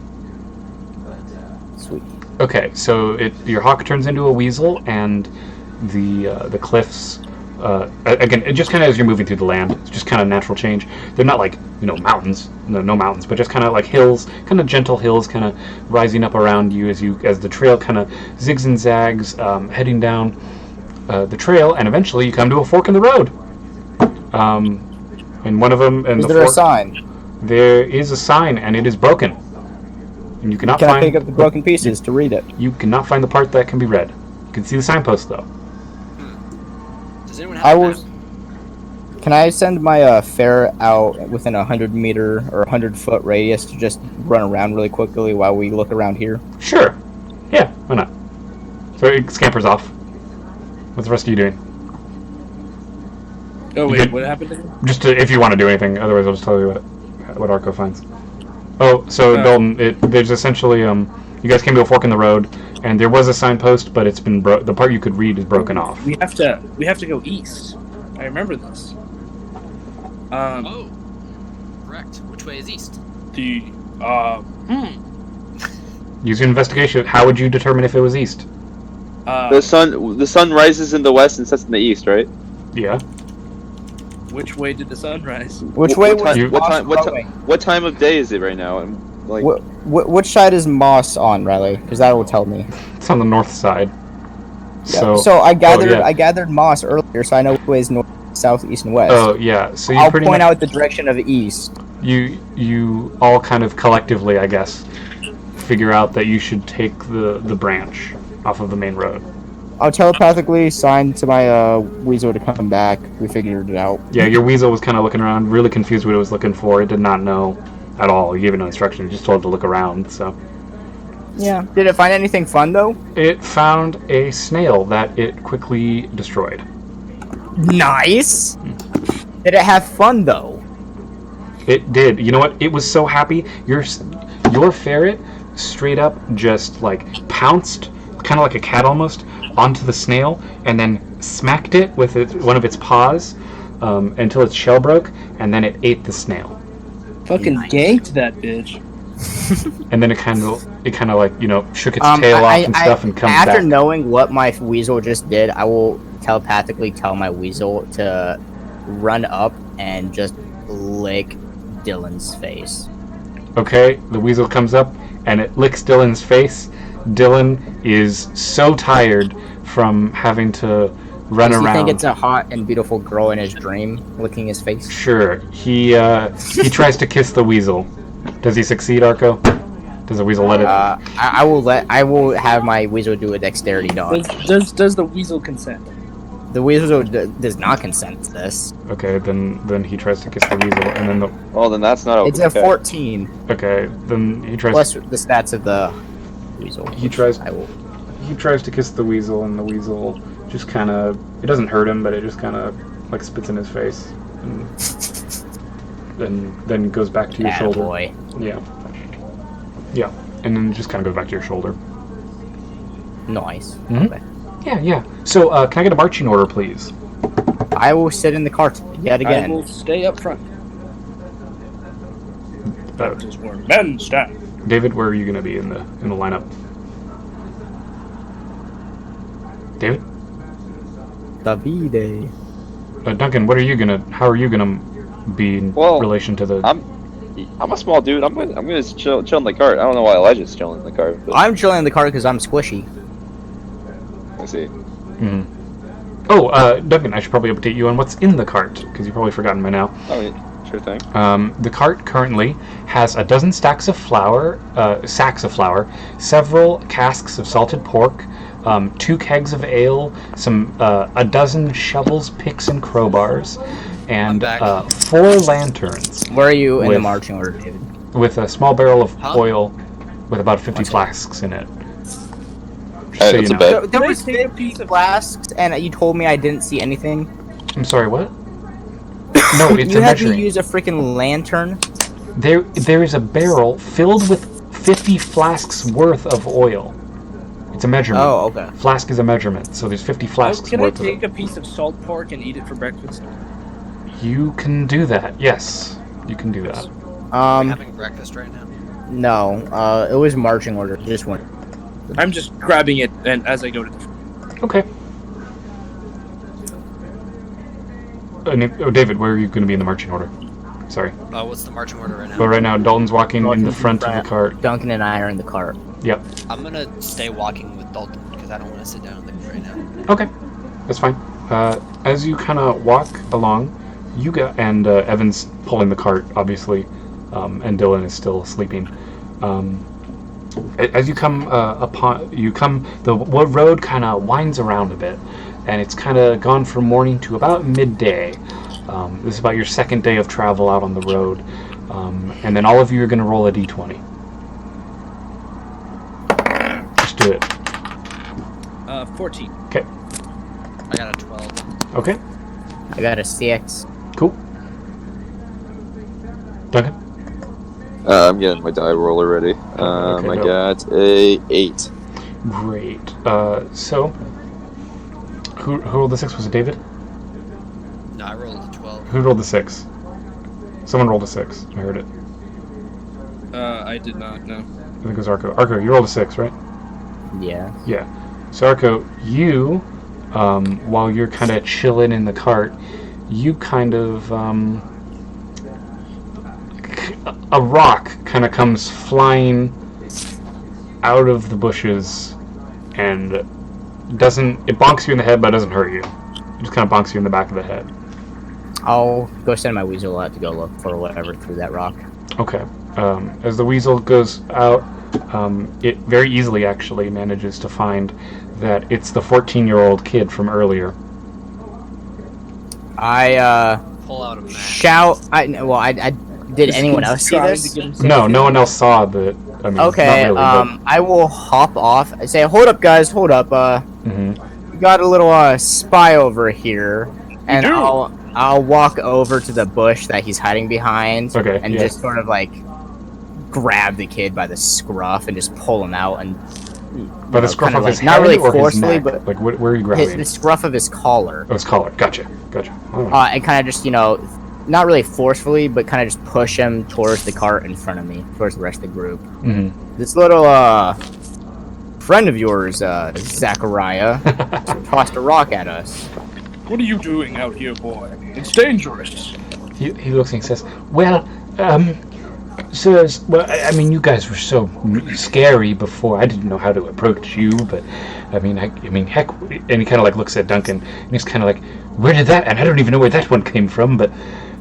Sweet. Okay, so your hawk turns into a weasel, and the cliffs. Again, it just kind of as you're moving through the land, it's just kind of natural change. They're not like mountains, no mountains, but just kind of like hills, kind of gentle hills, kind of rising up around you as the trail kind of zigs and zags, heading down the trail, and eventually you come to a fork in the road. And one of them, and is there a sign? There is a sign, and it is broken. And you cannot Can I pick up the broken pieces to read it? You cannot find the part that can be read. You can see the signpost though. Does anyone have a map? Can I send my ferret out within 100-meter or 100-foot radius to just run around really quickly while we look around here? Sure. Yeah, why not? So it scampers off. What's the rest of you doing? Oh wait, what happened to him? Just if you want to do anything, otherwise I'll just tell you what Arco finds. Oh, so Dalton, there's essentially you guys came to a fork in the road, and there was a signpost, but it's been the part you could read is broken off. We have to go east. I remember this. Oh, correct. Which way is east? Use your investigation. How would you determine if it was east? The sun rises in the west and sets in the east, right? Yeah. Which way did the sun rise? Which way was what time of day is it right now? And like, which side is Moss on, Riley? Because that will tell me. It's on the north side. Yeah. So I gathered Moss earlier, so I know which way is north, south, east, and west. Oh yeah. So you I'll point out the direction of east. You all kind of collectively, I guess, figure out that you should take the branch off of the main road. I'll telepathically sign to my weasel to come back. We figured it out. Yeah, your weasel was kind of looking around, really confused what it was looking for. It did not know at all. You gave it no instructions. You just told it to look around, so. Yeah. Did it find anything fun, though? It found a snail that it quickly destroyed. Nice! Did it have fun, though? It did. You know what? It was so happy. Your ferret straight up just, like, pounced, kind of like a cat almost, onto the snail, and then smacked it with one of its paws until its shell broke, and then it ate the snail. Fucking ganked that bitch. And then it kind of like shook its tail off and stuff and comes back. After knowing what my weasel just did, I will telepathically tell my weasel to run up and just lick Dylan's face. Okay, the weasel comes up and it licks Dylan's face. Dylan is so tired from having to run around. Does he think it's a hot and beautiful girl in his dream licking his face? Sure. He tries to kiss the weasel. Does he succeed, Arco? Does the weasel let it? I will have my weasel do a dexterity dodge. Does the weasel consent? The weasel does not consent to this. Okay, then he tries to kiss the weasel, and then then that's not okay. It's a 14. Okay, then he tries. Plus the stats of the weasel. He tries to kiss the weasel, and the weasel just kind of. It doesn't hurt him, but it just kind of like spits in his face, and then goes back to your shoulder. Boy. Yeah, and then it just kind of goes back to your shoulder. Nice. Mm-hmm. Okay. Yeah. So, can I get a marching order, please? I will sit in the cart yet I again. will stay up front. That is where men stand. David, where are you going to be in the lineup? David? Davide. Duncan, how are you gonna be in relation to the? I'm a small dude. I'm gonna chill in the cart. I don't know why Elijah's chilling in the cart. But... I'm chilling in the cart because I'm squishy. I see. Mm-hmm. Oh, Duncan, I should probably update you on what's in the cart because you've probably forgotten by now. Oh, yeah. Sure thing. The cart currently has a dozen sacks of flour, several casks of salted pork, 2 kegs of ale, a dozen shovels, picks, and crowbars, and 4 lanterns. Where are you in the marching order, David? With a small barrel of oil with about 50 flasks in it. So you know. There was 50 flasks, and you told me I didn't see anything. I'm sorry, what? No, it's you a had measuring. me use a freaking lantern. There is a barrel filled with 50 flasks worth of oil. It's a measurement. Oh, okay. Flask is a measurement, so there's 50 flasks Can I worth of it. take a piece of salt pork and eat it for breakfast? You can do that. Yes, you can do that. Are we having breakfast right now? No, it was marching order. Just one. I'm just grabbing it and as I go to the. Okay. David, where are you going to be in the marching order? Sorry. What's the marching order right now? Well, right now, Dalton's walking in the front of the cart. Duncan and I are in the cart. Yep. I'm gonna stay walking with Dalton because I don't want to sit down in the cart right now. Okay, that's fine. As you kind of walk along, you and Evan's pulling the cart, obviously, and Dylan is still sleeping. As you come the road kind of winds around a bit, and it's kind of gone from morning to about midday. This is about your second day of travel out on the road, and then all of you are going to roll a d20. Just do it. 14. Okay. I got a 12. Okay. I got a 6. Cool. Duncan? I'm getting my die roller ready. I got a 8. Great. So, who rolled the 6? Was it David? No, I rolled a 12. Who rolled the 6? Someone rolled a 6. I heard it. I did not, no. I think it was Arco. Arco, you rolled a 6, right? Yeah. Yeah. So, Arco, you, while you're kind of chilling in the cart, you kind of, a rock kind of comes flying out of the bushes and it bonks you in the head, but it doesn't hurt you. It just kind of bonks you in the back of the head. I'll go send my weasel out to go look for whatever through that rock. Okay. As the weasel goes out, it very easily actually manages to find that it's the 14-year-old kid from earlier. I pull out a map. Shout. Did anyone else see this? No one else saw the. I mean, okay. Not really, but... I will hop off. I say, hold up, guys. Hold up. We got a little spy over here, and I'll walk over to the bush that he's hiding behind, and just sort of like grab the kid by the scruff and just pull him out and. By the scruff of his head, not really or forcefully, his neck? but like where are you grabbing? The scruff of his collar. Oh, his collar. Gotcha. And kind of just not really forcefully, but kind of just push him towards the cart in front of me, towards the rest of the group. This little friend of yours, Zachariah, tossed a rock at us. What are you doing out here, boy? It's dangerous. He looks and says, "Well, sirs, I mean, you guys were so scary before. I didn't know how to approach you, but I mean, heck." And he kind of like looks at Duncan, and he's kind of like, "Where did that? And I don't even know where that one came from." But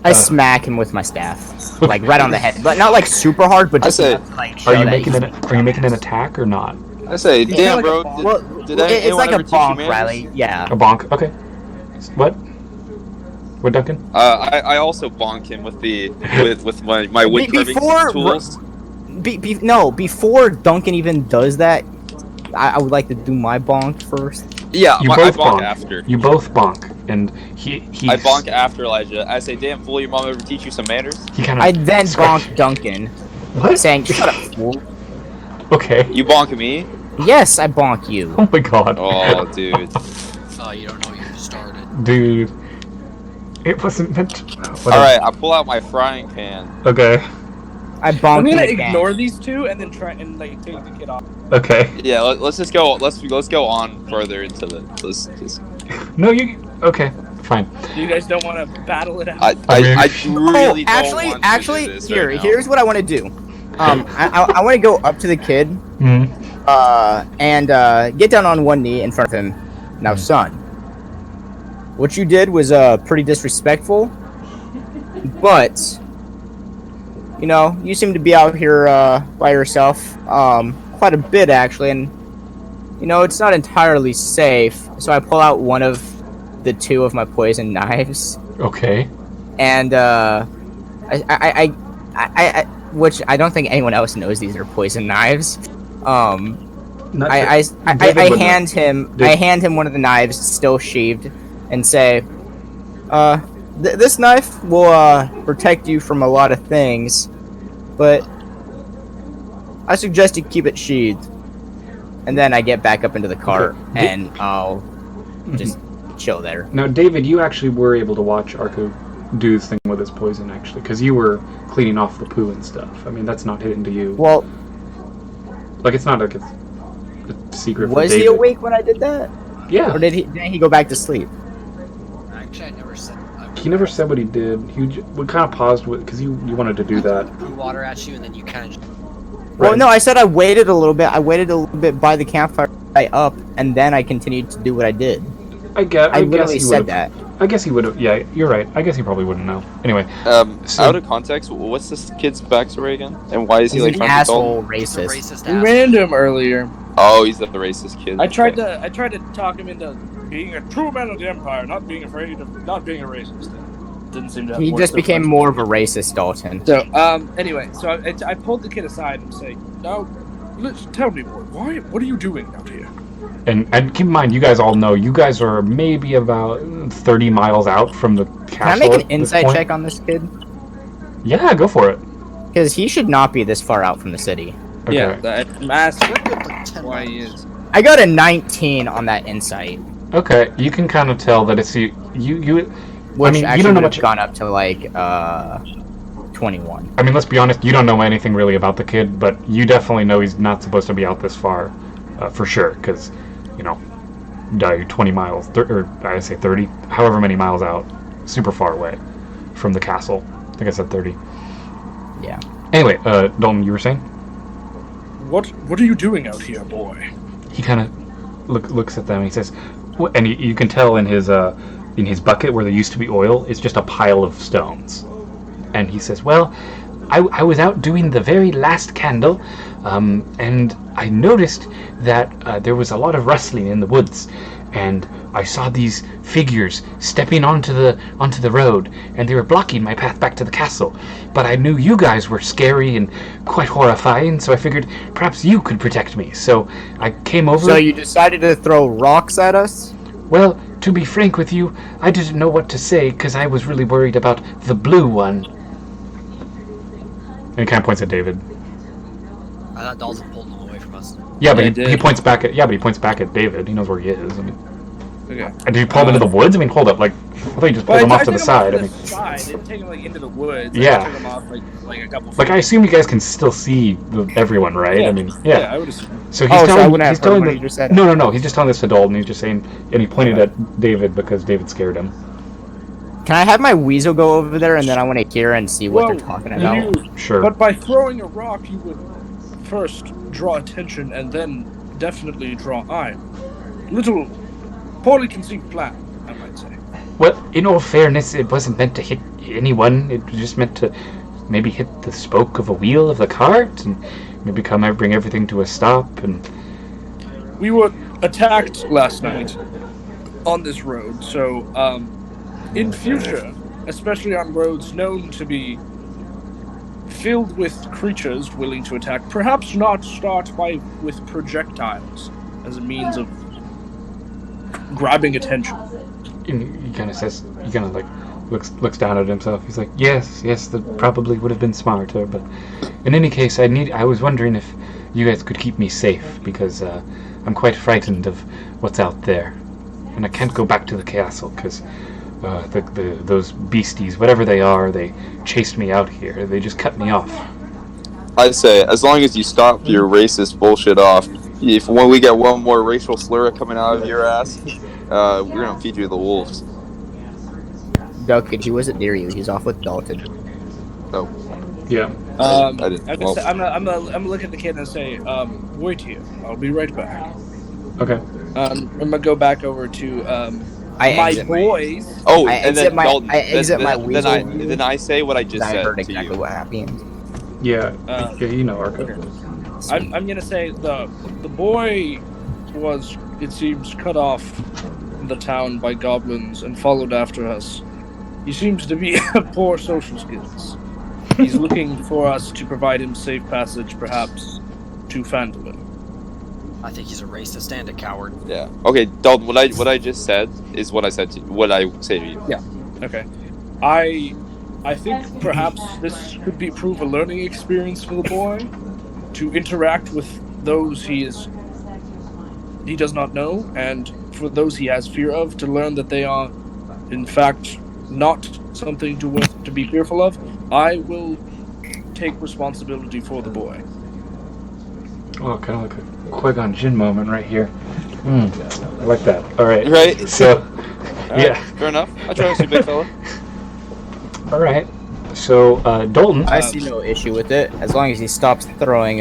I smack him with my staff, like right on the head, but not like super hard, but just like. Are you making an attack or not? I say, damn, bro. It's like a bonk, Riley. Yeah. A bonk. Okay. What? What, Duncan? I also bonk him with my wood carving tools. Before Duncan even does that, I would like to do my bonk first. Yeah, you both bonk after. You both bonk, and he. I bonk after Elijah. I say, "Damn fool, your mom ever teach you some manners?" I then bonk Duncan. What? Saying, "Shut up, fool." Okay. You bonk me? Yes, I bonk you. Oh my god. Oh, dude. Oh, you don't know you just started. Dude. It wasn't meant to... Alright, I pull out my frying pan. Okay. I I'm bonked gonna it again. ignore these two and then try and like take the kid off. Okay. Yeah, let's just go. Let's go on further into the. Let's just. No, you... Okay, fine. You guys don't want to battle it out. I really don't want to do this here, right now. here's what I want to do. I want to go up to the kid, Mm-hmm. and get down on one knee in front of him. Now, son, what you did was pretty disrespectful, but you know you seem to be out here by yourself quite a bit actually, and you know it's not entirely safe. So I pull out one of the two of my poison knives. Okay. And I which I don't think anyone else knows these are poison knives. I hand him one of the knives, still sheathed, and say, this knife will protect you from a lot of things, but I suggest you keep it sheathed. And then I get back up into the cart, and I'll just chill there. Now, David, you actually were able to watch Arco do his thing with his poison, actually, because you were cleaning off the poo and stuff. I mean, that's not hidden to you. Well, like, it's not like it's a secret for was David. he awake when I did that? Yeah. Or didn't he go back to sleep? Actually, I never said. He never said what he did. We kind of paused because you wanted to do that. Put water at you, and then you kind of. Well, no, I said I waited a little bit. I waited a little bit by the campfire, up, and then I continued to do what I did. I guess literally he said would've- that. I guess he would have. Yeah, you're right. I guess he probably wouldn't know. Anyway. Out of context, what's this kid's backstory again? And why is he He's like an trying to asshole, solve? He's a racist. racist We asshole. ran into him earlier. Oh, he's the racist kid. I tried to talk him into being a true man of the Empire, not being afraid of not being a racist. Didn't seem to have He worked just so became much. more of a racist, Dalton. So, anyway, so I pulled the kid aside and say, "Now, tell me, boy, what are you doing out here?" And keep in mind, you guys all know, you guys are maybe about 30 miles out from the castle. Can I make at an this insight point. check on this kid? Yeah, go for it. Because he should not be this far out from the city. Okay. Yeah, that mask. We're good like 10 Why he miles. is. I got a 19 on that insight, Okay, you can kind of tell that it's you. which I mean, actually you don't know would much. have gone up to like 21. I mean, let's be honest. You don't know anything really about the kid, but you definitely know he's not supposed to be out this far, for sure. Because, you know, 20 miles, or I say 30, however many miles out, super far away from the castle. I think I said 30. Yeah. Anyway, Dalton, you were saying? What are you doing out here, boy? He kind of looks at them and he says, and you can tell in his bucket where there used to be oil is just a pile of stones. And he says, well, I was out doing the very last candle, and I noticed that there was a lot of rustling in the woods, and I saw these figures stepping onto the road, and they were blocking my path back to the castle. But I knew you guys were scary and quite horrifying, so I figured perhaps you could protect me. So I came over. So you decided to throw rocks at us? Well, to be frank with you, I didn't know what to say because I was really worried about the blue one. And he kind of points at David. I thought Dalton pulled him away from us. Yeah, but Yeah, he points back at David. He knows where he is. I mean, Okay. and did you pull him into the woods? I mean, hold up, like I thought you just pulled him off to the side. I mean, I didn't take him like into the woods. Yeah. I took him off like a couple. like I assume you guys can still see everyone, right? Yeah. I mean, Yeah, yeah. I would assume. So he's Oh, so I telling, wouldn't he's have heard telling what the, he just said. No. He's just telling this to Dalton. He's just saying, and he pointed at David because David scared him. Can I have my weasel go over there and then I want to hear and see what Well, they're talking about? Sure. But by throwing a rock, you would first draw attention and then definitely draw eye. Little poorly conceived plan, I might say. Well, in all fairness, it wasn't meant to hit anyone. It was just meant to maybe hit the spoke of a wheel of the cart and maybe bring everything to a stop. And We were attacked last night on this road, so in future, especially on roads known to be filled with creatures willing to attack, perhaps not start with projectiles as a means of grabbing attention. he kind of says, he kind of like looks down at himself. He's like, yes, that probably would have been smarter. But in any case, I was wondering if you guys could keep me safe because I'm quite frightened of what's out there, and I can't go back to the castle because those beasties, whatever they are, they chased me out here. They just cut me off. I say, as long as you stop your racist bullshit off, if when we get one more racial slur coming out of your ass, we're gonna feed you to the wolves. Duncan, he wasn't near you. He's off with Dalton. Oh. Yeah. I'm I didn't. gonna look at the kid and say, wait here. I'll be right back. Okay. I'm gonna go back over to I my exit boys. Oh, I and exit then my- Dalton, I exit my then weasel I view. then I say what I just I said heard to exactly you. what happened. Yeah. You know Arco. Okay. I'm gonna say the boy was, it seems, cut off from the town by goblins and followed after us. He seems to be poor social skills. He's looking for us to provide him safe passage, perhaps, to Phandalin. I think he's a racist and a coward. Yeah. Okay, Dalton. What I just said is what I said to what I say to you. Yeah. Okay. I think perhaps this could prove a learning experience for the boy to interact with those he does not know, and for those he has fear of, to learn that they are, in fact, not something to be fearful of. I will take responsibility for the boy. Oh, kind of like a Qui-Gon Jinn moment right here. I like that. All right. Right. So, Right, yeah. fair enough. I trust you, big fella. All right. So, Dalton. I see no issue with it, as long as he stops throwing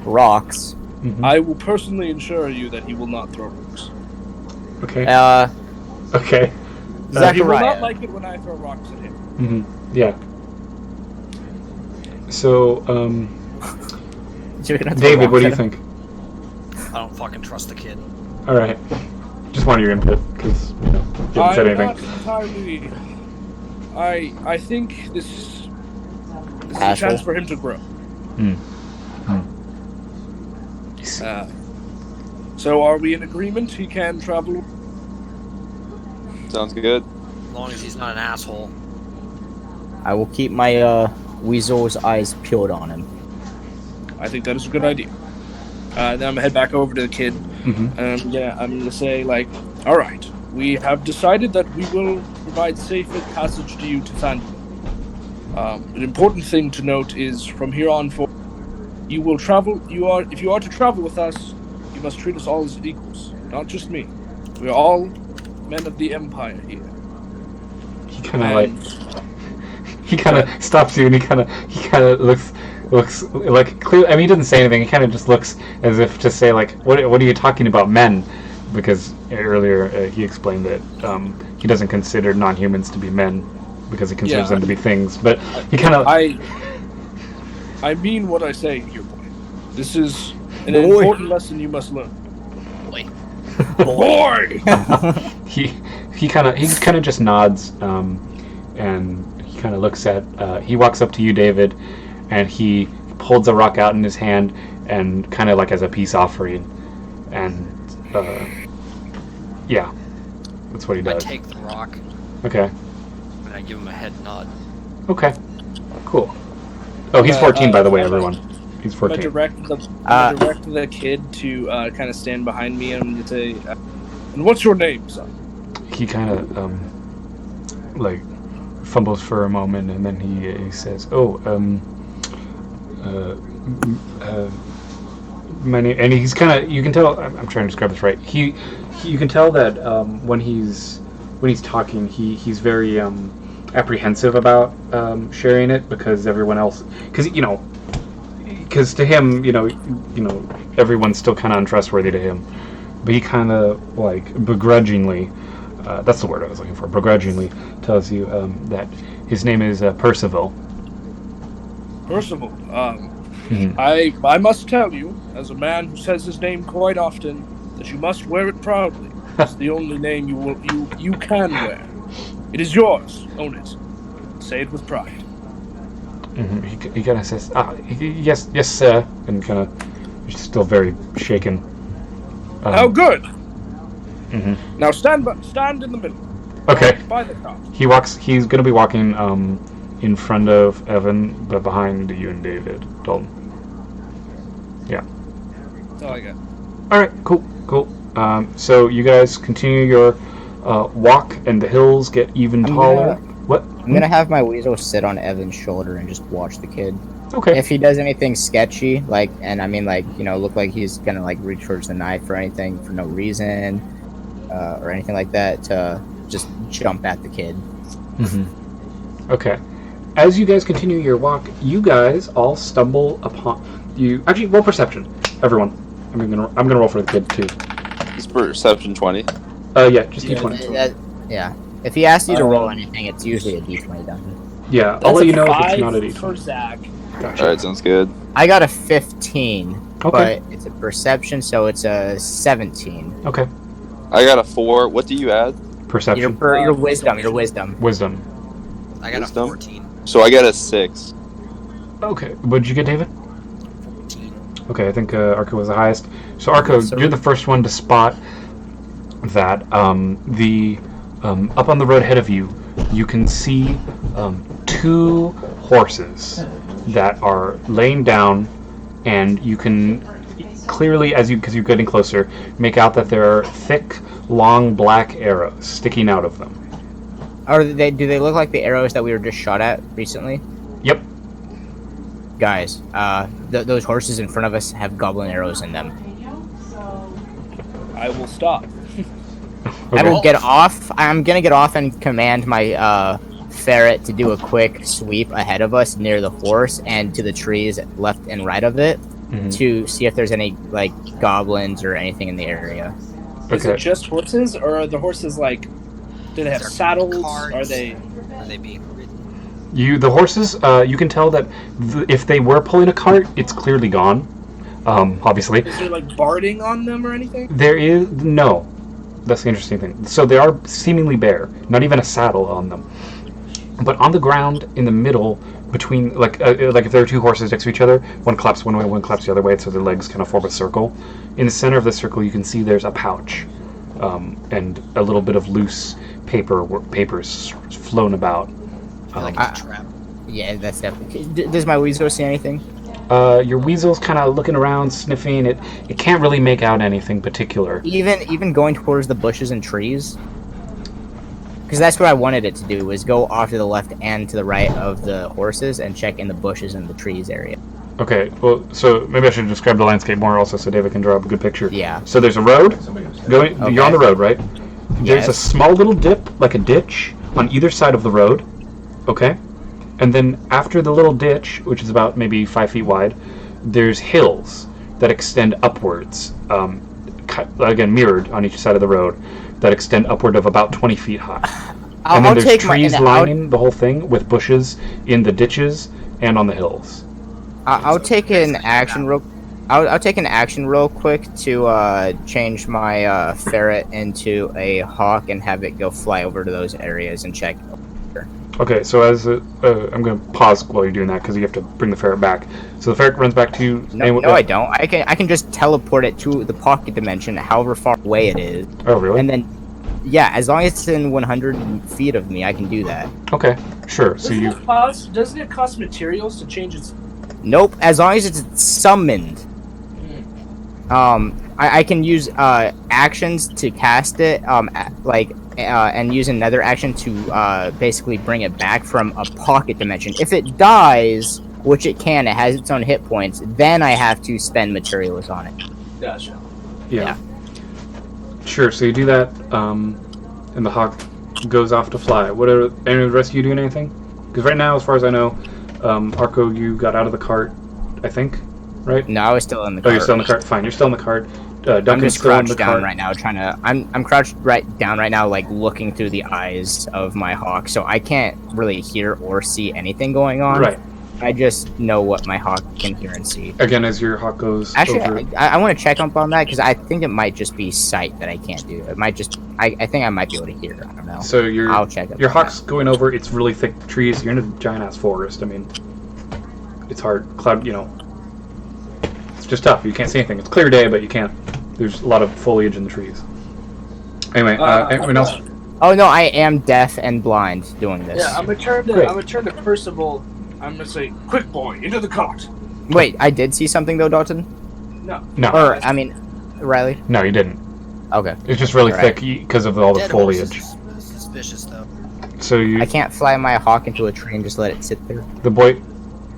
rocks. Mhm. I will personally ensure you that he will not throw rocks. Okay. He Okay. He will not Zachariah. like it when I throw rocks at him. Yeah. So, You're gonna throw David, what rocks do you at him? think? I don't fucking trust the kid. All right. Just wanted your input because you haven't said I'm anything. not entirely. I think this is a Asshole. chance for him to grow. So are we in agreement? He can travel. Sounds good. As long as he's not an asshole. I will keep my weasel's eyes peeled on him. I think that is a good idea. Then I'm gonna head back over to the kid, and I'm gonna say all right, we have decided that we will provide safe passage to you to Phandalin. An important thing to note is from here on forward, you will travel. If you are to travel with us, you must treat us all as equals, not just me. We are all men of the Empire here. He kind of stops you, and he kind of looks like clear. I mean, he doesn't say anything. He kind of just looks as if to say like, "What are you talking about, men?" Because earlier he explained that he doesn't consider non-humans to be men because he considers them to be things. But he kind of. I mean what I say here, boy. This is an Boy. important lesson you must learn. Boy. Boy! he kind of just nods, and he kind of looks at. He walks up to you, David, and he holds a rock out in his hand, and kind of like as a peace offering, and yeah, that's what he I does. take the rock Okay. and I give him a head nod. Okay. Cool. Oh, he's 14, by the way, everyone. He's I'm gonna 14. direct the kid to kind of stand behind me and say, and what's your name, son? He kind of like fumbles for a moment, and then he says, "Oh, my name." And he's kind of, you can tell. I'm trying to describe this right. You can tell that when he's talking, he's very apprehensive about sharing it because everyone else, because to him, everyone's still kind of untrustworthy to him. But he kind of like begrudgingly, that's the word I was looking for, begrudgingly tells you that his name is Percival. Percival. I must tell you, as a man who says his name quite often, that you must wear it proudly. It's the only name you can wear. It is yours. Own it. Say it with pride. He kind of says, yes, sir, and kind of still very shaken. Oh, good. Mm-hmm. Now stand in the middle. Okay. By the car. He's going to be walking in front of Evan, but behind you and David. Dalton. Yeah. That's all I got. All right. Cool. So you guys continue your walk and the hills get even taller. What? I'm gonna have my weasel sit on Evan's shoulder and just watch the kid. Okay. If he does anything sketchy, look like he's gonna like reach towards the knife or anything for no reason, or anything like that, to just jump at the kid. Mm-hmm. Okay. As you guys continue your walk, you guys all stumble upon you. Actually, roll perception, everyone. I'm gonna roll for the kid too. Is perception 20? Yeah, just D20. Yeah. If he asks you to roll anything, it's usually a D20 dungeon. Yeah, I'll let you know if it's not a D20. For Zach. Gotcha. Alright, sounds good. I got a 15, Okay. but it's a perception, so it's a 17. Okay. I got a 4. What do you add? Perception. Your wisdom. Wisdom. I got Wisdom? a 14. So I got a 6. Okay. What did you get, David? 14. Okay, I think Arco was the highest. So Arco, Yes, sir. you're the first one to spot that up on the road ahead of you, you can see 2 horses that are laying down, and you can clearly, because you're getting closer, make out that there are thick, long black arrows sticking out of them. Do they look like the arrows that we were just shot at recently? Yep. Guys, those horses in front of us have goblin arrows in them. I will stop. I will get off. I'm gonna get off and command my ferret to do a quick sweep ahead of us near the horse and to the trees left and right of it, to see if there's any like goblins or anything in the area. Is it just horses, or are the horses like? Do they have saddles? Carts? Are they being ridden? The horses, you can tell that if they were pulling a cart, it's clearly gone. Obviously. Is there like barding on them or anything? There is no. That's the interesting thing. So they are seemingly bare, not even a saddle on them. But on the ground in the middle, between like if there are 2 horses next to each other, one claps one way, one claps the other way, so their legs kind of form a circle. In the center of the circle, you can see there's a pouch, and a little bit of loose papers flown about. Like a trap. Yeah, that's definitely. Does my weasel see anything? Your weasel's kind of looking around, sniffing. It can't really make out anything particular. Even going towards the bushes and trees? Because that's what I wanted it to do, was go off to the left and to the right of the horses and check in the bushes and the trees area. Okay, well, so maybe I should describe the landscape more also so David can draw up a good picture. Yeah. So there's a road. You're on the road, right? There's Yes. a small little dip, like a ditch, on either side of the road. Okay? And then after the little ditch, which is about maybe 5 feet wide, there's hills that extend upwards, again mirrored on each side of the road, that extend upward of about 20 feet high. And then there's trees lining the whole thing with bushes in the ditches and on the hills. I'll take an action real. I'll take an action real quick to change my ferret into a hawk and have it go fly over to those areas and check. Okay, so I'm going to pause while you're doing that because you have to bring the ferret back. So the ferret runs back to you. No, I don't. I can just teleport it to the pocket dimension, however far away it is. Oh, really? And then, yeah, as long as it's in 100 feet of me, I can do that. Okay, sure. So Doesn't it cost materials to change its? Nope. As long as it's summoned. I can use actions to cast it, and use another action to basically bring it back from a pocket dimension. If it dies, which it can, it has its own hit points, then I have to spend materials on it. Gotcha. Yeah. Sure, so you do that, and the hawk goes off to fly. Any of the rest of you doing anything? Because right now, as far as I know, Arco, you got out of the cart, I think, right? No, I was still in the cart. Oh, you're still in the cart? Fine, you're still in the cart. I'm just crouched down right now, I'm crouched down right now, like looking through the eyes of my hawk, so I can't really hear or see anything going on. Right. I just know what my hawk can hear and see. Again, as your hawk goes Actually, over... I want to check up on that, because I think it might just be sight that I can't do. It might just... I think I might be able to hear. I don't know. So I'll check up your on hawk's going over, it's really thick trees, you're in a giant-ass forest, I mean... It's hard. Cloud, it's just tough, you can't see anything. It's clear day, but you can't. There's a lot of foliage in the trees. Anyway, anyone else? Oh no, I am deaf and blind doing this. Yeah, I'm gonna turn to Percival. I'm gonna say, "Quick boy, into the cart." Wait, I did see something though, Dalton. No. No. Or I mean, Riley. No, you didn't. Okay. It's just really Alright. thick because of all the Dead horse foliage. is suspicious, though. So you, I can't fly my hawk into a tree and just let it sit there. the boy.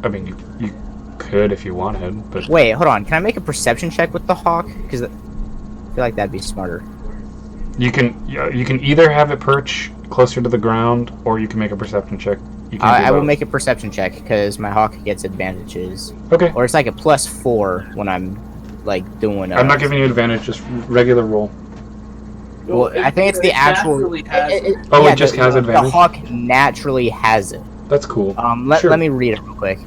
I mean, you could if you wanted, but Wait, hold on. Can I make a perception check with the hawk? Because I feel like that'd be smarter. you can either have it perch closer to the ground, or you can make a perception check. You can do I will both. make a perception check because my hawk gets advantages. Okay. Or it's like a +4 when I'm like doing. I'm not giving you advantage. Just regular roll. Well, I think it's the actual. naturally has it. Oh, yeah, it just has the advantage. hawk naturally has it. That's cool. Let me read it real quick.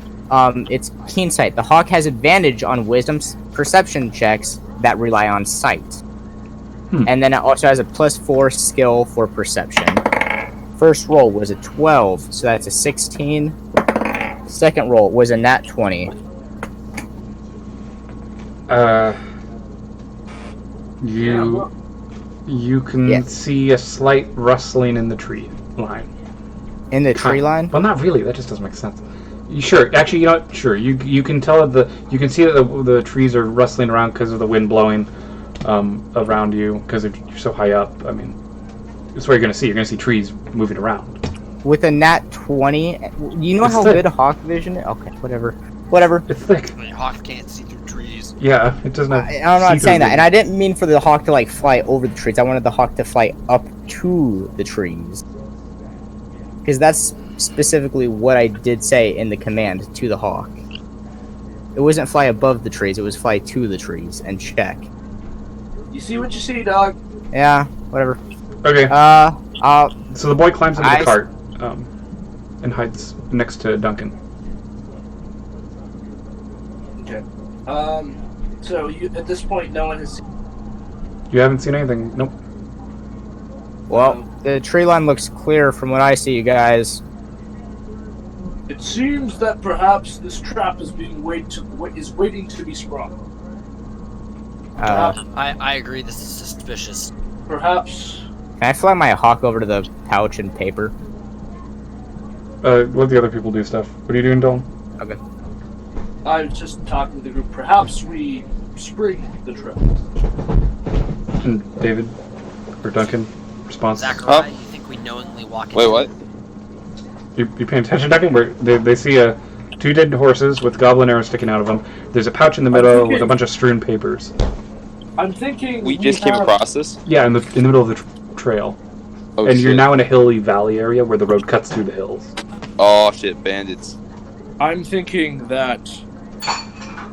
It's keen sight. The hawk has advantage on wisdom perception checks that rely on sight. And then it also has a +4 skill for perception. First roll was a 12, so that's a 16. Second roll was a nat 20. You can see a slight rustling in the tree line. In the tree line? Well, not really. That just doesn't make sense. Sure. Actually, you know what? Sure. You can tell you can see that the trees are rustling around because of the wind blowing around you because you're so high up. I mean, that's what you're gonna see. You're gonna see trees moving around. With a nat 20, you know It's how thick. good hawk vision is? Okay, whatever. It's thick. I mean, hawk can't see through trees. Yeah, it doesn't. Have I'm not see-through saying that, and vision. I didn't mean for the hawk to like fly over the trees. I wanted the hawk to fly up to the trees, because that's specifically what I did say in the command to the hawk. It wasn't fly above the trees; it was fly to the trees and check. You see what you see, dog. Yeah, whatever. Okay. So the boy climbs into I- the cart and hides next to Duncan. Okay. So you at this point, no one has. You haven't seen anything. Nope. Well, the tree line looks clear from what I see, you guys. It seems that perhaps this trap is waiting to be sprung. I agree. This is suspicious. Perhaps. Can I fly my hawk over to the pouch and paper? Let the other people do stuff. What are you doing, Dylan? Okay. I was just talking to the group. Perhaps we spring the trap. And David or Duncan response. Zachariah, you think we knowingly walk into Wait, what? You paying attention, Duncan? Where they see two dead horses with goblin arrows sticking out of them. There's a pouch in the middle with a bunch of strewn papers. I'm thinking We just came across this. Yeah, in the middle of the trail. Oh, and shit. you're now in a hilly valley area where the road cuts through the hills. Oh shit, bandits. I'm thinking that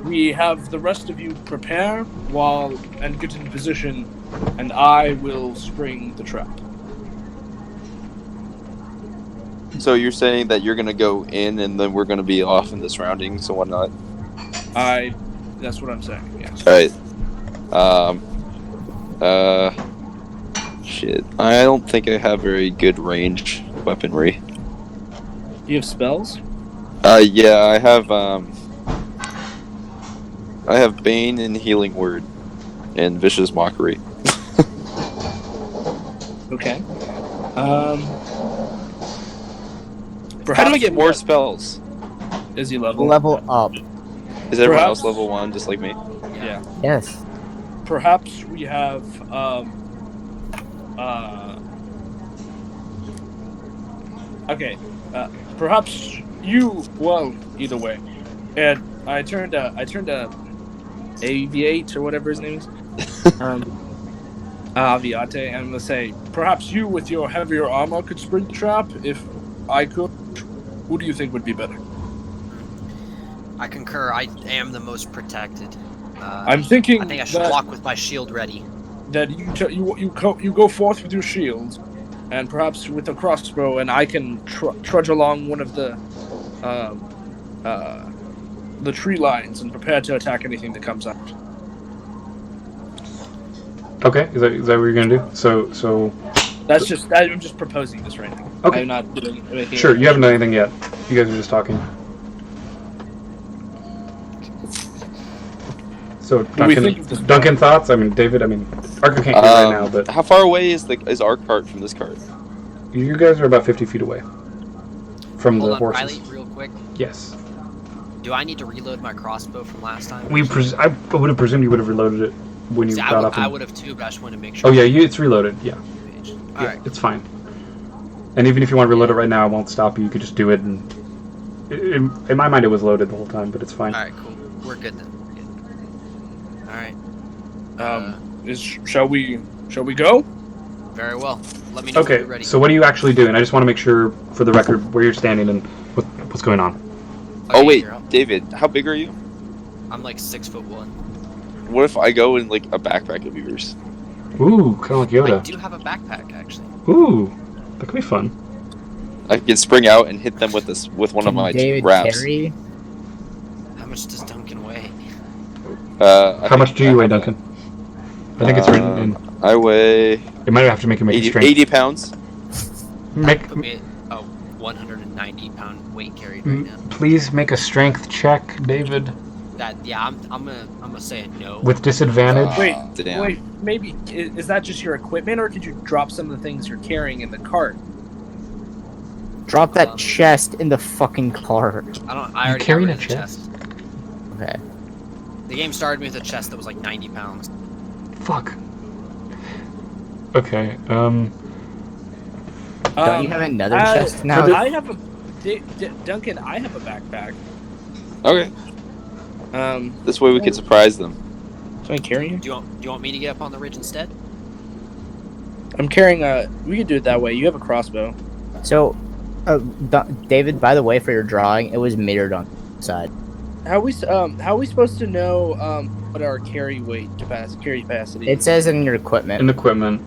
we have the rest of you prepare and get in position, and I will spring the trap. So you're saying that you're gonna go in and then we're gonna be off in the surroundings and whatnot? That's what I'm saying, yes. Alright. Shit. I don't think I have very good range weaponry. You have spells? Yeah, I have Bane and Healing Word and Vicious Mockery. Okay. How do I get more spells? Is he level? Level up. Is everyone Perhaps- else level 1 just like me? Yeah. Yes. Perhaps we have okay. Perhaps you either way. And I turned Aviate or whatever his name is. Aviate, I'm gonna say perhaps you with your heavier armor could spring the trap. If I could, who do you think would be better? I concur. I am the most protected. I'm thinking I think I should that- walk with my shield ready. That you go forth with your shield, and perhaps with a crossbow, and I can trudge along one of the tree lines and prepare to attack anything that comes out. Okay, is that what you're gonna do? So. I'm just proposing this right now. Okay. I'm not doing anything. Sure, you haven't done anything yet. You guys are just talking. So do we think of this Duncan thoughts? I mean, David. I mean, Arco can't hear right now, but how far away is our cart from this cart? you guys are about 50 feet away from Hold the on, horses. Riley, real quick. Yes. Do I need to reload my crossbow from last time? I would have presumed you would have reloaded it. when you See, got up. I And... would have too, but I just want to make sure. Oh yeah, it's reloaded. Yeah. All right. It's fine. And even if you want to reload it right now, I won't stop you. You could just do it. And in my mind, it was loaded the whole time, but it's fine. All right, cool. We're good then. We're good. All right. Shall we go? Very well. Let me know when you're ready. So what are you actually doing? I just want to make sure, for the record, where you're standing and what's going on. Oh wait, David, how big are you? I'm like 6'1". What if I go in like a backpack of yours? Ooh, kind of like Yoda. I do have a backpack actually. Ooh, that could be fun. I can spring out and hit them with one of my wraps. Carry? How much does Duncan weigh? How much do you weigh, Duncan? I think it's written in. I weigh. You might have to make 80 pounds. Put me at 190-pound weight carried right now. Please make a strength check, David. I'm gonna say a no. With disadvantage. Wait, maybe is that just your equipment, or could you drop some of the things you're carrying in the cart? Drop that chest in the fucking cart. I already carrying got rid a of the chest? Okay. The game started me with a chest that was like 90 pounds. Fuck. Okay. Don't you have another chest now? I have a Duncan. I have a backpack. Okay. This way we can surprise them. So I carry you? Do you want me to get up on the ridge instead? I'm carrying we could do it that way. You have a crossbow. So, David, by the way, for your drawing, it was mirrored on the side. How are we supposed to know what our carry capacity? It says in your equipment. In equipment.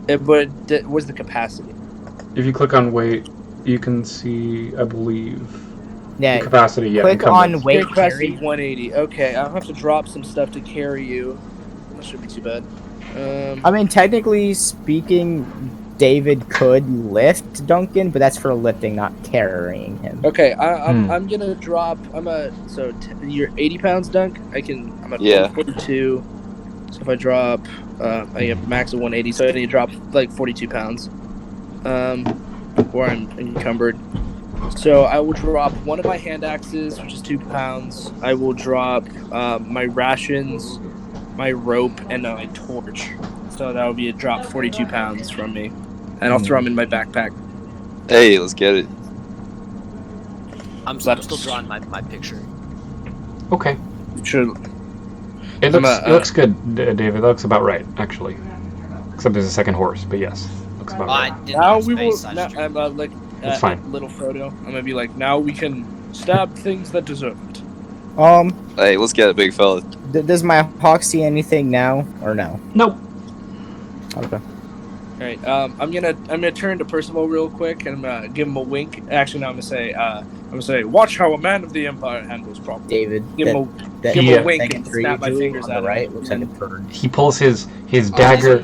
But what's the capacity? If you click on weight, you can see, I believe. Yeah. The capacity. Yeah. Click on weight capacity carry. 180. Okay, I'll have to drop some stuff to carry you. That shouldn't be too bad. I mean, technically speaking, David could lift Duncan, but that's for lifting, not carrying him. Okay, I'm gonna drop. You're 80 pounds, Dunk. I'm at 42. So if I drop, I have max of 180. So I need to drop like 42 pounds. Before I'm encumbered. So I will drop one of my hand axes, which is 2 pounds. I will drop my rations, my rope, and my torch. So that would be a drop 42 pounds from me. And I'll throw them in my backpack. Hey, let's get it. I'm still drawing my picture. Okay. Sure. It looks good, David. That looks about right, actually. Except there's a second horse, but yes. Looks about right. Now we will... That's fine. Little Frodo. I'm gonna be like, now we can stab things that deserve it. Hey, let's get it, big fella. Does my hawk see anything now, or no? Nope. Okay. Alright, I'm gonna turn to Percival real quick and give him a wink. Actually, no, I'm gonna say, watch how a man of the Empire handles problems. David, give him a wink and snap my fingers at him. Right, looks like a bird. He pulls his dagger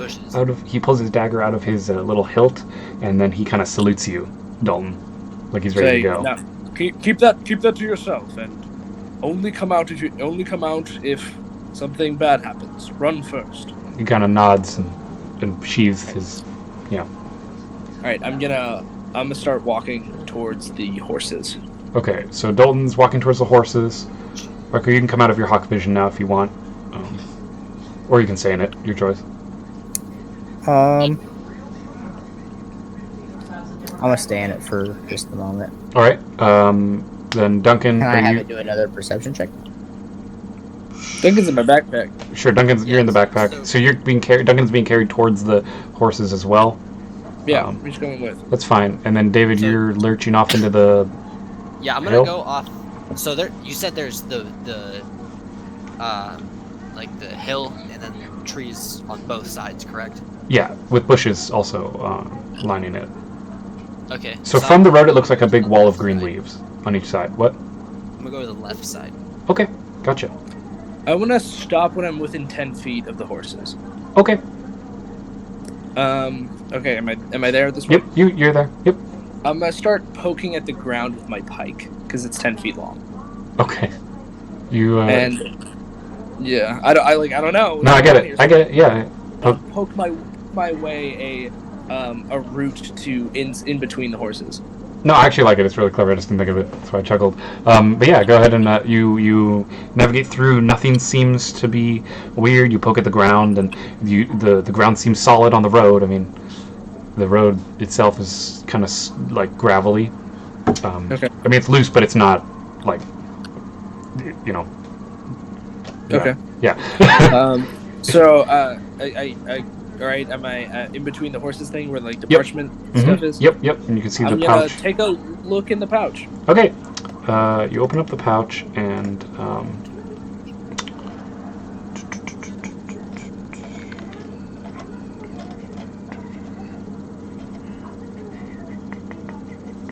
out of his little hilt, and then he kind of salutes you, Dalton, like he's ready to go. Now, keep that to yourself, and only come out if something bad happens. Run first. He kind of nods and sheathes his, yeah. All right, I'm gonna start walking towards the horses. Okay, so Dalton's walking towards the horses. Rucker, you can come out of your hawk vision now if you want, or you can stay in it. Your choice. I'm gonna stay in it for just a moment. All right. Then Duncan. Can I have it do another perception check? Duncan's in my backpack. Sure, you're in the backpack. So you're being carried. Duncan's being carried towards the horses as well. Yeah, I'm just going with. That's fine. And then David, you're lurching off into the. Yeah, I'm gonna go off. So you said there's the hill and then trees on both sides, correct? Yeah, with bushes also lining it. Okay. So from the road, it looks like a big wall of green leaves on each side. What? I'm gonna go to the left side. Okay, gotcha. I want to stop when I'm within 10 feet of the horses. Okay. Okay. Am I there at this point? Yep. You're there. Yep. I'm gonna start poking at the ground with my pike because it's 10 feet long. Okay. You. And yeah, I don't know. No, I get it. Yeah. I'll poke my way a route to in between the horses. No, I actually like it. It's really clever. I just didn't think of it. That's why I chuckled. But yeah, go ahead and you navigate through. Nothing seems to be weird. You poke at the ground, and the ground seems solid on the road. I mean, the road itself is kind of like gravelly. Okay. I mean, it's loose, but it's not like, you know. Yeah. Okay. Yeah. So, all right, am I in between the horses thing where like the parchment stuff is? Yep. And you can see I'm the gonna pouch. take a look in the pouch. Okay. You open up the pouch and.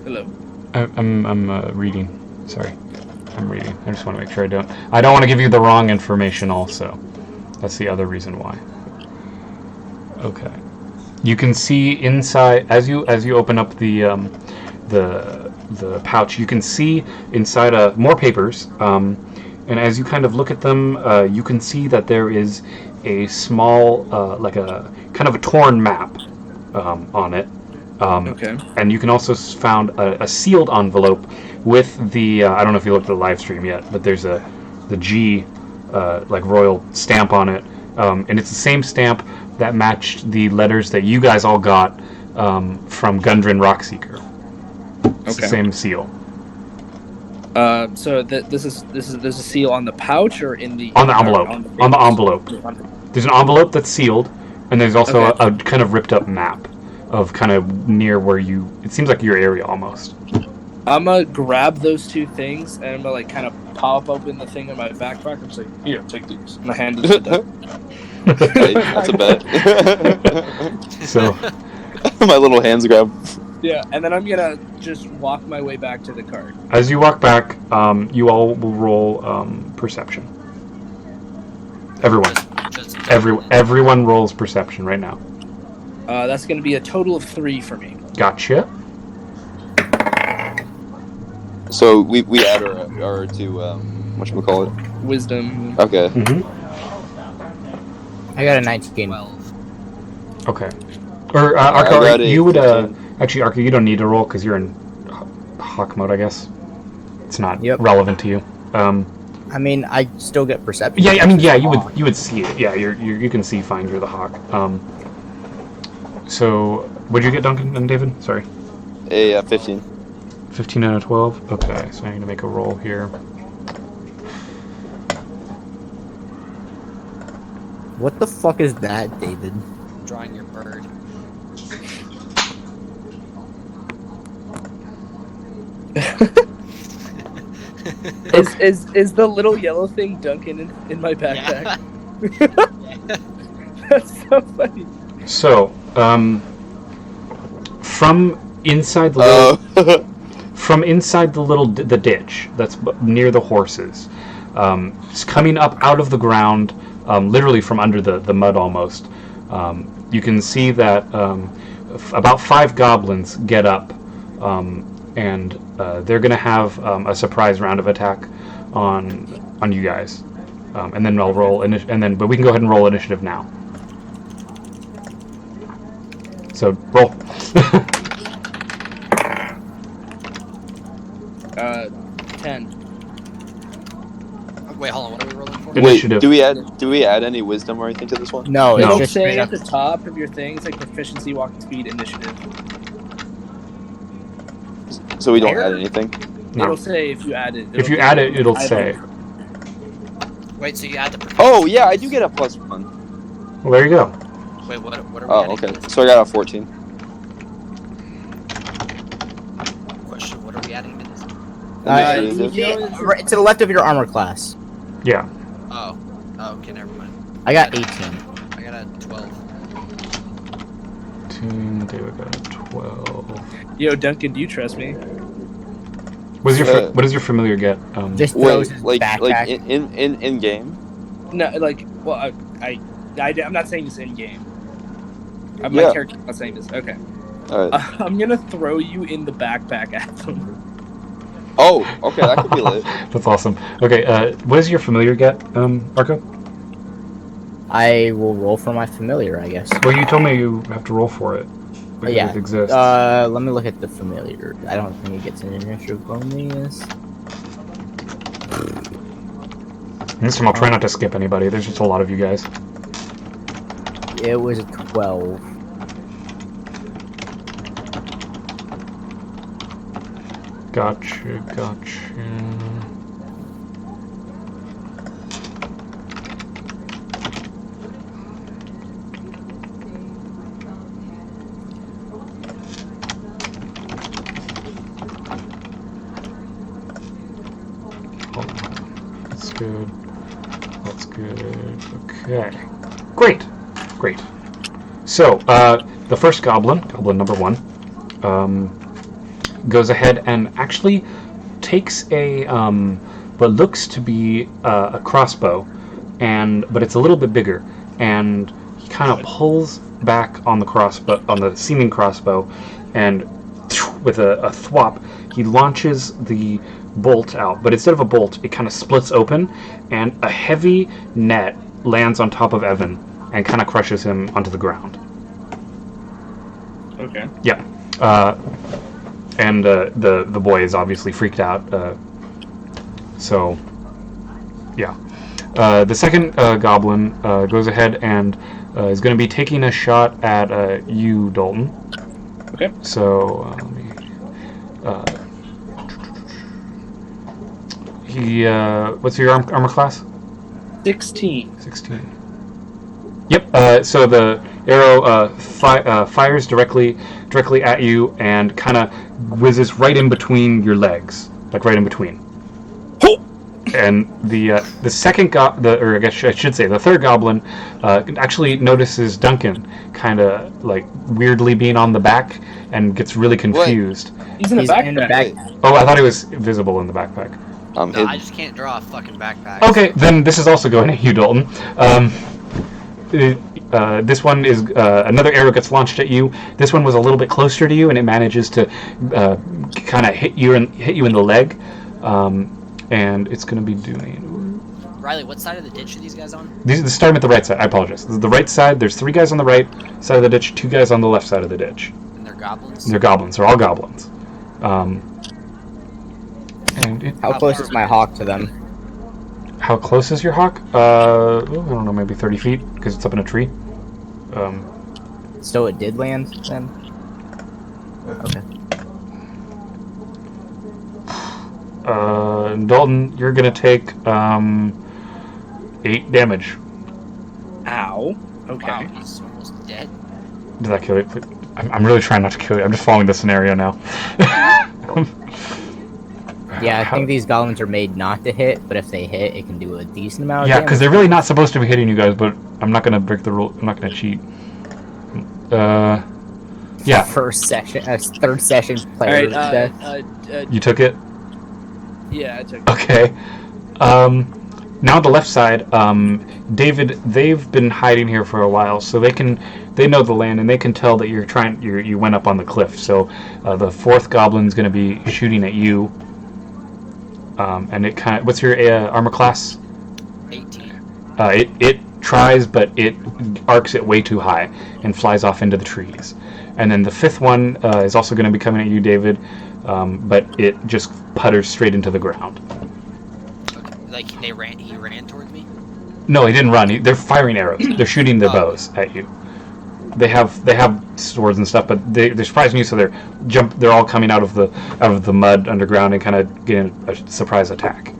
Hello. I'm reading. Sorry, I'm reading. I just want to make sure I don't want to give you the wrong information. Also, that's the other reason why. Okay. You can see inside as you open up the pouch. You can see inside more papers. And as you kind of look at them, you can see that there is a small, like a kind of a torn map on it. Okay. And you can also found a sealed envelope with the I don't know if you looked at the live stream yet, but there's the G like royal stamp on it, and it's the same stamp that matched the letters that you guys all got from Gundren Rockseeker. It's the same seal. So there's a seal on the pouch or in the on the envelope. On the envelope. There's an envelope that's sealed, and there's also a kind of ripped up map of kind of near where it seems like your area almost. I'm gonna grab those two things and I'm gonna like kind of pop open the thing in my backpack. I'm just like, here, take these. And I hand it to them. Hey, that's a bet. So my little hands grab. Yeah, and then I'm gonna just walk my way back to the cart. As you walk back, you all will roll perception. Everyone. Everyone rolls perception right now. That's gonna be a total of 3 for me. Gotcha. So we add our to whatchamacallit? Wisdom. Okay. I got a 19. 12. Okay. Or Arco, you would actually, Arco, you don't need to roll because you're in hawk mode, I guess. It's not relevant to you. I mean, I still get perception. Yeah, I mean, yeah, you would see it. Yeah, you can see fine. You're the hawk. So, what'd you get, Duncan and David? Sorry. A 15. 15 out of 12? Okay, so I need to make a roll here. What the fuck is that, David? Drawing your bird. Is the little yellow thing Duncan in my backpack? Yeah. That's so funny. So, from inside the the ditch that's near the horses, it's coming up out of the ground, literally from under the mud almost. You can see that about 5 goblins get up, and they're going to have a surprise round of attack on you guys, and then I'll roll but we can go ahead and roll initiative now. So roll. 10. Wait, hold on. What are we rolling for? Initiative. Wait, do we add any wisdom or anything to this one? No, It'll it's just say straight at up. the top of your things like proficiency, walking speed, initiative. So we don't add anything? No. It'll say if you add it. If you add it, it'll say. Wait, so you add the. Oh yeah, I do get a +1. Well, there you go. Wait, what are we Oh, adding okay. to this? So I got a 14. Question, what are we adding to this? Initiative. To the left of your armor class. Yeah. Oh, okay, never mind. I got 18. I got a 12. 10, David got a 12. Yo, Duncan, do you trust me? What does your familiar get? Just Wait, throws his like backpack. in game? No, like, well, I'm not saying this in game. My Yeah. character's not saying this. Okay. All right. I'm gonna throw you in the backpack at them. Oh, okay, that could be lit. That's awesome. Okay, what does your familiar get, Arco? I will roll for my familiar, I guess. Well, you told me you have to roll for it. Because Yeah. it exists. Let me look at the familiar. I don't think it gets an initiative bonus. This time I'll try not to skip anybody. There's just a lot of you guys. It was a 12. Gotcha. That's good. That's good. Okay. Great. So, the first goblin number 1, goes ahead and actually takes a what looks to be a crossbow, but it's a little bit bigger, and he kind of pulls back on the crossbow, on the seeming crossbow, and with a thwop, he launches the bolt out. But instead of a bolt, it kind of splits open, and a heavy net lands on top of Evan and kind of crushes him onto the ground. Okay. Yeah. And the boy is obviously freaked out. So, yeah. The second goblin goes ahead and is going to be taking a shot at you, Dalton. Okay. So, what's your armor class? 16. 16. Yep. So the arrow fires directly at you and kind of whizzes right in between your legs, like right in between. And the second or I guess I should say the third goblin actually notices Duncan kind of like weirdly being on the back and gets really confused. What? He's in the backpack. Oh, I thought he was visible in the backpack. No, I just can't draw a fucking backpack. Okay, then this is also going at you, Dalton. This one is another arrow gets launched at you. This one was a little bit closer to you, and it manages to kind of hit you in the leg, and it's going to be doing. Riley, what side of the ditch are these guys on? These are starting at the right side. I apologize. This is the right side. There's 3 guys on the right side of the ditch, 2 guys on the left side of the ditch. And they're goblins. They're goblins. They're all goblins. How close is my hawk to them? How close is your hawk? I don't know, maybe 30 feet, because it's up in a tree. So it did land, then? Okay. Dalton, you're going to take 8 damage. Ow. Okay. Wow, he's almost dead. Did that kill you? I'm really trying not to kill you. I'm just following the scenario now. Yeah, I think these goblins are made not to hit, but if they hit, it can do a decent amount of Yeah, damage. because they're really not supposed to be hitting you guys, but I'm not going to break the rule. I'm not going to cheat. Yeah. Third session player death. You took it? Yeah, I took it. Okay. Now on the left side, David, they've been hiding here for a while, so they know the land, and they can tell that you went up on the cliff. So the 4th goblin's going to be shooting at you. And it kind of, what's your armor class? 18. It tries, but it arcs it way too high and flies off into the trees. And then the 5th one is also going to be coming at you, David, but it just putters straight into the ground. Okay. Like he ran towards me? No, he didn't run. They're firing arrows. They're shooting their bows at you. They have swords and stuff, but they're surprising you, so they're all coming out of the mud underground and kind of getting a surprise attack.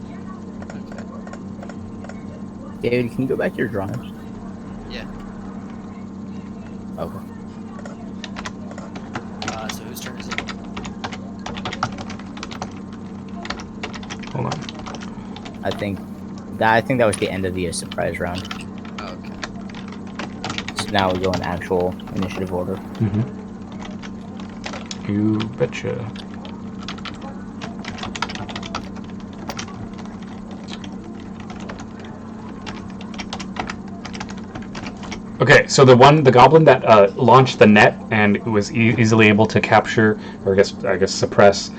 David, can you go back to your drawing? Yeah. Okay. So whose turn is it? Hold on. I think that was the end of the surprise round. Oh, okay. So now we go in actual initiative order. Mm-hmm. You betcha. Okay, so the goblin that launched the net and was easily able to capture, or I guess suppress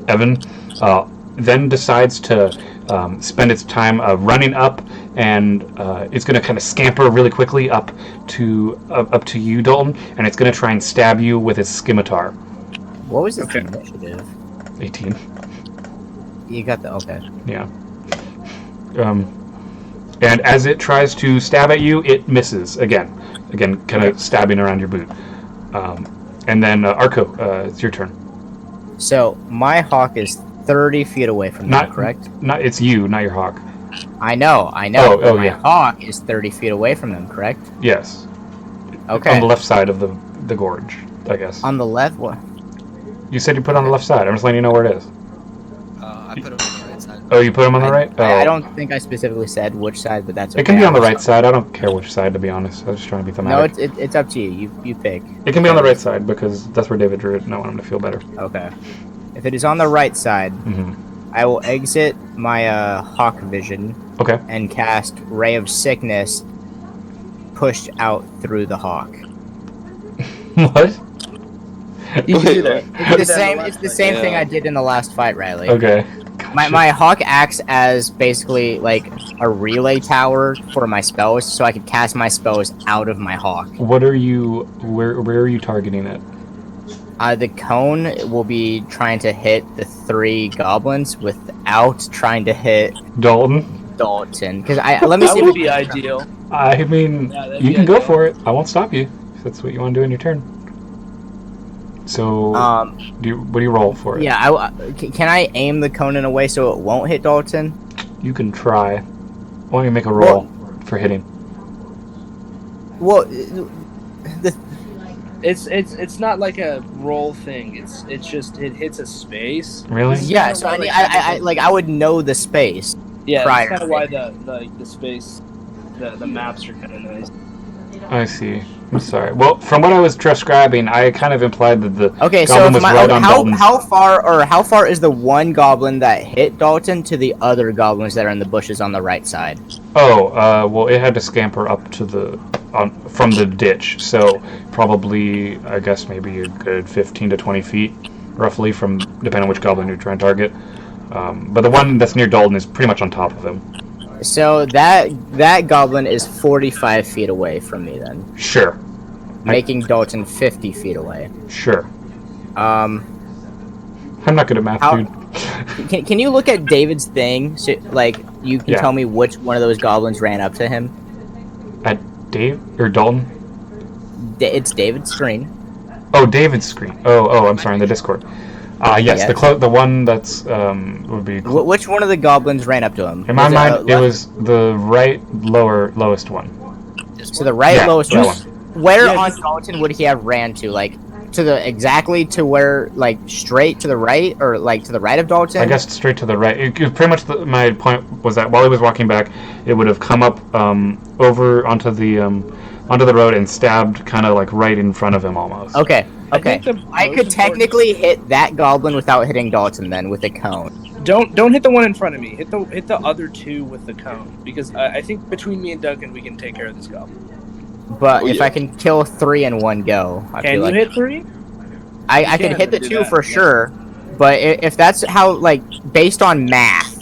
Evan, then decides to spend its time running up, and it's going to kind of scamper really quickly up to you, Dalton, and it's going to try and stab you with its scimitar. What was its initiative? 18. You got the okay. Yeah. And as it tries to stab at you, it misses again, kind of stabbing around your boot. And then Arco, it's your turn. So my hawk is 30 feet away from them, correct? Not it's you, not your hawk. I know. Oh, my yeah. hawk is 30 feet away from them, correct? Yes. Okay. On the left side of the gorge, I guess. On the left? What? You said you put it on the left side. I'm just letting you know where it is. I put him on the right side. Oh, you put him on the right? Oh. I don't think I specifically said which side, but that's okay. It can be on the right side. I don't care which side, to be honest. I was just trying to be thematic. No, it's up to you. You pick. It can be on the right side because that's where David drew it, and I want him to feel better. Okay. If it is on the right side, I will exit my hawk vision. Okay. And cast Ray of Sickness pushed out through the hawk. What? You can do that. It's the same thing I did in the last fight, Riley. Okay. My hawk acts as basically like a relay tower for my spells, so I could cast my spells out of my hawk. What are you? Where are you targeting it? The cone will be trying to hit the 3 goblins without trying to hit Dalton. Because let me see. That would be ideal. I mean, you can go for it. I won't stop you if that's what you want to do in your turn. So, what do you roll for it? Yeah, can I aim the cone in a way so it won't hit Dalton? You can try. Why don't you make a roll for hitting? Well, it's not like a roll thing. It's just it hits a space. Really? Yeah. So I would know the space. Yeah, prior. that's kind of why the space, the maps are kind of nice. I see. I'm sorry. Well, from what I was describing, I kind of implied that the okay. goblin So was right on Dalton's. how far is the one goblin that hit Dalton to the other goblins that are in the bushes on the right side? Oh, well, it had to scamper up to from the ditch, so probably, I guess, maybe a good 15 to 20 feet, roughly, from depending on which goblin you're trying to target. But the one that's near Dalton is pretty much on top of him. So that goblin is 45 feet away from me then. Sure. Making Dalton 50 feet away. Sure. I'm not good at math, dude. Can you look at David's thing? So, like, you can tell me which one of those goblins ran up to him? At Dave or Dalton? It's David's screen. Oh, David's screen. Oh, I'm sorry, in the Discord. Yes, the one that's would be. Which one of the goblins ran up to him? In my mind, it was the lowest one. So the lowest one. Where on Dalton would he have ran to? Like exactly to where, like straight to the right, or like to the right of Dalton? I guess straight to the right. It pretty much my point was that while he was walking back, it would have come up over onto the road and stabbed kind of like right in front of him almost. Okay. I could technically hit that goblin without hitting Dalton then with a cone. Don't hit the one in front of me. Hit the other 2 with the cone, because I think between me and Duncan we can take care of this goblin. But if I can kill 3 in one go, can you hit 3? I could hit the 2 for sure. But if that's how, like, based on math.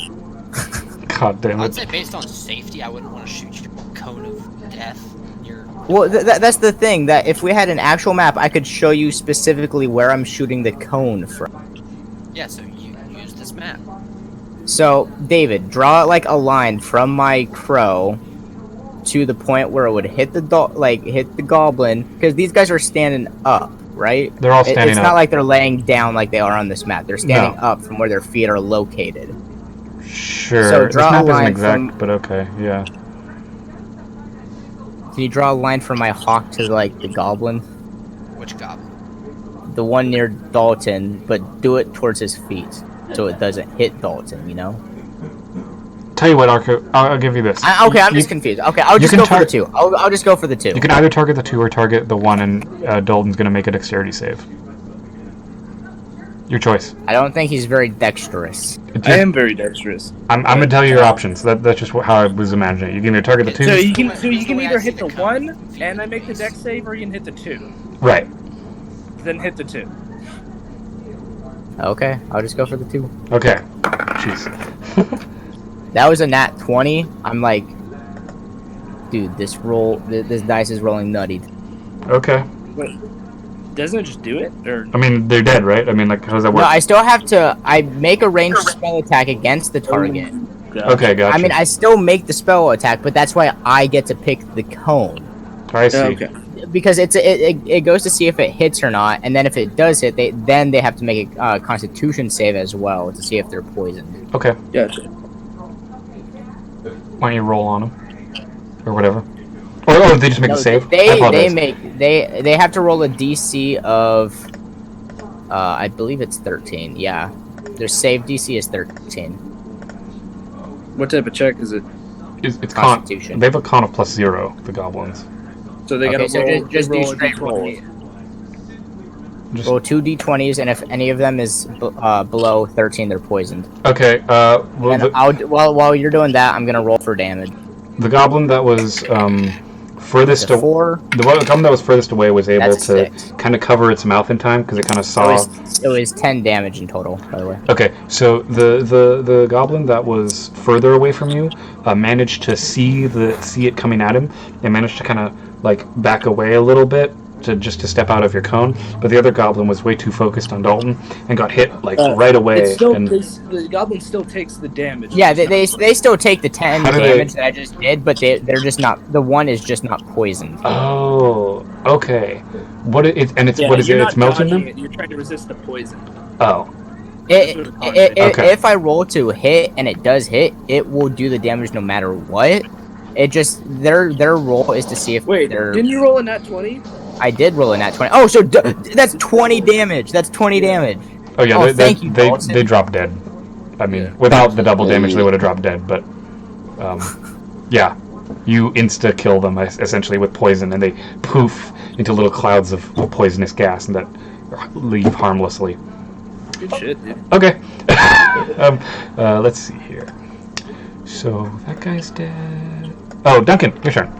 God damn it. I'd say based on safety, I wouldn't want to shoot your cone of death. Well, that's the thing, that if we had an actual map, I could show you specifically where I'm shooting the cone from. Yeah, so you use this map. So, David, draw like a line from my crow to the point where it would hit the goblin, because these guys are standing up, right? They're all standing up. It's not like they're laying down like they are on this map. They're standing up from where their feet are located. Sure. So draw this map a line isn't exact, but okay, yeah. Can you draw a line from my hawk to like the goblin? Which goblin? The one near Dalton, but do it towards his feet so it doesn't hit Dalton, you know? Tell you what, Arco, I'll give you this. I'm just confused. Okay, I'll just go for the 2. I'll just go for the 2. You can either target the 2 or target the 1, and Dalton's going to make a dexterity save. Your choice. I don't think he's very dexterous. I am very dexterous. I'm going to tell you your options. That's just how I was imagining it. You can either target the 2. So you can either hit the 1 and I make the dex save, or you can hit the 2. Right. Then hit the 2. Okay, I'll just go for the 2. Okay. Jeez. That was a nat 20. I'm like, dude, this dice is rolling nutty. Okay. Wait, doesn't it just do it? Or I mean, they're dead, right? I mean, like, how does that work? No, I still have to. I make a ranged spell attack against the target. Okay, gotcha. I mean, I still make the spell attack, but that's why I get to pick the cone. I see. Okay. Because it goes to see if it hits or not, and then if it does hit, they have to make a Constitution save as well to see if they're poisoned. Okay. Gotcha. Why don't you roll on them? Or whatever. Or they just make a save? They have to roll a DC of I believe it's 13. Yeah. Their save DC is 13. What type of check is it? It's Constitution. They have a con of +0, the goblins. So they gotta roll. Just do roll a straight D20. rolls. Roll 2 d20s, and if any of them is below 13, they're poisoned. Okay, while you're doing that, I'm gonna roll for damage. The goblin that was furthest The goblin that was furthest away was able That's to 6. kind of cover its mouth in time because it kind of saw. It was 10 damage in total, by the way. Okay, so the goblin that was further away from you managed to see it coming at him and managed to kind of like back away a little bit to step out of your cone, but the other goblin was way too focused on Dalton and got hit right away. The goblin still takes the damage. Yeah, they still take the 10 How do damage that I just did, but they're just not. The one is just not poisoned. Oh, okay. What is it? It's melting them. You're trying to resist the poison. Oh. If I roll to hit and it does hit, it will do the damage no matter what. It just their roll is to see if they're. Didn't you roll a nat 20? I did roll a nat 20. Oh, so that's 20 damage. That's 20 damage. Oh yeah, thank you, they drop dead. I mean, without the double damage, they would have dropped dead. But, yeah, you insta kill them essentially with poison, and they poof into little clouds of poisonous gas, and that leave harmlessly. Good shit, dude. Okay. Let's see here. So that guy's dead. Oh, Duncan, your turn.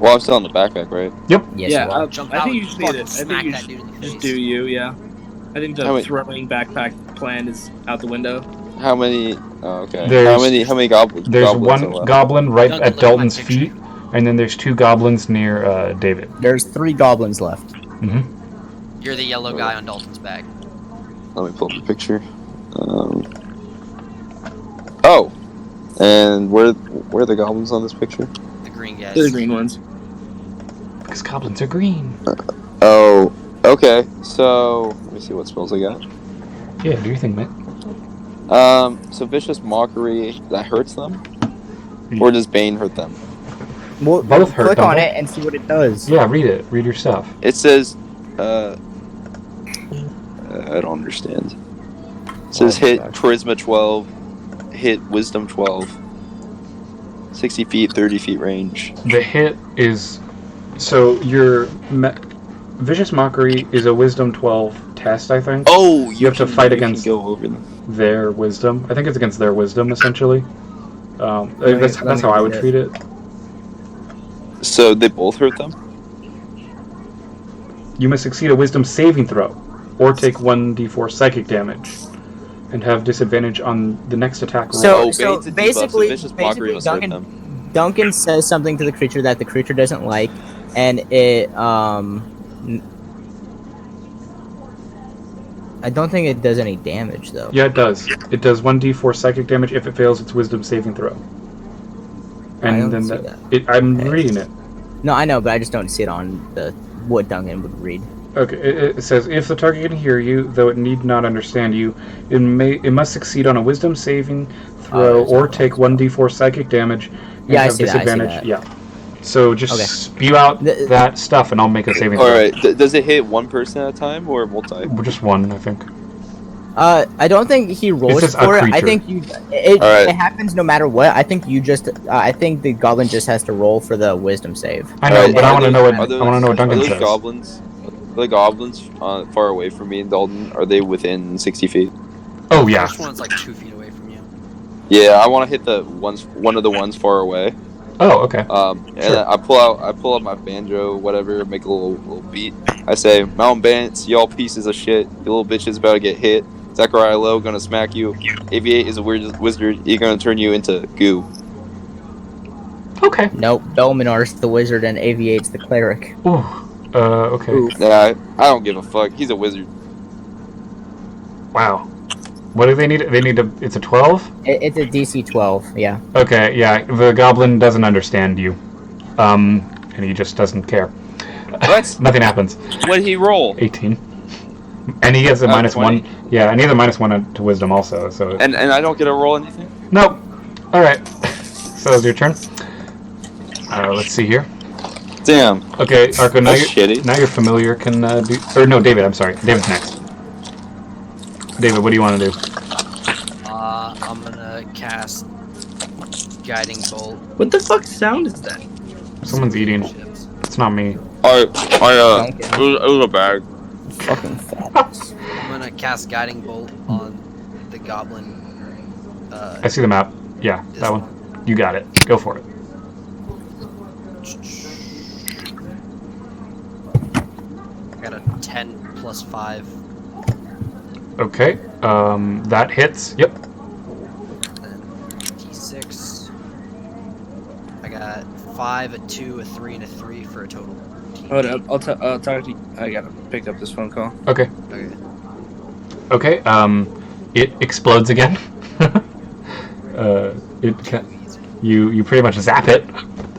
Well, I'm still on the backpack, right? Yep. Yes, Yeah, you are. I think you just need it. I smack think that you dude in the just face. do you, yeah. I think the How many- throwing backpack plan is out the window. How many? Oh, okay. There's- How many goblins? There's goblins are one left? goblin right Duncan, at look at my Dalton's picture. feet, and then there's 2 goblins near David. There's 3 goblins left. Mm-hmm. You're the yellow guy on Dalton's back. Let me pull up the picture. Oh, and where are the goblins on this picture? The green guys. They're the green ones. Because goblins are green. Oh, okay. So let me see what spells I got. Yeah, do your thing, mate. So vicious mockery that hurts them, or does Bane hurt them? Well, Both hurt, click don't on they? it and see what it does. Yeah, read it. Read your stuff. It says, I don't understand. It says hit charisma 12, hit wisdom 12, 60 feet, 30 feet range. The hit is... So your vicious mockery is a wisdom 12 test, I think. Oh, You have to fight against go over them. their wisdom. I think it's against their wisdom, essentially. That's how I would treat it. So they both hurt them? You must succeed a wisdom saving throw, or take 1d4 psychic damage, and have disadvantage on the next attack roll. So, Bane's a debuff, so basically, vicious mockery must hurt them. Duncan says something to the creature that the creature doesn't like, and it I don't think it does any damage though. Yeah, it does. It does 1d4 psychic damage if it fails its wisdom saving throw. And I don't then see that. I'm reading it. No, I know, but I just don't see it on what Duncan would read. Okay, it says if the target can hear you, though it need not understand you, it must succeed on a wisdom saving throw or take 1d4 psychic damage and Yeah, I have see that, I see disadvantage. that. Yeah. So just Okay. spew out that stuff, and I'll make a saving throw. All right. Does it hit one person at a time or multi? Just one, I think. I don't think he rolls just a for it. I creature. think Alright. it happens no matter what. I think you just I think the goblin just has to roll for the wisdom save. I know, Alright, but I are want to those- know what are those- I want to know what Duncan are those says. goblins? Are the goblins far away from me and Dalton? Are they within 60 feet? Oh yeah. First one's like 2 feet away from you. Yeah, I want to hit one of the ones far away. Oh okay. And Sure. I pull out my banjo, whatever, make a little beat. I say, "Mountain bandits, y'all pieces of shit, you little bitches about to get hit." Zachariah Lowe gonna smack you. Aviate is a weird wizard. He's gonna turn you into goo. Okay. Nope, Belminar's the wizard and Aviate's the cleric. Ooh. Okay. Oof. Nah, I don't give a fuck. He's a wizard. Wow. What do they need? They need to. It's a 12? It's a DC 12, yeah. Okay, yeah. The goblin doesn't understand you. And he just doesn't care. What? Nothing happens. What did he roll? 18. And he gets a minus 20. 1. Yeah, and he has a minus 1 to wisdom also, so... And I don't get to roll anything? Nope. Alright. So it's your turn. Let's see here. Damn. Okay, Arco, now That's shitty. now you're familiar, can do... Or no, David, I'm sorry. David's next. David, what do you want to do? I'm gonna cast Guiding Bolt. What the fuck sound is that? Someone's eating. It's not me. It was a bag. Fucking fat. I'm gonna cast Guiding Bolt on the goblin. I see the map. Yeah, that one. You got it. Go for it. I got a 10 plus 5. Okay, that hits. Yep. Then D6. I got 5, a 2, a 3, and a 3 for a total. Hold up, I'll talk to you. I gotta pick up this phone call. Okay. Okay. Okay, it explodes again. You pretty much zap it,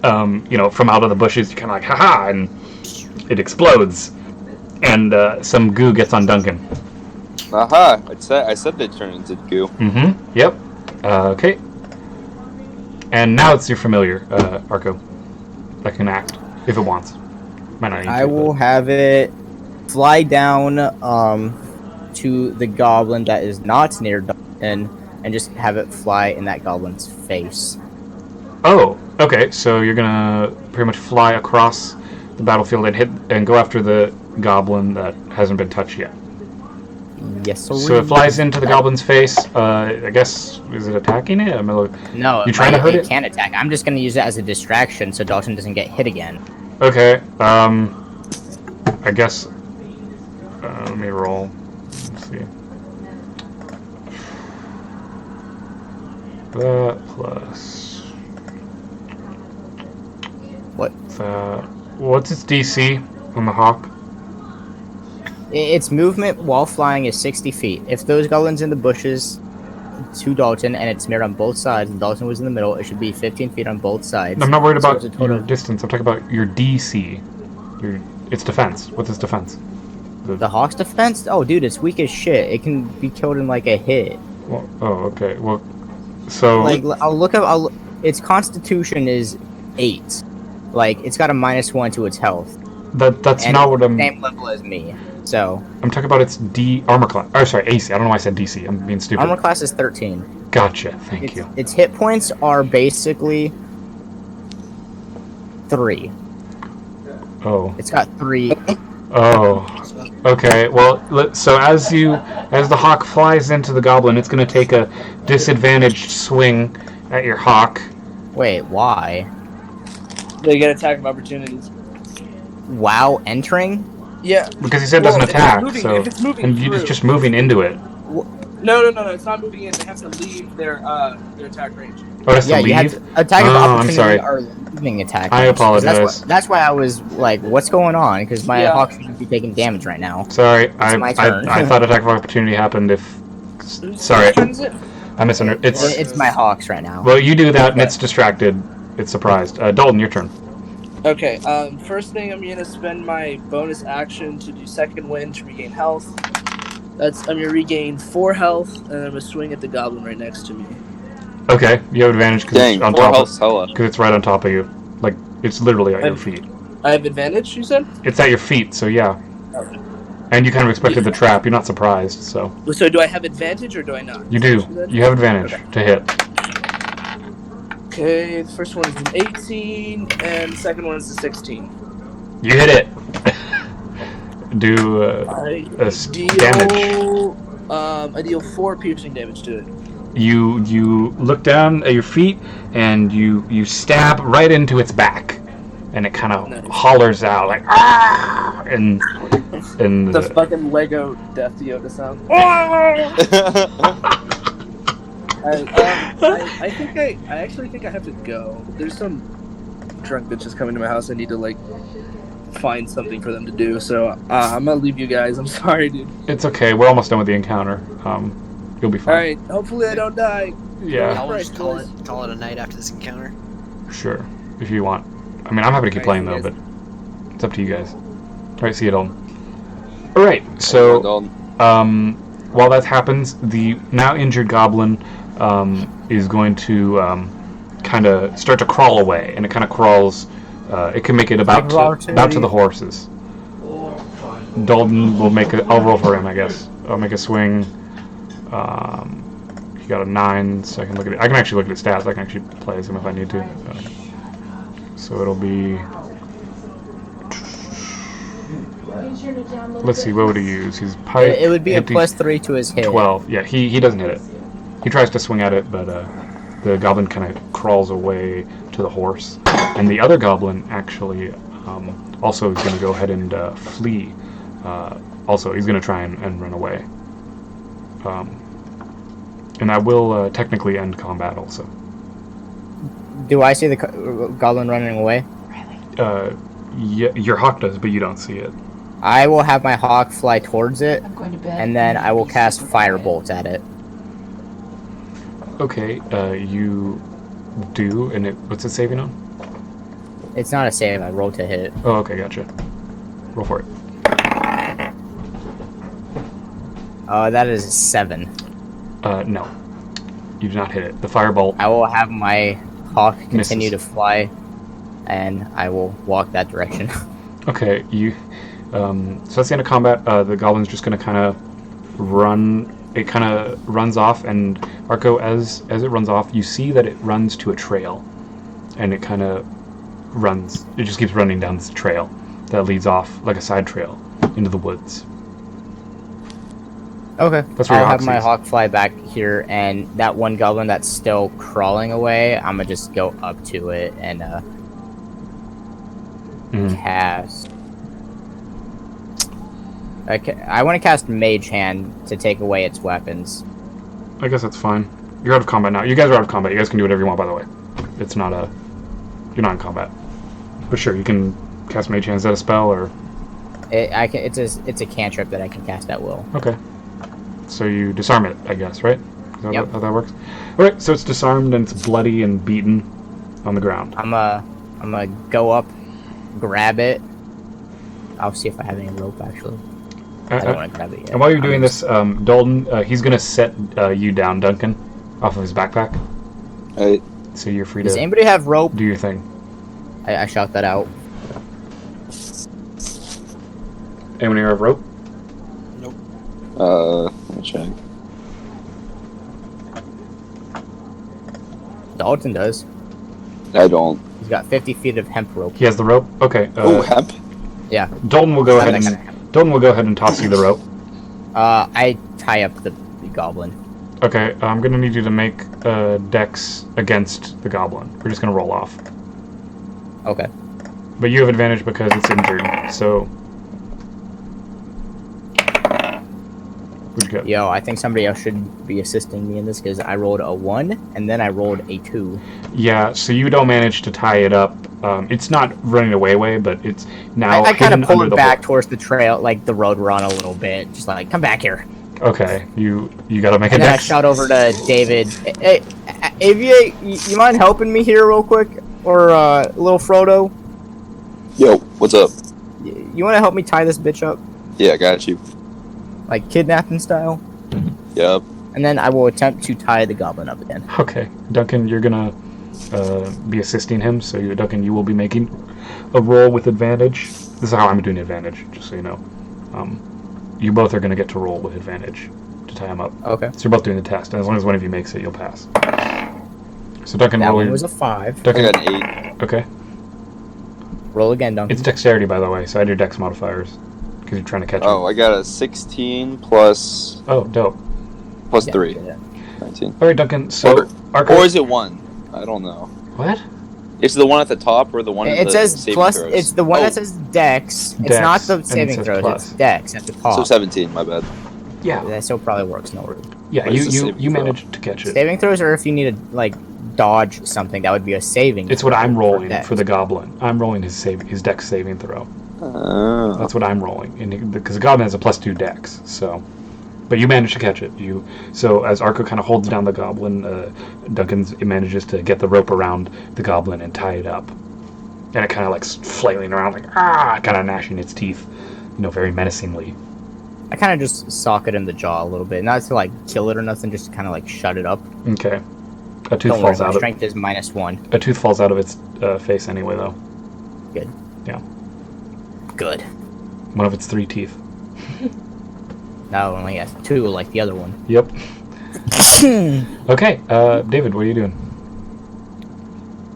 from out of the bushes. You kind of like, haha, and it explodes. And some goo gets on Duncan. Aha! I said they'd turn into goo. Mm-hmm. Yep. Okay. And now it's your familiar, Arco, that can act if it wants. Might not need I to, will but... have it fly down to the goblin that is not near Duncan and just have it fly in that goblin's face. Oh, okay. So you're gonna pretty much fly across the battlefield and hit and go after the goblin that hasn't been touched yet. Yes, sir. So it flies into the goblin's face. I guess, is it attacking it? No, you trying to hurt it? It can't attack. I'm just going to use it as a distraction so Dalton doesn't get hit again. Okay. I guess. Let me roll. Let's see. That plus. What? What's its DC on the hawk? Its movement while flying is 60 feet. If those goblins in the bushes to Dalton and it's mirrored on both sides and Dalton was in the middle, it should be 15 feet on both sides. I'm not worried So about it's a total your distance. I'm talking about your DC. Its defense. What's its defense? The hawk's defense? Oh, dude, it's weak as shit. It can be killed in like a hit. Well, oh, okay. Well, so... Like, I'll look up... its constitution is 8. Like, it's got a -1 to its health. That's And not what I'm... same level as me. So I'm talking about its armor class. Oh, sorry, AC. I don't know why I said DC. I'm being stupid. armor class is 13. Gotcha. Thank you. Its hit points are basically 3. Oh. It's got 3. Oh. Okay. Well, so as the hawk flies into the goblin, it's going to take a disadvantaged swing at your hawk. Wait, why? They get attack of opportunities. Wow, entering? Yeah. Because he said it doesn't attack, if it's moving and through. it's just moving into it. No, it's not moving in. They have to leave their attack range. Oh, it has to You leave? have to, attack of Oh, I'm opportunity sorry. are leaving attack. I range. apologize. That's why I was like, what's going on? Because my Yeah. hawk shouldn't be taking damage right now. Sorry, my turn. I thought attack of opportunity happened if... Sorry, Which one is it? I misunderstood. It's my hawks right now. Well, you do that and it's distracted. It's surprised. Dalton, your turn. Okay, first thing I'm gonna spend my bonus action to do second wind to regain health. I'm gonna regain 4 health, and I'm gonna swing at the goblin right next to me. Okay, you have advantage because it's on 4 top health's hella. because it's right on top of you. Like, it's literally at your feet. I have advantage, you said? It's at your feet, so yeah. Okay. And you kind of expected the trap. You're not surprised, so... So do I have advantage or do I not? You do. You have advantage to hit. Okay, the first one is an 18, and the second one is a 16. You hit it. Do damage. I deal 4 piercing damage to it. You look down at your feet and you stab right into its back, and it kind of hollers out like ah, and And The fucking Lego Death Yoda sound. I actually think I have to go. There's some drunk bitches coming to my house. I need to like find something for them to do. So I'm gonna leave you guys. I'm sorry, dude. It's okay. We're almost done with the encounter. You'll be fine. All right. Hopefully I don't die. Yeah. I'll just call it a night after this encounter. Sure, if you want. I mean, I'm happy to keep playing though, but it's up to you guys. All right, see you, Dalton. All right, so while that happens, the now injured goblin is going to kind of start to crawl away, and it kind of crawls. It can make it about to the horses. Dalton will make it. I'll roll for him, I guess. I'll make a swing. He got a 9, so I can look at it. I can actually look at his stats. I can actually play as him if I need to. So it'll be. Let's see, what would he use? He's pipe. It would be a +3 to his hit. 12. Yeah, he doesn't hit it. He tries to swing at it, but the goblin kind of crawls away to the horse. And the other goblin actually also is going to go ahead and flee. Also, he's going to try and run away. And I will technically end combat also. Do I see the goblin running away? Yeah, your hawk does, but you don't see it. I will have my hawk fly towards it, and then I will cast firebolt at it. Okay, you do, and what's it saving on? It's not a save, I rolled to hit. Oh, okay, gotcha. Roll for it. That is a 7. No. You do not hit it. The firebolt. I will have my hawk continue misses. to fly, and I will walk that direction. Okay, you. So that's the end of combat. The goblin's just going to kind of run. It kind of runs off, and Arco, as it runs off, you see that it runs to a trail, and it kind of runs. It just keeps running down this trail that leads off like a side trail into the woods. Okay, That's where I'll your have hawk my sees. hawk fly back here, and that one goblin that's still crawling away, I'm gonna just go up to it and cast. I want to cast Mage Hand to take away its weapons. I guess that's fine. You're out of combat now. You guys are out of combat. You guys can do whatever you want, by the way. It's not a... You're not in combat. But sure, you can cast Mage Hand. Is that a spell, or... It's a cantrip that I can cast at will. Okay. So you disarm it, I guess, right? Is that Yep. how that works? Alright, so it's disarmed and it's bloody and beaten on the ground. I'm gonna go up, grab it. I'll see if I have any rope, actually. I don't want to grab it yet. And while you're doing this, Dalton, he's going to set you down, Duncan, off of his backpack. Alright. So you're free Does to anybody have rope? do your thing. I shout that out. Anyone here have rope? Let me check. Dalton does. I don't. He's got 50 feet of hemp rope. He has the rope? Okay. Oh, hemp? Yeah. Dalton will go I have ahead that and... kind of hemp. Dalton will go ahead and toss you the rope. I tie up the goblin. Okay, I'm going to need you to make dex against the goblin. We're just going to roll off. Okay. But you have advantage because it's injured, so... What'd you get? Yo, I think somebody else should be assisting me in this because I rolled a 1 and then I rolled a 2. Yeah, so you don't manage to tie it up. It's not running away, but it's now I kind of hidden pull under it the back towards the trail, like the road we're on a little bit. Just like, come back here. Okay, you gotta make a And then I dex. shout over to David, hey, Aviate, you mind helping me here real quick? Or little Frodo? Yo, what's up? You want to help me tie this bitch up? Yeah, I got you. Like kidnapping style? Yep. And then I will attempt to tie the goblin up again. Okay, Duncan, you're gonna be assisting him. So Duncan, you will be making a roll with advantage. This is how I'm doing advantage, just so you know. You both are gonna get to roll with advantage to tie him up. Okay. So you're both doing the test, and as long as one of you makes it, you'll pass. So Duncan, That roll one your... was a 5. I Duncan, got an 8. okay. Roll again, Duncan. It's dexterity, by the way, so add your dex modifiers because you're trying to catch him. Oh, I got a 16 plus Oh, dope. plus Yeah, 3. yeah. 19. All right, Duncan. So, Or Arco... is it 1? I don't know. What? It's the one at the top or the one in It the says saving plus. throws? It's the one Oh, that says Dex. It's Dex, not the and it saving says throws. plus. It's Dex at the top. so 17. My bad. Yeah, That still probably works. No worries. yeah. What is the You saving throw? managed to catch it. Saving throws, or if you need to like dodge something, that would be a saving. It's what throw I'm rolling Dex. for the goblin. I'm rolling his Dex saving throw. That's what I'm rolling, because the goblin has a +2 Dex. So, but you managed to catch it. So as Arco kind of holds down the goblin, Duncan manages to get the rope around the goblin and tie it up, and it kind of like flailing around, like kind of gnashing its teeth, very menacingly. I kind of just sock it in the jaw a little bit, not to like kill it or nothing, just to kind of like shut it up. Okay. A tooth Don't worry, falls my out. strength is -1. A tooth falls out of its face anyway, though. Good. Yeah. Good. One of its 3 teeth. No, only has 2, like the other one. Yep. Okay, David, what are you doing?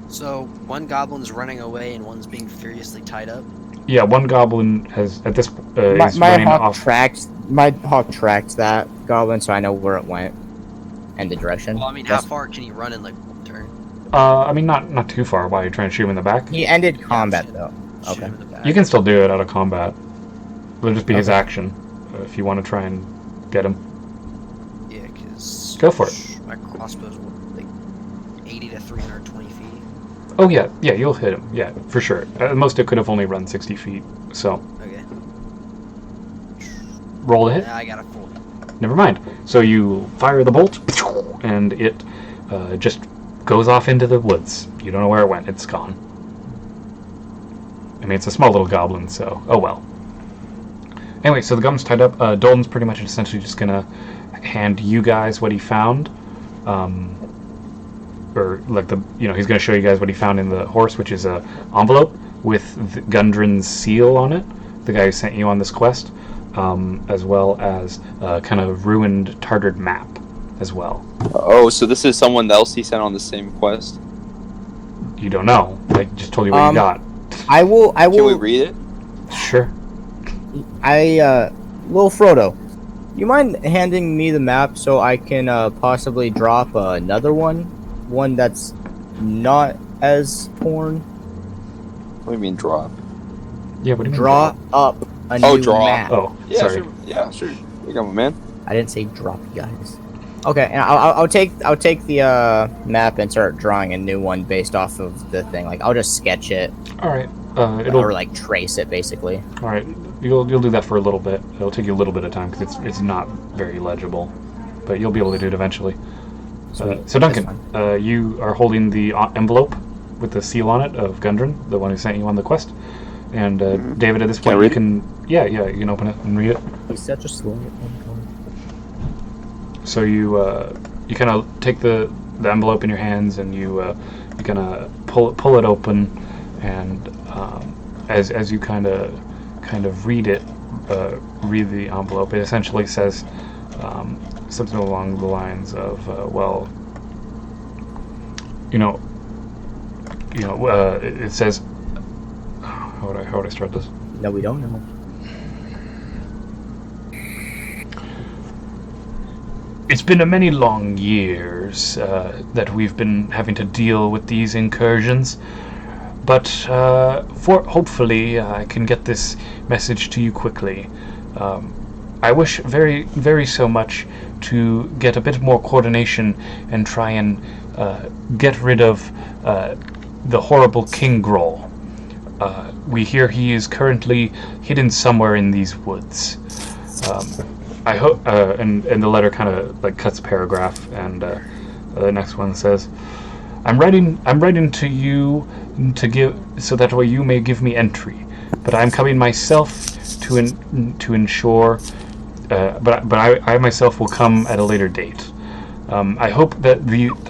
So one goblin's running away and one's being furiously tied up. Yeah, one goblin has at this is My running hawk off. tracked that goblin, so I know where it went and the direction. Well, I mean, how far can he run in like one turn? I mean, not too far. Why, you're trying to shoot him in the back? He ended combat though. Shoot Okay. him in the back. You can still do it out of combat. It'll just be his action if you want to try and get him. Yeah, because Go for it. my crossbow's like 80 to 320 feet. Oh yeah, you'll hit him. Yeah, for sure. At most, it could have only run 60 feet. So Okay. roll the hit. Yeah, I got a 4. Never mind. So you fire the bolt, and it just goes off into the woods. You don't know where it went. It's gone. I mean, it's a small little goblin, so oh well. Anyway, so the goblin's tied up. Dolan's pretty much essentially just gonna hand you guys what he found, or like he's gonna show you guys what he found in the horse, which is a envelope with the Gundren's seal on it, the guy who sent you on this quest, as well as a kind of ruined, tartared map as well. Oh, so this is someone else he sent on the same quest? You don't know. I just told you what you got. I will. Can we read it? Sure. Little Frodo, you mind handing me the map so I can possibly drop another one that's not as torn? What do you mean drop? Yeah, what do you mean? Draw up a new draw. map. Oh, Yeah, sorry. sure. Yeah, sure. You got my man. I didn't say drop, you guys. Okay, and I'll take the map and start drawing a new one based off of the thing. Like I'll just sketch it All right. or like trace it basically. All right. You'll do that for a little bit. It'll take you a little bit of time because it's not very legible, but you'll be able to do it eventually. So Duncan, you are holding the envelope with the seal on it of Gundren, the one who sent you on the quest. And David, at this point, you can you can open it and read it. He's such a slow. So you kind of take the envelope in your hands and you kind of pull it open, and as you kind of read it, read the envelope, it essentially says something along the lines of it says, how would I start this? No, we don't know. It's been a many long years that we've been having to deal with these incursions, but hopefully I can get this message to you quickly. I wish very, very so much to get a bit more coordination and try and get rid of the horrible King Groll. We hear he is currently hidden somewhere in these woods. I hope, and the letter kind of like cuts a paragraph, and the next one says, "I'm writing to you to give, so that way you may give me entry. But I'm coming myself to ensure. But I myself will come at a later date. I hope that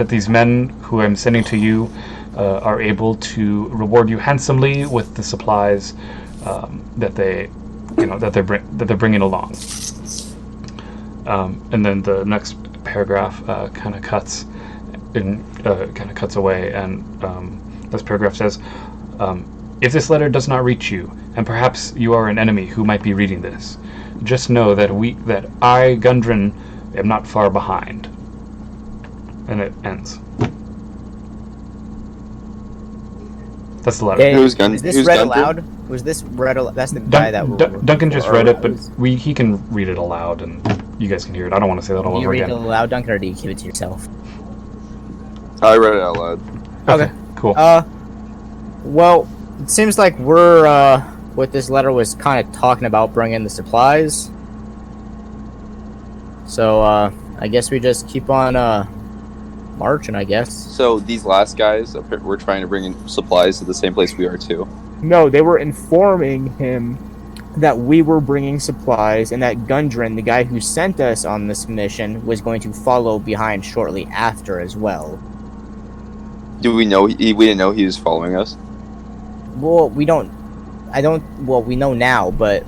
these men who I'm sending to you are able to reward you handsomely with the supplies that they're bringing along." And then the next paragraph kind of cuts away, and this paragraph says, "If this letter does not reach you, and perhaps you are an enemy who might be reading this, just know that I, Gundren, am not far behind." And it ends. That's the letter. Okay, Who's Gun- was this who's read Gunter? aloud? Was this read aloud? That's the guy that Duncan just or read it, but was- he can read it aloud, and you guys can hear it. I don't want to say that all Do you over read again. it aloud, Duncan, or do you give it to yourself? I read it out loud. Okay. Cool. Well, it seems like we're what this letter was kind of talking about, bringing the supplies. So I guess we just keep on marching, I guess. So these last guys were trying to bring in supplies to the same place we are too. No, they were informing him that we were bringing supplies and that Gundren, the guy who sent us on this mission, was going to follow behind shortly after as well. Do we know? We didn't know he was following us. Well, we don't. Well, we know now, but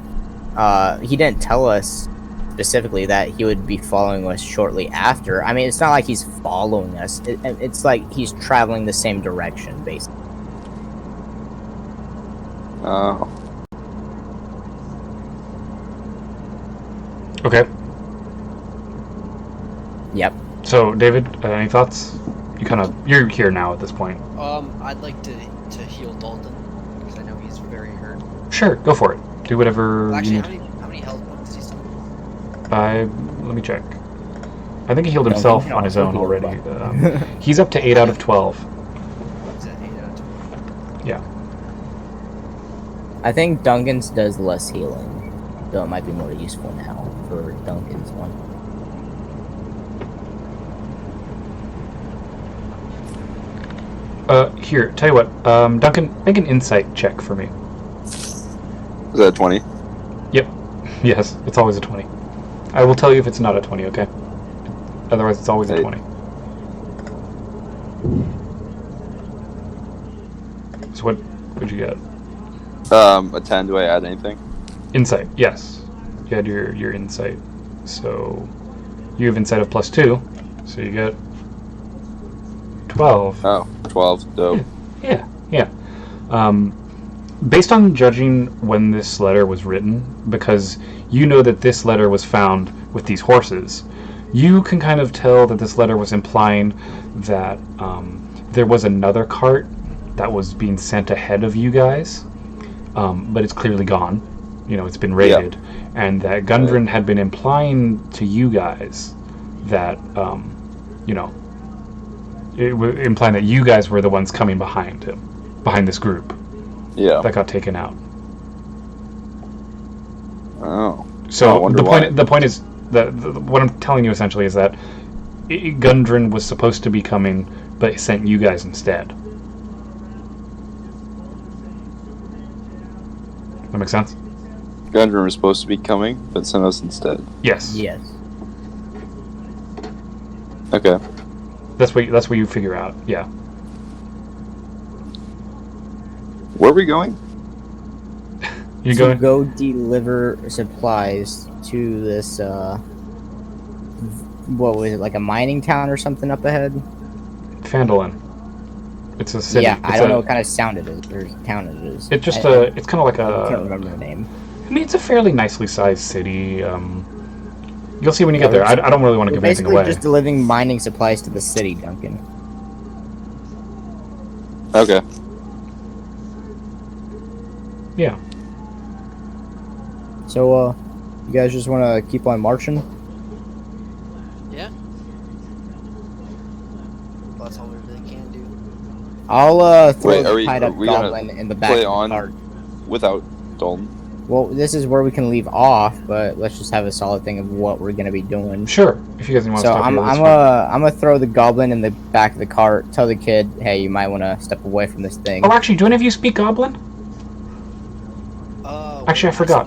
he didn't tell us specifically that he would be following us shortly after. I mean, it's not like he's following us. It's like he's traveling the same direction, basically. Oh. Okay. Yep. So, David, any thoughts? You're here now at this point. I'd like to heal Dalton because I know he's very hurt. Sure, go for it. Do whatever Well, actually, you how need. many health points does he still? Let me check. I think he healed himself on his own already. He's up to 8 out of 12. Is that 8 out of 12? Yeah. I think Duncan's does less healing, so it might be more useful now for Duncan's one. Here, tell you what. Duncan, make an insight check for me. Is that 20? Yep. Yes, it's always a 20. I will tell you if it's not a 20, okay? Otherwise, it's always a 20. So what'd you get? A 10. Do I add anything? Insight, yes. You had your insight. So you have insight of +2, so you get 12. Oh, 12. Dope. Yeah. Based on judging when this letter was written, because you know that this letter was found with these horses, you can kind of tell that this letter was implying that there was another cart that was being sent ahead of you guys, but it's clearly gone. You know, it's been raided. Yeah. And that Gundren had been implying to you guys that, implying that you guys were the ones coming behind him, behind this group. Yeah. That got taken out. Oh. So the point is that what I'm telling you essentially is that Gundren was supposed to be coming, but sent you guys instead. That makes sense? Gundren was supposed to be coming, but sent us instead. Yes. Yes. Okay. That's what you figure out. Yeah. Where are we going? You go deliver supplies to this what was it, like a mining town or something up ahead? Phandalin. It's a city. Yeah, I don't know what kind of sound it is or town it is. It's just it's kind of like a. I can't remember the name. I mean, it's a fairly nicely sized city. You'll see when you get there. I don't really want to give anything away. Basically, just delivering mining supplies to the city, Duncan. Okay. Yeah. So, you guys just want to keep on marching? Yeah. Well, that's all we really can do. I'll throw the tied up goblin in the back of the cart. Without Dalton? Well, this is where we can leave off, but let's just have a solid thing of what we're gonna be doing. Sure, if you guys want to stop here. So I'm gonna throw the goblin in the back of the cart. Tell the kid, hey, you might want to step away from this thing. Oh, actually, do any of you speak Goblin? Actually, I forgot.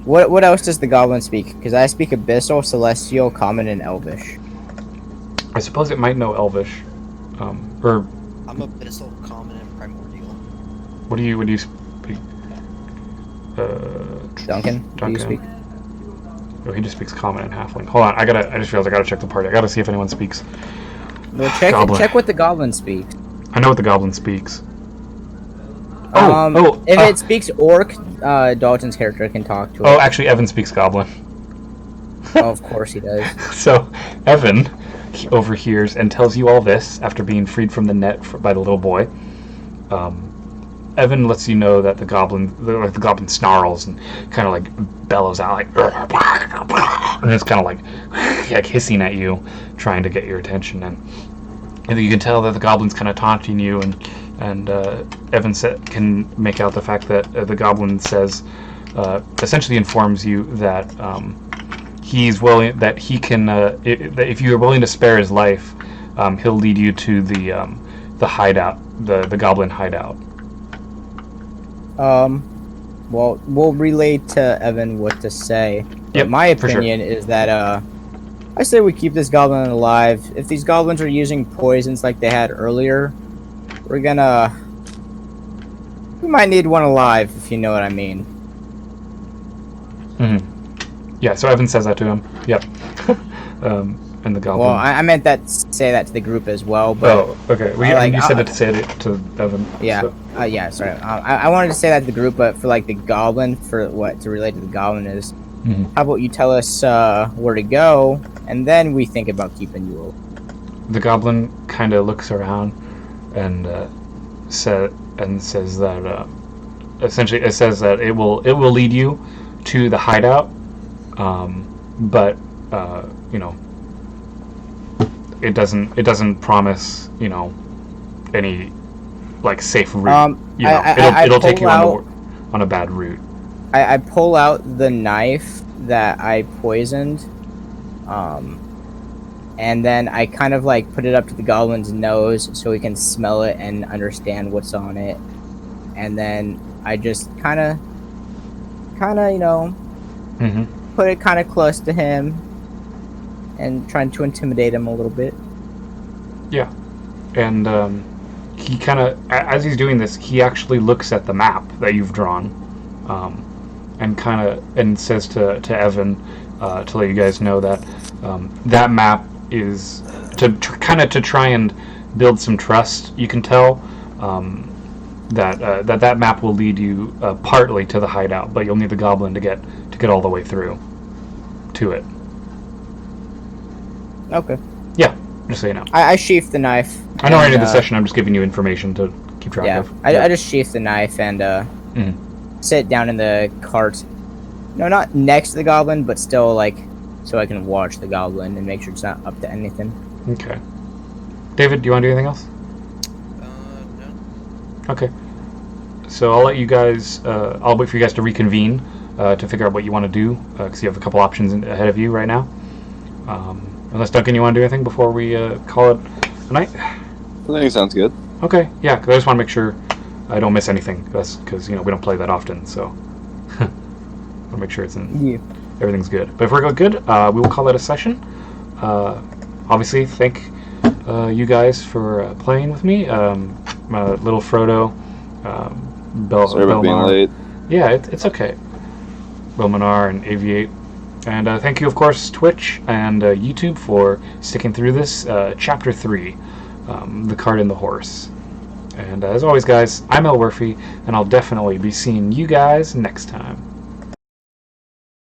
What else does the goblin speak? Because I speak Abyssal, Celestial, Common, and Elvish. I suppose it might know Elvish, or. I'm Abyssal, Common, and Primordial. What do you speak? Duncan, do you speak? Oh, he just speaks Common and Halfling. Hold on, I just realized I gotta check the party. I gotta see if anyone speaks. Well, check what the goblin speaks. I know what the goblin speaks. If it speaks Orc, Dalton's character can talk to it. Oh, actually, Evan speaks Goblin. Oh, of course he does. So, Evan overhears and tells you all this after being freed from the net by the little boy. Evan lets you know that the goblin snarls and kind of like bellows out like, and it's kind of like hissing at you, trying to get your attention. And you can tell that the goblin's kind of taunting you, and Evan can make out the fact that the goblin says, essentially informs you that he's willing, that he can, that if you are willing to spare his life, he'll lead you to the hideout, the goblin hideout. Well, we'll relay to Evan what to say. Yep, my for sure. opinion is that I say we keep this goblin alive. If these goblins are using poisons like they had earlier, we might need one alive, if you know what I mean. Yeah, so Evan says that to him. Yep. And the goblin. Well, I meant say that to the group as well. But oh, okay. Well, you said it to say it to Evan. Yeah. So. Yeah. Sorry. I wanted to say that to the group, but for like the goblin, to relate to the goblin is, how about you tell us where to go, and then we think about keeping you alive. The goblin kind of looks around and says that essentially it says that it will lead you to the hideout, but it doesn't promise any like safe route. It'll take you on a bad route. I pull out the knife that I poisoned, and then I kind of like put it up to the goblin's nose so he can smell it and understand what's on it, and then I just kind of put it kind of close to him and trying to intimidate him a little bit. Yeah, and he kind of, as he's doing this, he actually looks at the map that you've drawn, and says to Evan to let you guys know that that map is to try and build some trust. You can tell that map will lead you partly to the hideout, but you'll need the goblin to get all the way through to it. Okay. Yeah, just so you know. I sheath the knife. I know right in the session I'm just giving you information to keep track of. I just sheath the knife and sit down in the cart. No, not next to the goblin, but still like so I can watch the goblin and make sure it's not up to anything. Okay. David, do you want to do anything else? No. Okay. So I'll let you guys. I'll wait for you guys to reconvene to figure out what you want to do, because you have a couple options ahead of you right now. Unless Duncan, you want to do anything before we call it a night? I think it sounds good. Okay. Yeah, because I just want to make sure I don't miss anything. That's because we don't play that often, so I'll make sure everything's good. But if we're good, we will call that a session. Obviously, thank you guys for playing with me. Little Frodo, Sorry about being late. Yeah, it's okay. Belmanar and Aviate. And thank you, of course, Twitch and YouTube for sticking through this. Chapter 3, The Cart and the Horse. And as always, guys, I'm Elwirfy, and I'll definitely be seeing you guys next time.